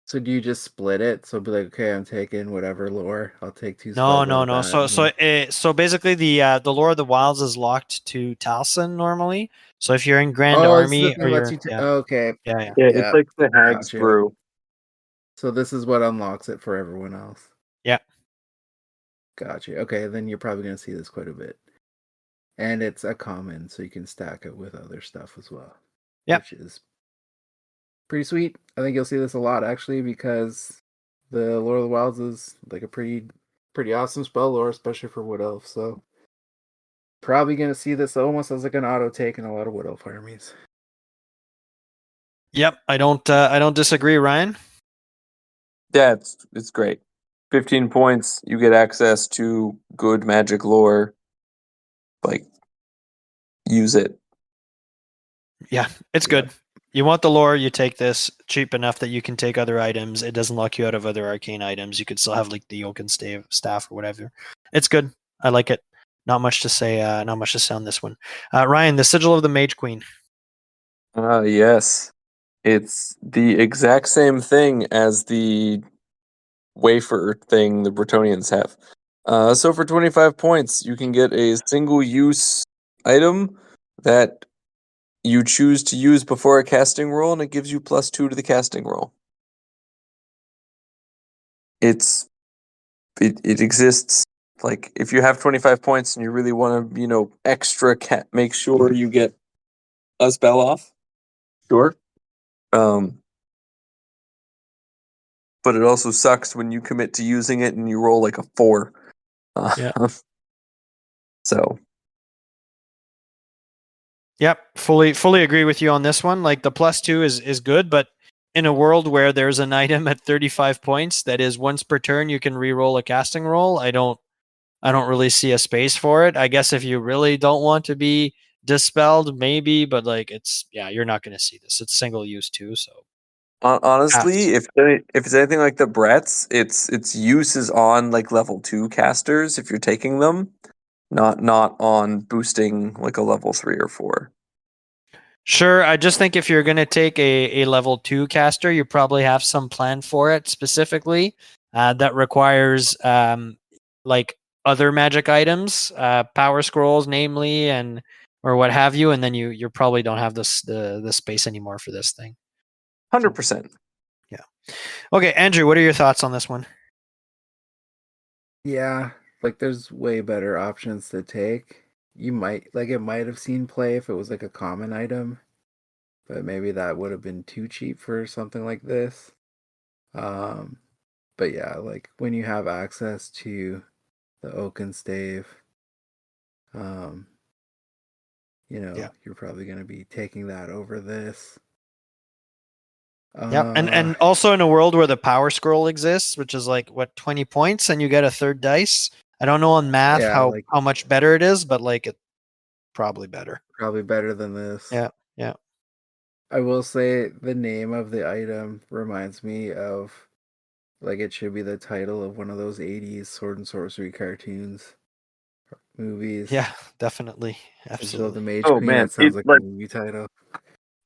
Speaker 3: So do you just split it? So be like, okay, I'm taking whatever lore. I'll take 2
Speaker 1: No,
Speaker 3: spells out
Speaker 1: no,
Speaker 3: of
Speaker 1: no.
Speaker 3: that.
Speaker 1: So basically, the Lore of the Wilds is locked to Talsyn normally. So if you're in Grand
Speaker 3: Oh, this is the
Speaker 1: Army or
Speaker 3: thing lets
Speaker 1: you're
Speaker 3: you okay.
Speaker 1: yeah.
Speaker 4: yeah.
Speaker 3: Yeah,
Speaker 4: It's like the Hag's
Speaker 3: gotcha.
Speaker 4: Brew.
Speaker 3: So this is what unlocks it for everyone else.
Speaker 1: Yeah.
Speaker 3: Gotcha. Okay, then you're probably gonna see this quite a bit. And it's a common, so you can stack it with other stuff as well.
Speaker 1: Yep.
Speaker 3: Which is pretty sweet. I think you'll see this a lot actually, because the Lord of the Wilds is like a pretty awesome spell lore, especially for Wood Elf. So probably gonna see this almost as like an auto take in a lot of Wood Elf armies.
Speaker 1: Yep, I don't disagree, Ryan.
Speaker 4: Yeah, it's great. 15 points, you get access to good magic lore. Like, use it.
Speaker 1: Yeah, it's good. You want the lore, you take this cheap enough that you can take other items. It doesn't lock you out of other arcane items. You could still have like the Yoken staff or whatever. It's good. I like it. Not much to say. Not much to say on this one. Ryan, the Sigil of the Mage Queen.
Speaker 4: Yes. It's the exact same thing as the wafer thing the Bretonians have. So for 25 points, you can get a single-use item that you choose to use before a casting roll, and it gives you +2 to the casting roll. It exists. Like, if you have 25 points and you really want to, extra make sure you get a spell off, sure. But it also sucks when you commit to using it and you roll like a 4.
Speaker 1: Yeah.
Speaker 4: So.
Speaker 1: Yep, fully agree with you on this one. Like the +2 is good, but in a world where there's an item at 35 points that is once per turn you can re-roll a casting roll, I don't really see a space for it. I guess if you really don't want to be dispelled, maybe, but like you're not going to see this. It's single use too, so
Speaker 4: Honestly, if it's anything like the Bretts, its use is on like level 2 casters if you're taking them, not on boosting like a level 3 or 4.
Speaker 1: Sure, I just think if you're going to take a level 2 caster, you probably have some plan for it specifically that requires like other magic items, power scrolls, namely, and or what have you, and then you probably don't have the space anymore for this thing.
Speaker 4: 100%.
Speaker 1: Yeah. Okay, Andrew, what are your thoughts on this one?
Speaker 3: Yeah, like there's way better options to take. It might have seen play if it was like a common item, but maybe that would have been too cheap for something like this. But yeah, like when you have access to the Oaken Stave, you're probably going to be taking that over this.
Speaker 1: Yep, and also in a world where the power scroll exists, which is like what 20 points, and you get a third dice. I don't know on math how much better it is, but like it probably better.
Speaker 3: Probably better than this.
Speaker 1: Yeah.
Speaker 3: I will say the name of the item reminds me of like it should be the title of one of those 80s sword and sorcery cartoons movies.
Speaker 1: Yeah, definitely.
Speaker 3: Sigil of the Mage
Speaker 4: Oh
Speaker 3: Queen.
Speaker 4: man,
Speaker 3: That sounds like a movie title.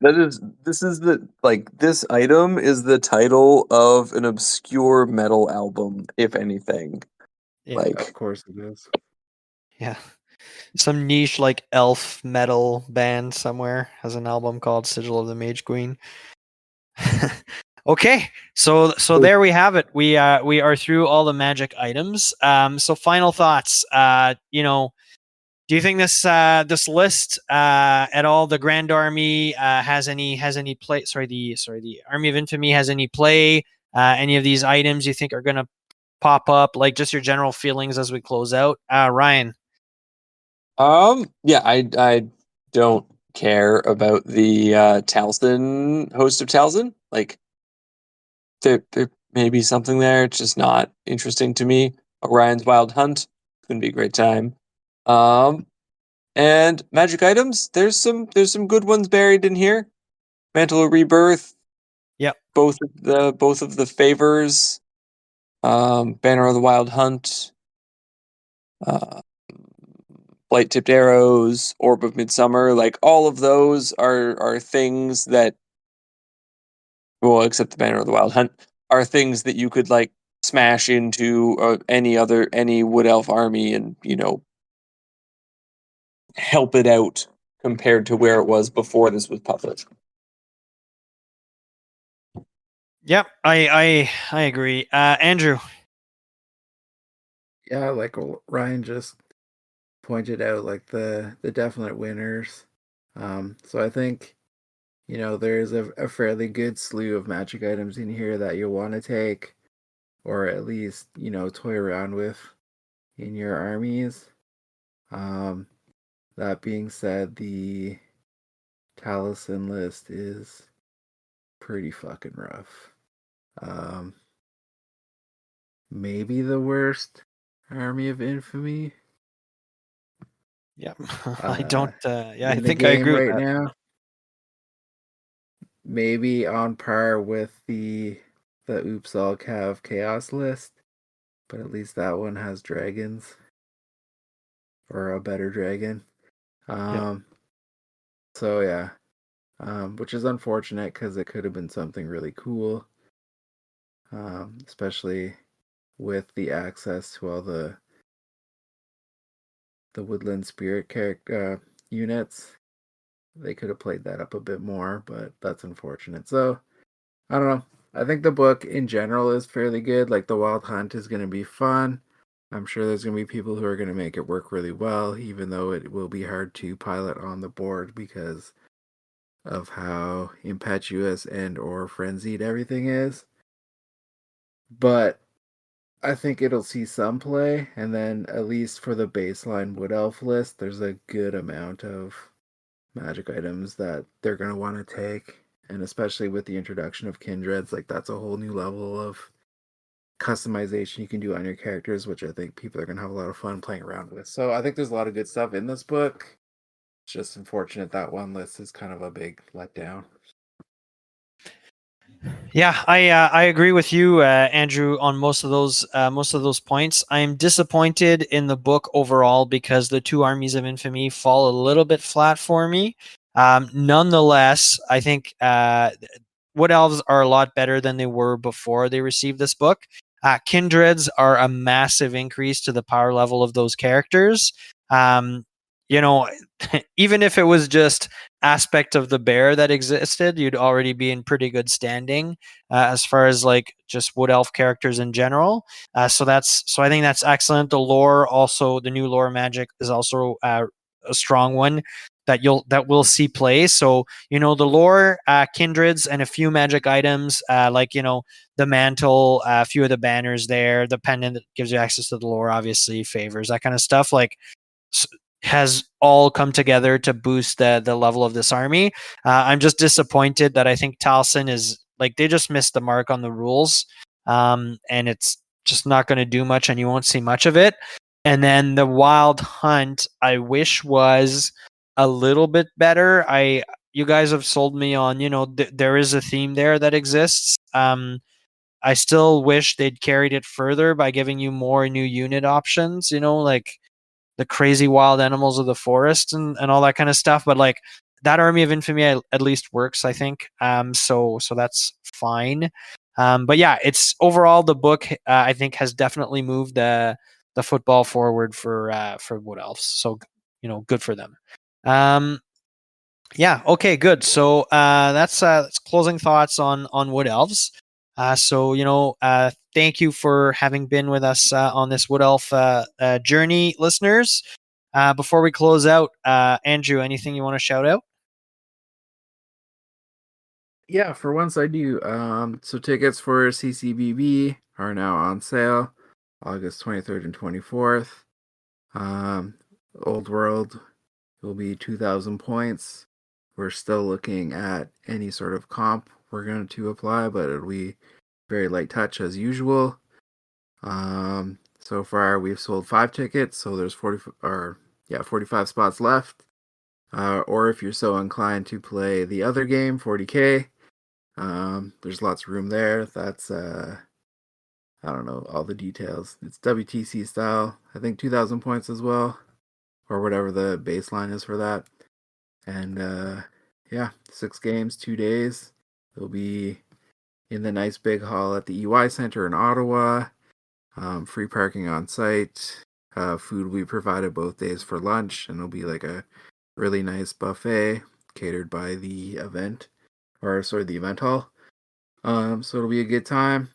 Speaker 4: This item is the title of an obscure metal album, if anything.
Speaker 1: Yeah.
Speaker 3: Of course it is.
Speaker 1: Yeah. Some niche like elf metal band somewhere has an album called Sigil of the Mage Queen. Okay, so there we have it. We are through all the magic items. So final thoughts. Do you think this list at all, the Grand Army has any play? Sorry, the Army of Infamy has any play? Any of these items you think are going to pop up? Like just your general feelings as we close out. Ryan.
Speaker 4: Yeah, I don't care about the Talsyn Host of Talsyn. Like, there may be something there. It's just not interesting to me. Orion's Wild Hunt. It's gonna be a great time. And magic items. There's some good ones buried in here. Mantle of Rebirth.
Speaker 1: Yep.
Speaker 4: Both of the favors. Banner of the Wild Hunt. Blight Tipped Arrows, Orb of Midsummer, like all of those are things that, well, except the Banner of the Wild Hunt, are things that you could like smash into any Wood Elf army and help it out compared to where it was before this was published.
Speaker 1: Yep, I agree. Andrew.
Speaker 3: Yeah, like Ryan just pointed out like the definite winners. So I think, you know, there's a fairly good slew of magic items in here that you'll want to take, or at least, you know, toy around with in your armies. That being said, the Talsyn list is pretty fucking rough. Maybe the worst army of infamy
Speaker 1: Yeah, I don't. Yeah, I
Speaker 3: in the
Speaker 1: think I
Speaker 3: game
Speaker 1: agree with
Speaker 3: right
Speaker 1: that.
Speaker 3: now. Maybe on par with the Oops All Cav Chaos list, but at least that one has dragons or a better dragon. So yeah, which is unfortunate because it could have been something really cool, especially with the access to all the Woodland Spirit character units. They could have played that up a bit more, but that's unfortunate. So I don't know. I think the book in general is fairly good. Like the Wild Hunt is going to be fun. I'm sure there's going to be people who are going to make it work really well, even though it will be hard to pilot on the board because of how impetuous and or frenzied everything is. But I think it'll see some play, and then at least for the baseline Wood Elf list, there's a good amount of magic items that they're going to want to take. And especially with the introduction of kindreds, like that's a whole new level of customization you can do on your characters, which I think people are going to have a lot of fun playing around with. So I think there's a lot of good stuff in this book. It's just unfortunate that one list is kind of a big letdown.
Speaker 1: Yeah, I agree with you, Andrew, on most of those points. I'm disappointed in the book overall because the two armies of infamy fall a little bit flat for me. Nonetheless, I think Wood Elves are a lot better than they were before they received this book. Kindreds are a massive increase to the power level of those characters. You know, even if it was just aspect of the bear that existed, you'd already be in pretty good standing as far as like just Wood Elf characters in general. So I think that's excellent. The lore also, the new lore magic is also a strong one that we'll see play. So you know the lore, kindreds, and a few magic items like you know the mantle, a few of the banners there, the pendant that gives you access to the lore, obviously favors that kind of stuff. Like has all come together to boost the level of this army. I'm just disappointed that I think Talsyn is like they just missed the mark on the rules, and it's just not going to do much, and you won't see much of it. And then the Wild Hunt, I wish was a little bit better. You guys have sold me on, you know, there is a theme there that exists. I still wish they'd carried it further by giving you more new unit options, you know, like the crazy wild animals of the forest and all that kind of stuff. But like that army of infamy at least works, I think. So that's fine. But yeah, it's overall the book I think has definitely moved the football forward for Wood Elves. So you know, good for them. Yeah. Okay. Good. So that's closing thoughts on Wood Elves. So you know, thank you for having been with us on this Wood Elf journey, listeners. Before we close out, Andrew, anything you want to shout out?
Speaker 3: Yeah, for once I do. So tickets for CCBB are now on sale, August 23rd and 24th. Old World will be 2,000 points. We're still looking at any sort of comp we're going to apply, but it'll be very light touch as usual. So far we've sold 5 tickets, so there's 45 spots left. Or if you're so inclined to play the other game, 40K, there's lots of room there. That's I don't know all the details. It's WTC style. I think 2,000 points as well, or whatever the baseline is for that. And yeah, 6 games, 2 days. It'll be in the nice big hall at the EY Center in Ottawa. Free parking on site. Food will be provided both days for lunch, and it'll be like a really nice buffet catered by the event, the event hall. So it'll be a good time.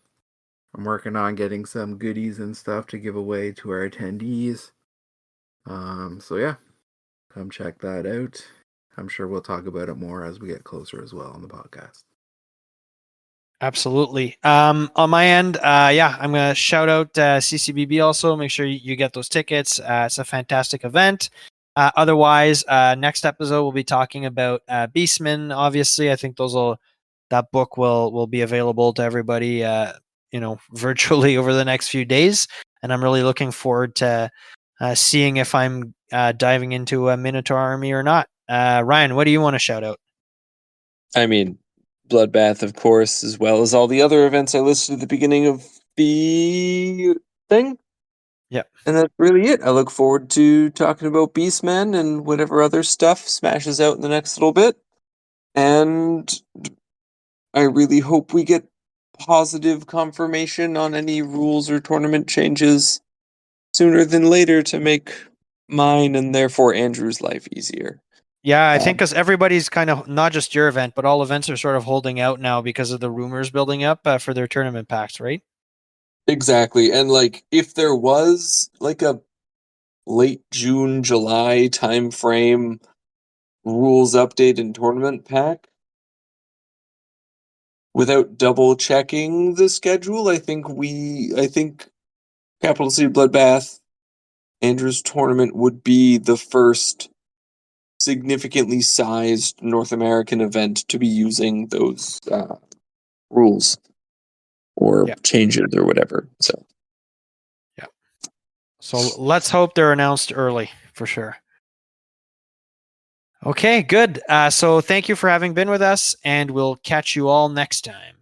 Speaker 3: I'm working on getting some goodies and stuff to give away to our attendees. So yeah, come check that out. I'm sure we'll talk about it more as we get closer as well on the podcast.
Speaker 1: Absolutely. On my end, I'm going to shout out CCBB also. Make sure you get those tickets. It's a fantastic event. Otherwise, next episode we'll be talking about Beastmen. Obviously, I think that book will be available to everybody, virtually over the next few days, and I'm really looking forward to seeing if I'm diving into a Minotaur army or not. Ryan, what do you want to shout out?
Speaker 4: I mean, Bloodbath, of course, as well as all the other events I listed at the beginning of the thing.
Speaker 1: Yep.
Speaker 4: And that's really it. I look forward to talking about Beastmen and whatever other stuff smashes out in the next little bit. And I really hope we get positive confirmation on any rules or tournament changes sooner than later to make mine and therefore Andrew's life easier.
Speaker 1: Yeah, I think because everybody's kind of, not just your event, but all events are sort of holding out now because of the rumors building up for their tournament packs, right?
Speaker 4: Exactly. And like if there was like a late June, July time frame rules update and tournament pack without double checking the schedule, I think Capital City Bloodbath Andrew's tournament would be the first significantly sized North American event to be using those rules or changes or whatever.
Speaker 1: So let's hope they're announced early for sure. Okay, good. So thank you for having been with us, and we'll catch you all next time.